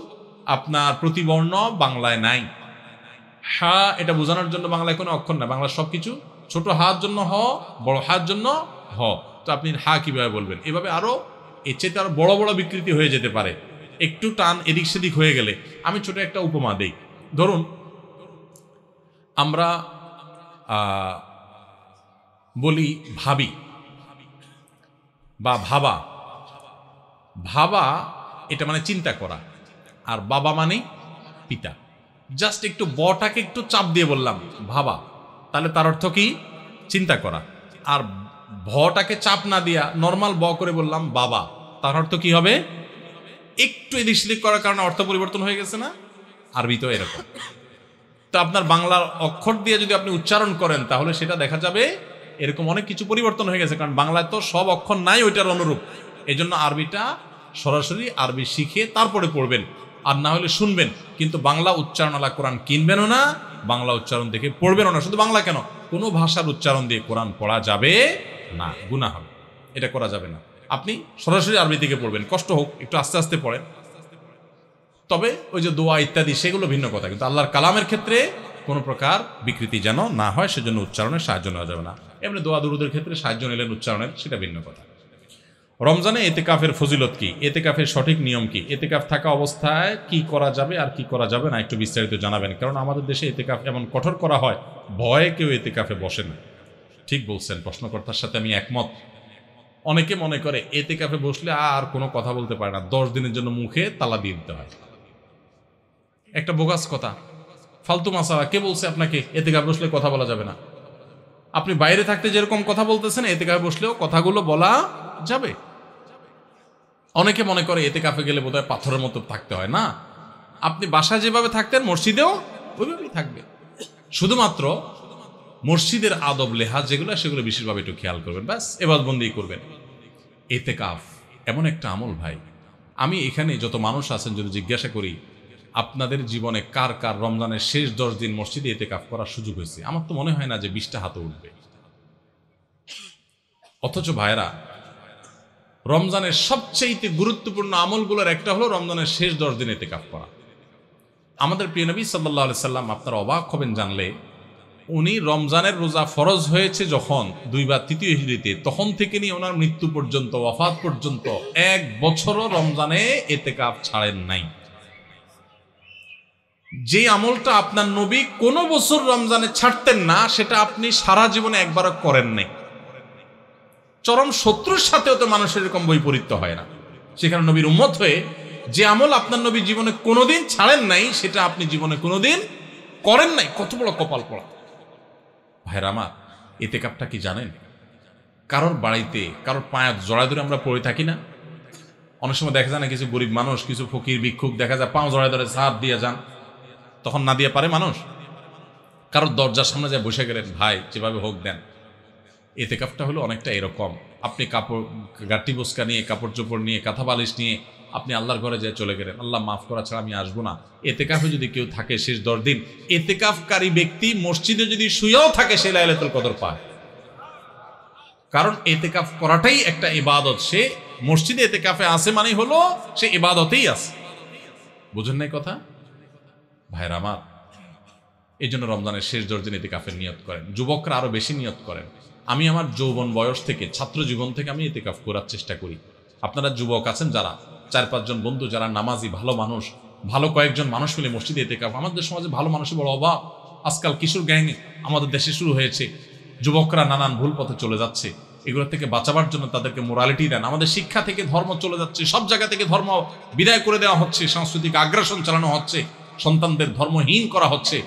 আপনার প্রতিবর্ণ বাংলায় নাই। হা এটা বোঝানোর জন্য বাংলায় কোনো অক্ষর না, বাংলার সবকিছু ছোট হার জন্য হ, বড় হার জন্য হ। তো আপনি হা কিভাবে বলবেন? এভাবে আরো এর চেয়ে আরো বড় বড় বিকৃতি হয়ে যেতে পারে। একটু টান এদিক সেদিক হয়ে গেলে, আমি ছোট একটা উপমা দেই। ধরুন আমরা বলি ভাবি বা ভাবা। ভাবা এটা মানে চিন্তা করা, আর বাবা মানে পিতা। জাস্ট একটু বটাকে একটু চাপ দিয়ে বললাম ভাবা, তাহলে তার অর্থ কি? চিন্তা করা। আর ভটাকে চাপ না দিয়া নর্মাল ব করে বললাম বাবা, তার অর্থ কি হবে? একটু এদিক সেদিক করার কারণে অর্থ পরিবর্তন হয়ে গেছে না? আরবি তো এরকম। তো আপনার বাংলার অক্ষর দিয়ে যদি আপনি উচ্চারণ করেন, তাহলে সেটা দেখা যাবে এরকম অনেক কিছু পরিবর্তন হয়ে গেছে। কারণ বাংলায় তো সব অক্ষর নাই ওইটার অনুরূপ। এই জন্য আরবিটা সরাসরি আরবি শিখে তারপরে পড়বেন, আর না হলে শুনবেন। কিন্তু বাংলা উচ্চারণওয়ালা কোরআন কিনবেনও না, বাংলা উচ্চারণ দেখে পড়বেনও না। শুধু বাংলা কেন, কোনো ভাষার উচ্চারণ দিয়ে কোরআন পড়া যাবে না, গুনাহ হবে, এটা করা যাবে না। আপনি সরাসরি আরবি থেকে পড়বেন, কষ্ট হোক, একটু আস্তে আস্তে পড়েন। তবে ওই যে দোয়া ইত্যাদি সেগুলো ভিন্ন কথা, কিন্তু আল্লাহর কালামের ক্ষেত্রে কোনো প্রকার বিকৃতি যেন না হয়, সেজন্য উচ্চারণের সাহায্য নেওয়া যাবে না। এমনি দোয়া দুরুদের ক্ষেত্রে সাহায্য নিলেন উচ্চারণের, সেটা ভিন্ন কথা। রমজানে এতেকাফের ফজিলত কি? এতেকাফের সঠিক নিয়ম কি? এতেকাফ থাকা অবস্থায় কি করা যাবে আর কি করা যাবে না, একটু বিস্তারিত জানাবেন। কারণ আমাদের দেশে এতেকাফ এমন কঠোর করা হয়, ভয়ে কেউ এতেকাফে বসে না। ঠিক বলছেন, প্রশ্নকর্তার সাথে আমি একমত। অনেকে মনে করে এতেকাফে বসলে আর কোনো কথা বলতে পারে না, 10 দিনের জন্য মুখে তালা দিয়ে দিতে হয়। একটা বোগাস কথা, ফালতু মাসালা। কে বলছে আপনাকে এতেকাফে বসলে কথা বলা যাবে না? আপনি বাইরে থাকতে যেরকম কথা বলতেছেন, এতেকাফে বসলেও কথাগুলো বলা যাবে। অনেকে মনে করে এতেকাফে গেলে বোধহয় পাথরের মতো থাকতে হয়। না, আপনি বাসায় যেভাবে থাকতেন মসজিদেও ওইভাবেই থাকবে। শুধুমাত্র মসজিদের আদব লেহাজ যেগুলো, সেগুলো বিশেষভাবে একটু খেয়াল করবেন, ব্যাস এবাদবন্দি করবেন। এতেকাফ এমন একটা আমল ভাই, আমি এখানে যত মানুষ আছেন যদি জিজ্ঞাসা করি আপনাদের জীবনে কার কার রমজানের শেষ 10 দিন মসজিদে এতেকাফ করার সুযোগ হয়েছে, আমার তো মনে হয় না যে 20টা হাতে উঠবে। অথচ ভাইরা, রমজানের সবচেয়ে গুরুত্বপূর্ণ আমলগুলোর একটা হলো রমজানের শেষ 10 দিন এতেকাফ করা। আমাদের প্রিয় নবী সাল্লাল্লাহু আলাইহি সাল্লাম, আপনারা অবাক হবেন জানলে, উনি রমজানের রোজা ফরজ হয়েছে যখন 2 বা 3 হিজরিতে, তখন থেকে নিয়ে ওনার মৃত্যু পর্যন্ত, ওয়াফাত পর্যন্ত 1 বছরও রমজানে এতেকাফ ছাড়েন নাই। যে আমলটা আপনার নবী কোনো বছর রমজানে ছাড়তেন না, সেটা আপনি সারা জীবনে একবারও করেন নাই। চরম শত্রুর সাথেও তো মানুষের এরকম বৈপরীত্য হয় না। সেখানে নবীর উম্মত হয়ে যে আমল আপনার নবী জীবনে কোনোদিন ছাড়েন নাই, সেটা আপনি জীবনে কোনোদিন করেন নাই। কত বড় কপাল পড়া ভাইরা আমার। ইতিকাফটা কি জানেন? কারোর বাড়িতে কারোর পায়ে জড়ায় ধরে আমরা পড়ে থাকি না? অনেক সময় দেখা যায় না, কিছু গরিব মানুষ, কিছু ফকির ভিক্ষুক দেখা যায় পাও জড়ায় ধরে সার দিয়ে যান, তখন না দিয়ে পারে মানুষ। কারোর দরজার সামনে যায় বসে গেলেন, ভাই যেভাবে হোক দেন। ইতিকাফটা হলো অনেকটা এরকম। আপনি কাপড় গাটি বোসকা নিয়ে, কাপড় চোপড় নিয়ে, কাঁথা বালিশ নিয়ে আপনি আল্লাহর ঘরে যেয়ে চলে গেলেন, আল্লাহ মাফ করা ছাড়া আমি আসবো না। ইতিকাফে যদি কেউ থাকে শেষ 10 দিন, ইতিকাফকারী ব্যক্তি মসজিদে যদি শুয়েও থাকে সে লাইলাতুল কদর পায়। কারণ ইতিকাফ করাটাই একটা ইবাদত। সে মসজিদে ইতিকাফে আছে মানে হলো সে ইবাদতেই আছে। বুঝেন নাই কথা ভাইরা আমার? এই জন্য রমজানের শেষ 10 দিন ইতিকাফের নিয়ত করেন। যুবকরা আরো বেশি নিয়ত করেন। আমি আমার যৌবন বয়স থেকে, ছাত্র জীবন থেকে আমি ইতিকাফ করার চেষ্টা করি। আপনারা যুবক আছেন যারা, 4-5 জন বন্ধু যারা নামাজি, ভালো মানুষ, ভালো কয়েকজন মানুষ মিলে মসজিদে ইতিকাফ। আমাদের সমাজে ভালো মানুষের বড় অভাব। আজকাল কিশোর গ্যাং আমাদের দেশে শুরু হয়েছে। যুবকরা নানান ভুল পথে চলে যাচ্ছে। এগুলো থেকে বাঁচাবার জন্য তাদেরকে মোরালিটি দেন। আমাদের শিক্ষা থেকে ধর্ম চলে যাচ্ছে, সব জায়গা থেকে ধর্ম বিদায় করে দেওয়া হচ্ছে, সাংস্কৃতিক আগ্রাসন চালানো হচ্ছে, সন্তানদের ধর্মহীন করা হচ্ছে।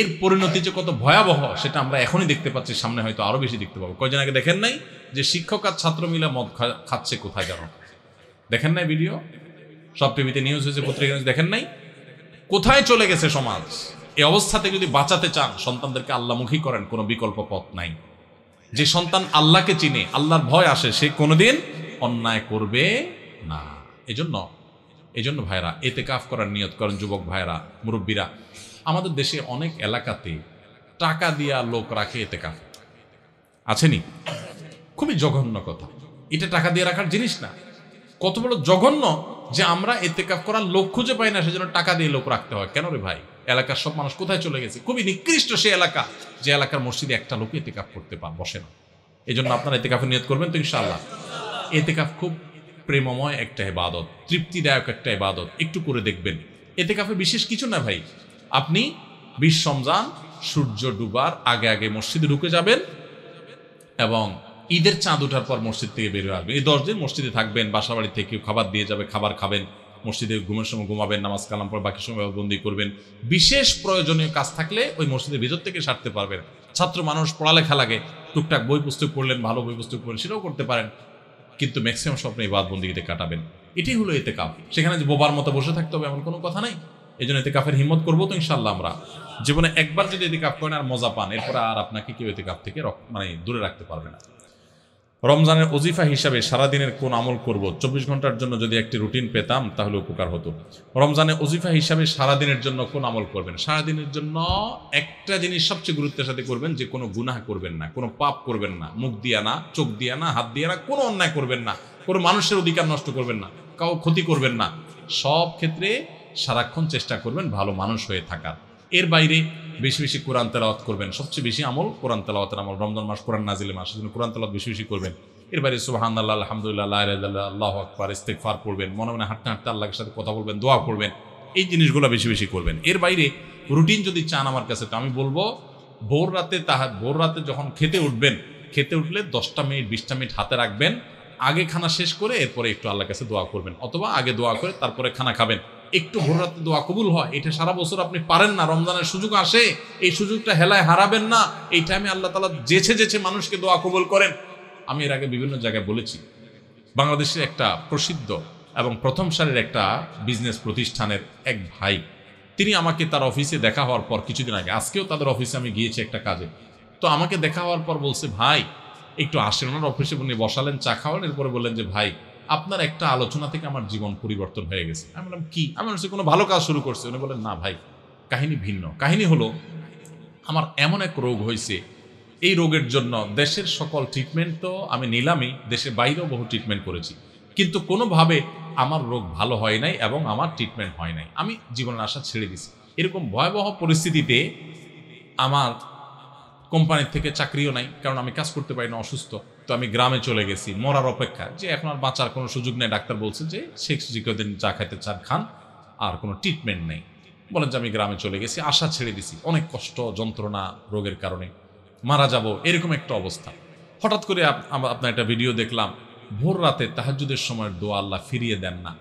এর পরিণতি যে কত ভয়াবহ সেটা আমরা এখনই দেখতে পাচ্ছি, সামনে হয়তো আরো বেশি দেখতে পাবো। কয়জন আগে দেখেন নাই যে শিক্ষক আর ছাত্র মিলে মদ খাচ্ছে কোথায় জানো? দেখেন নাই ভিডিও? সব টিভিতে নিউজ হয়েছে, পত্রিকা নিউজ দেখেন নাই? কোথায় চলে গেছে সমাজ? এই অবস্থা থেকে যদি বাঁচাতে চান, সন্তানদেরকে আল্লাহমুখী করেন, কোনো বিকল্প পথ নাই। যে সন্তান আল্লাহকে চিনে, আল্লাহর ভয় আসে, সে কোনোদিন অন্যায় করবে না। এজন্য ভাইরা ইতিকাফ করার নিয়ত করেন। যুবক ভাইরা, মুরব্বীরা, আমাদের দেশে অনেক এলাকাতে টাকা দিয়া লোক রাখে ইতিকাফ। আছেনি? খুবই জঘন্য কথা। এটা টাকা দিয়ে রাখার জিনিস না। কত বড় জঘন্য যে আমরা ইতিকাফ করার লোক খুঁজে পাই না, সেজন্য টাকা দিয়ে লোক রাখতে হয়। কেন রে ভাই? এলাকার সব মানুষ কোথায় চলে গেছে? খুবই নিকৃষ্ট সে এলাকা, যে এলাকার মসজিদে একটা লোক ইতিকাফ করতে বসে না। এই জন্য আপনারা ইতিকাফের নিয়ত করবেন তো ইনশাআল্লাহ। ইতিকাফ খুব প্রেমময় একটা ইবাদত, তৃপ্তিদায়ক একটা ইবাদত। একটু করে দেখবেন। ইতিকাফে বিশেষ কিছু না ভাই। আপনি 20 রমজান সূর্য ডুবার আগে আগে মসজিদে ঢুকে যাবেন এবং ঈদের চাঁদ ওঠার পর মসজিদ থেকে বেরিয়ে আসবেন। এই 10 দিন মসজিদে থাকবেন। বাসা বাড়ি থেকে খাবার দিয়ে যাবে, খাবার খাবেন, মসজিদে ঘুমের সময় ঘুমাবেন, নামাজ কালাম পর বাকি সময় বন্দি করবেন। বিশেষ প্রয়োজনীয় কাজ থাকলে ওই মসজিদের ভিতর থেকে সারতে পারবেন। ছাত্র মানুষ, পড়ালেখা লাগে, টুকটাক বই পুস্তক পড়লেন, ভালো বই পুস্তক পড়লেন, সেটাও করতে পারেন। কিন্তু ম্যাক্সিমাম স্বপ্ন ইবাদত বন্দিগিতে কাটাবেন। এটাই হলো ইতিকাফ। সেখানে যে বোবার মতো বসে থাকতে হবে এমন কোনো কথা নাই। এই জন্য ইতিকাফের হিম্মত করবো তো ইনশাল্লাহ। আমরা জীবনে একবার যদি ইতিকাফ করেন আর মজা পান, এরপর আর আপনাকে কেউ ইতিকাফ থেকে দূরে রাখতে পারবে না। রমজানের ওজিফা হিসাবে সারাদিনের কোন আমল করব, 24 ঘন্টার জন্য যদি একটি রুটিন পেতাম তাহলে উপকার হতো। রমজানে ওজিফা হিসাবে সারাদিনের জন্য কোন আমল করবেন? সারাদিনের জন্য একটা জিনিস সবচেয়ে গুরুত্বের সাথে করবেন, যে কোনো গুনাহ করবেন না, কোনো পাপ করবেন না, মুখ দিয়া না, চোখ দিয়া না, হাত দিয়া না, কোনো অন্যায় করবেন না, কোনো মানুষের অধিকার নষ্ট করবেন না, কাউ ক্ষতি করবেন না। সব ক্ষেত্রে সারাক্ষণ চেষ্টা করবেন ভালো মানুষ হয়ে থাকার। এর বাইরে বেশি বেশি কোরআন তেলাওয়াত করবেন। সবচেয়ে বেশি আমল কোরআন তেলাওয়াতের আমল। রমজান মাস কোরআন নাজিলের মাস, সেজন্য কোরআন তেলাওয়াত বেশি বেশি করবেন। এর বাইরে সুবহানাল্লাহ, আলহামদুলিল্লাহ, লা ইলাহা ইল্লাল্লাহ, আল্লাহু আকবার, ইস্তিগফার পড়বেন, মনে মনে হাঁটতে হাঁটতে আল্লাহর সাথে কথা বলবেন, দোয়া করবেন। এই জিনিসগুলো বেশি বেশি করবেন। এর বাইরে রুটিন যদি চান আমার কাছে, তো আমি বলবো ভোর রাতে যখন খেতে উঠবেন, খেতে উঠলে 10টা মিনিট 20টা মিনিট হাতে রাখবেন। আগে খানা শেষ করে এরপরে একটু আল্লাহর কাছে দোয়া করবেন, অথবা আগে দোয়া করে তারপরে খানা খাবেন। একটু ভোর রাতে দোয়া কবুল হয়, এটা সারা বছর আপনি পারেন না। রমজানের সুযোগ আসে, এই সুযোগটা হেলায় হারাবেন না। এই টাইমে আল্লাহ তাআলা যেছে মানুষকে দোয়া কবুল করেন। আমি এর আগে বিভিন্ন জায়গায় বলেছি, বাংলাদেশের একটা প্রসিদ্ধ এবং প্রথম সারির একটা বিজনেস প্রতিষ্ঠানের এক ভাই, তিনি আমাকে তার অফিসে দেখা হওয়ার পর কিছুদিন আগে, আজকেও তাদের অফিসে আমি গিয়েছি একটা কাজে, তো আমাকে দেখা হওয়ার পর বলছে, ভাই একটু আসেন। ওনার অফিসে উনি বসালেন, চা খাওয়ান, এরপরে বললেন যে ভাই আপনার একটা আলোচনা থেকে আমার জীবন পরিবর্তন হয়ে গেছে। আমি বললাম কি? আমি বলছি কোনো ভালো কাজ শুরু করছে। উনি বললেন না ভাই, কাহিনী ভিন্ন। কাহিনী হলো, আমার এমন এক রোগ হয়েছে, এই রোগের জন্য দেশের সকল ট্রিটমেন্ট তো আমি নিলামই, দেশের বাইরেও বহু ট্রিটমেন্ট করেছি, কিন্তু কোনোভাবে আমার রোগ ভালো হয় নাই এবং আমার ট্রিটমেন্ট হয় নাই। আমি জীবনের আশা ছেড়ে দিছি। এরকম ভয়াবহ পরিস্থিতিতে আমার কোম্পানির থেকে চাকরিও নাই, কারণ আমি কাজ করতে পারি না, অসুস্থ। তো আমি গ্রামে চলে গেছি মরার অপেক্ষা, যে এখন আর বাঁচার কোনো সুযোগ নেই। ডাক্তার বলছে যে 6 দিন চা খাইতে চান খান, আর কোনো ট্রিটমেন্ট নেই। বলেন যে আমি গ্রামে চলে গেছি, আশা ছেড়ে দিছি, অনেক কষ্ট যন্ত্রণা রোগের কারণে মারা যাব এরকম একটা অবস্থা। হঠাৎ করে আপনার একটা ভিডিও দেখলাম, ভোর রাতে তাহাজ্জুদের সময় দোয়া আল্লাহ ফিরিয়ে দেন না।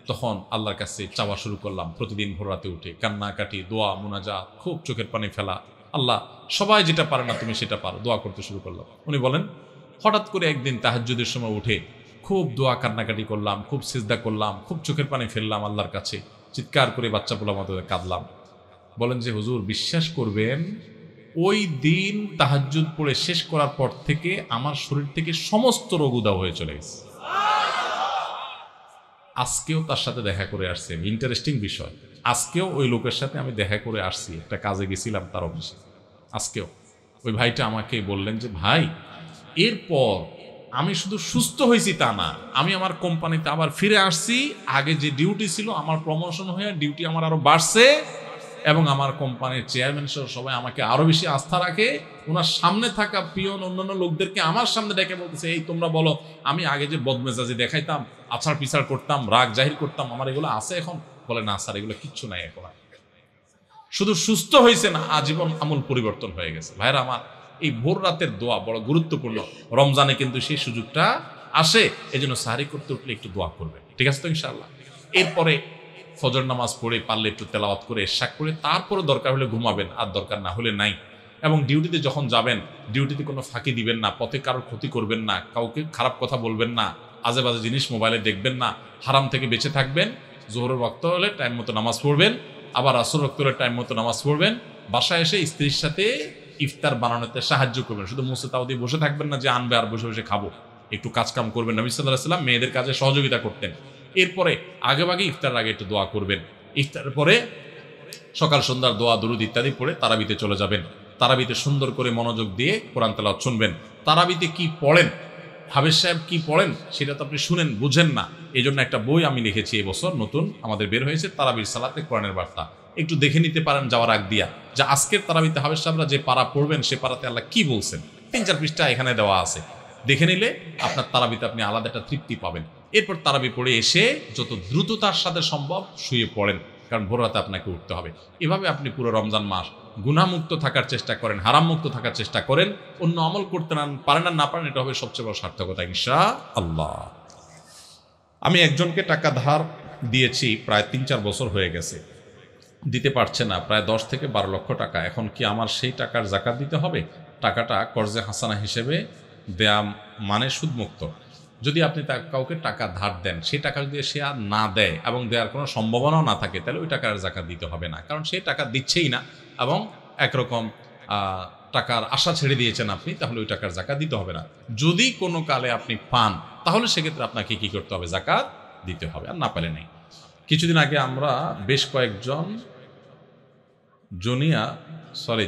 তখন আল্লাহর কাছে চাওয়া শুরু করলাম, প্রতিদিন ভোর রাতে উঠে কান্নাকাটি, দোয়া, মুনাজাত, খুব চোখের পানি ফেলা। আল্লাহ, সবাই যেটা পারে না তুমি সেটা পারো, দোয়া করতে শুরু করলাম। উনি বলেন হঠাৎ করে একদিন তাহাজ্জুদের সময় উঠে খুব দোয়া কান্নাকাটি করলাম, খুব সিজদা করলাম, খুব চোখের পানি ফেললাম আল্লাহর কাছে, চিৎকার করে বাচ্চা পোলার মতো কাঁদলাম। বলেন যে হুজুর বিশ্বাস করবেন, ওই দিন তাহাজ্জুদ পড়ে শেষ করার পর থেকে আমার শরীর থেকে সমস্ত রোগ উধাও হয়ে চলে গেছে। আজকেও তার সাথে দেখা করে আসছি। ইন্টারেস্টিং বিষয়, আজকেও ওই লোকের সাথে আমি দেখা করে আসছি, একটা কাজে গেছিলাম তার অফিসে। আজকেও ওই ভাইটা আমাকে বললেন যে ভাই, এরপর আমি শুধু সুস্থ হয়েছি তা না, আমি আমার কোম্পানিতে আবার ফিরে আসছি। আগে যে ডিউটি ছিল আমার প্রমোশন হয়ে ডিউটি আমার আরো বাড়ছে, এবং আমার কোম্পানির চেয়ারম্যান সহ সবাই আমাকে আরো বেশি আস্থা রাখে। ওনার সামনে থাকা পিয়ন অন্যান্য লোকদেরকে আমার সামনে ডেকে বলতেছে, এই তোমরা বলো আমি আগে যে বদমেজাজি দেখাইতাম, আছাড় পিছাড় করতাম, রাগ জাহির করতাম, আমার এগুলো আছে এখন? বলে না স্যার, এগুলো কিচ্ছু নাই এখন। শুধু সুস্থ হয়েছে না, আজীবন আমূল পরিবর্তন হয়ে গেছে। ভাইরা আমার, এই ভোর রাতের দোয়া বড় গুরুত্বপূর্ণ। রমজানে কিন্তু সেই সুযোগটা আসে, এই জন্য সাহারি করতে উঠলে একটু দোয়া করবে, ঠিক আছে তো ইনশাআল্লাহ। এরপরে ফজর নামাজ পড়ে পারলে একটু তেলাওয়াত করে ইশাক করে তারপরে দরকার হলে ঘুমাবেন, আর দরকার না হলে নাই। এবং ডিউটিতে যখন যাবেন, ডিউটিতে কোনো ফাঁকি দিবেন না, পথে কারোর ক্ষতি করবেন না, কাউকে খারাপ কথা বলবেন না, আজে বাজে জিনিস মোবাইলে দেখবেন না, হারাম থেকে বেঁচে থাকবেন। জোহরের ওয়াক্ত হলে টাইম মতো নামাজ পড়বেন, আবার আসর ওয়াক্ত হলে টাইম মতো নামাজ পড়বেন। বাসায় এসে স্ত্রীর সাথে ইফতার বানানোতে সাহায্য করবেন, শুধু মুসে তাও দিয়ে বসে থাকবেন না যে আনবে আর বসে বসে খাবো। একটু কাজ কাম করবেন। নবী সাল্লাল্লাহু আলাইহি ওয়াসাল্লাম মেয়েদের কাজে সহযোগিতা করতেন। এরপরে আগেভাগে ইফতার আগে একটু দোয়া করবেন। ইফতারের পরে সকাল সন্ধ্যার দোয়া দুরুদ ইত্যাদি পড়ে তারাবিতে চলে যাবেন। তারাবিতে সুন্দর করে মনোযোগ দিয়ে কোরআন তেলাওয়াত শুনবেন। তারাবিতে কি পড়েন, হাফেজ সাহেব কি পড়েন সেটা তো আপনি শুনেন, বুঝেন না। এই জন্য একটা বই আমি লিখেছি, এবছর নতুন আমাদের বের হয়েছে, তারাবির সালাতে কোরআনের বার্তা। একটু দেখে নিতে পারেন যাওয়ার আগ দিয়া, যে আজকের তারাবিতে হাফেজ সাহেবরা যে পারা পড়বেন সে পারাতে আল্লাহ কি বলছেন। 3-4 পৃষ্ঠা এখানে দেওয়া আছে, দেখে নিলে আপনার তারাবিতে আপনি আলাদা একটা তৃপ্তি পাবেন। এরপর তারাবি পড়ে এসে যত দ্রুততার সাথে সম্ভব শুয়ে পড়েন, কারণ ভোর রাতে আপনাকে উঠতে হবে। এভাবে আপনি পুরো রমজান মাস গুনাহমুক্ত থাকার চেষ্টা করেন, হারাম মুক্ত থাকার চেষ্টা করেন। অন্য আমল করতে পারেন আর না পারেন, এটা হবে সবচেয়ে বড় সার্থকতা ইনশাআল্লাহ। আমি একজনকে টাকা ধার দিয়েছি, প্রায় 3-4 বছর হয়ে গেছে, দিতে পারছে না, প্রায় 10 থেকে 12 লক্ষ টাকা। এখন কি আমার সেই টাকার জাকাত দিতে হবে? টাকাটা কর্জে হাসানা হিসেবে দেয়া মানে সুদমুক্ত। যদি আপনি কাউকে টাকা ধার দেন, সেই টাকা যদি সে আর না দেয় এবং দেওয়ার কোনো সম্ভাবনাও না থাকে, তাহলে ওই টাকার জাকাত দিতে হবে না, কারণ সেই টাকা দিচ্ছেই না এবং একরকম টাকার আশা ছেড়ে দিয়েছেন আপনি, তাহলে ওই টাকার জাকাত দিতে হবে না। যদি কোনো কালে আপনি পান, তাহলে সেক্ষেত্রে আপনাকে কি করতে হবে? জাকাত দিতে হবে, আর না পেলে নেই। কিছুদিন আগে আমরা বেশ কয়েকজন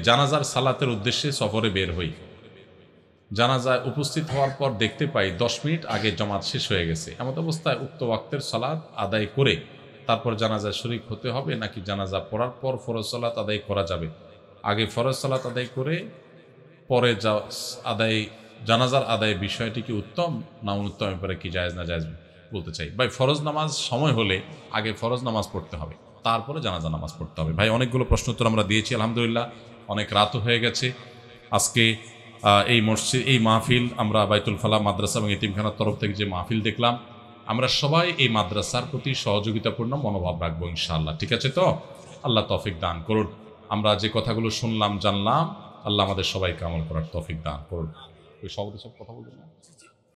জানাজার সালাতের উদ্দেশ্যে সফরে বের হই। জানাজায় উপস্থিত হওয়ার পর দেখতে পাই 10 মিনিট আগে জামাত শেষ হয়ে গেছে। এমন অবস্থায় উক্ত ওয়াক্তের সালাত আদায় করে তারপর জানাজায় শরীক হতে হবে, নাকি জানাজা পড়ার পর ফরজ সালাত আদায় করা যাবে? আগে ফরজ সালাত আদায় করে পরে জানাজার আদায় বিষয়টি কি উত্তম না অনুত্তম, ব্যাপারে কি জায়েজ না জায়েজ বলতে চাই। ভাই, ফরজ নামাজ সময় হলে আগে ফরজ নামাজ পড়তে হবে, তারপরে জানাজা নামাজ পড়তে হবে। ভাই, অনেকগুলো প্রশ্ন উত্তর আমরা দিয়েছি আলহামদুলিল্লাহ, অনেক রাতও হয়ে গেছে। আজকে এই মাহফিল আমরা বাইতুল ফালাহ মাদ্রাসা এবং এতিমখানার তরফ থেকে যে মাহফিল দেখলাম, আমরা সবাই এই মাদ্রাসার প্রতি সহযোগিতাপূর্ণ মনোভাব রাখবো ইনশাআল্লাহ। ঠিক আছে তো? আল্লাহ তৌফিক দান করুন। আমরা যে কথাগুলো শুনলাম জানলাম, আল্লাহ আমাদের সবাইকে আমল করার তৌফিক দান করুন। ওই সভাপতি সব কথা বলবেন না?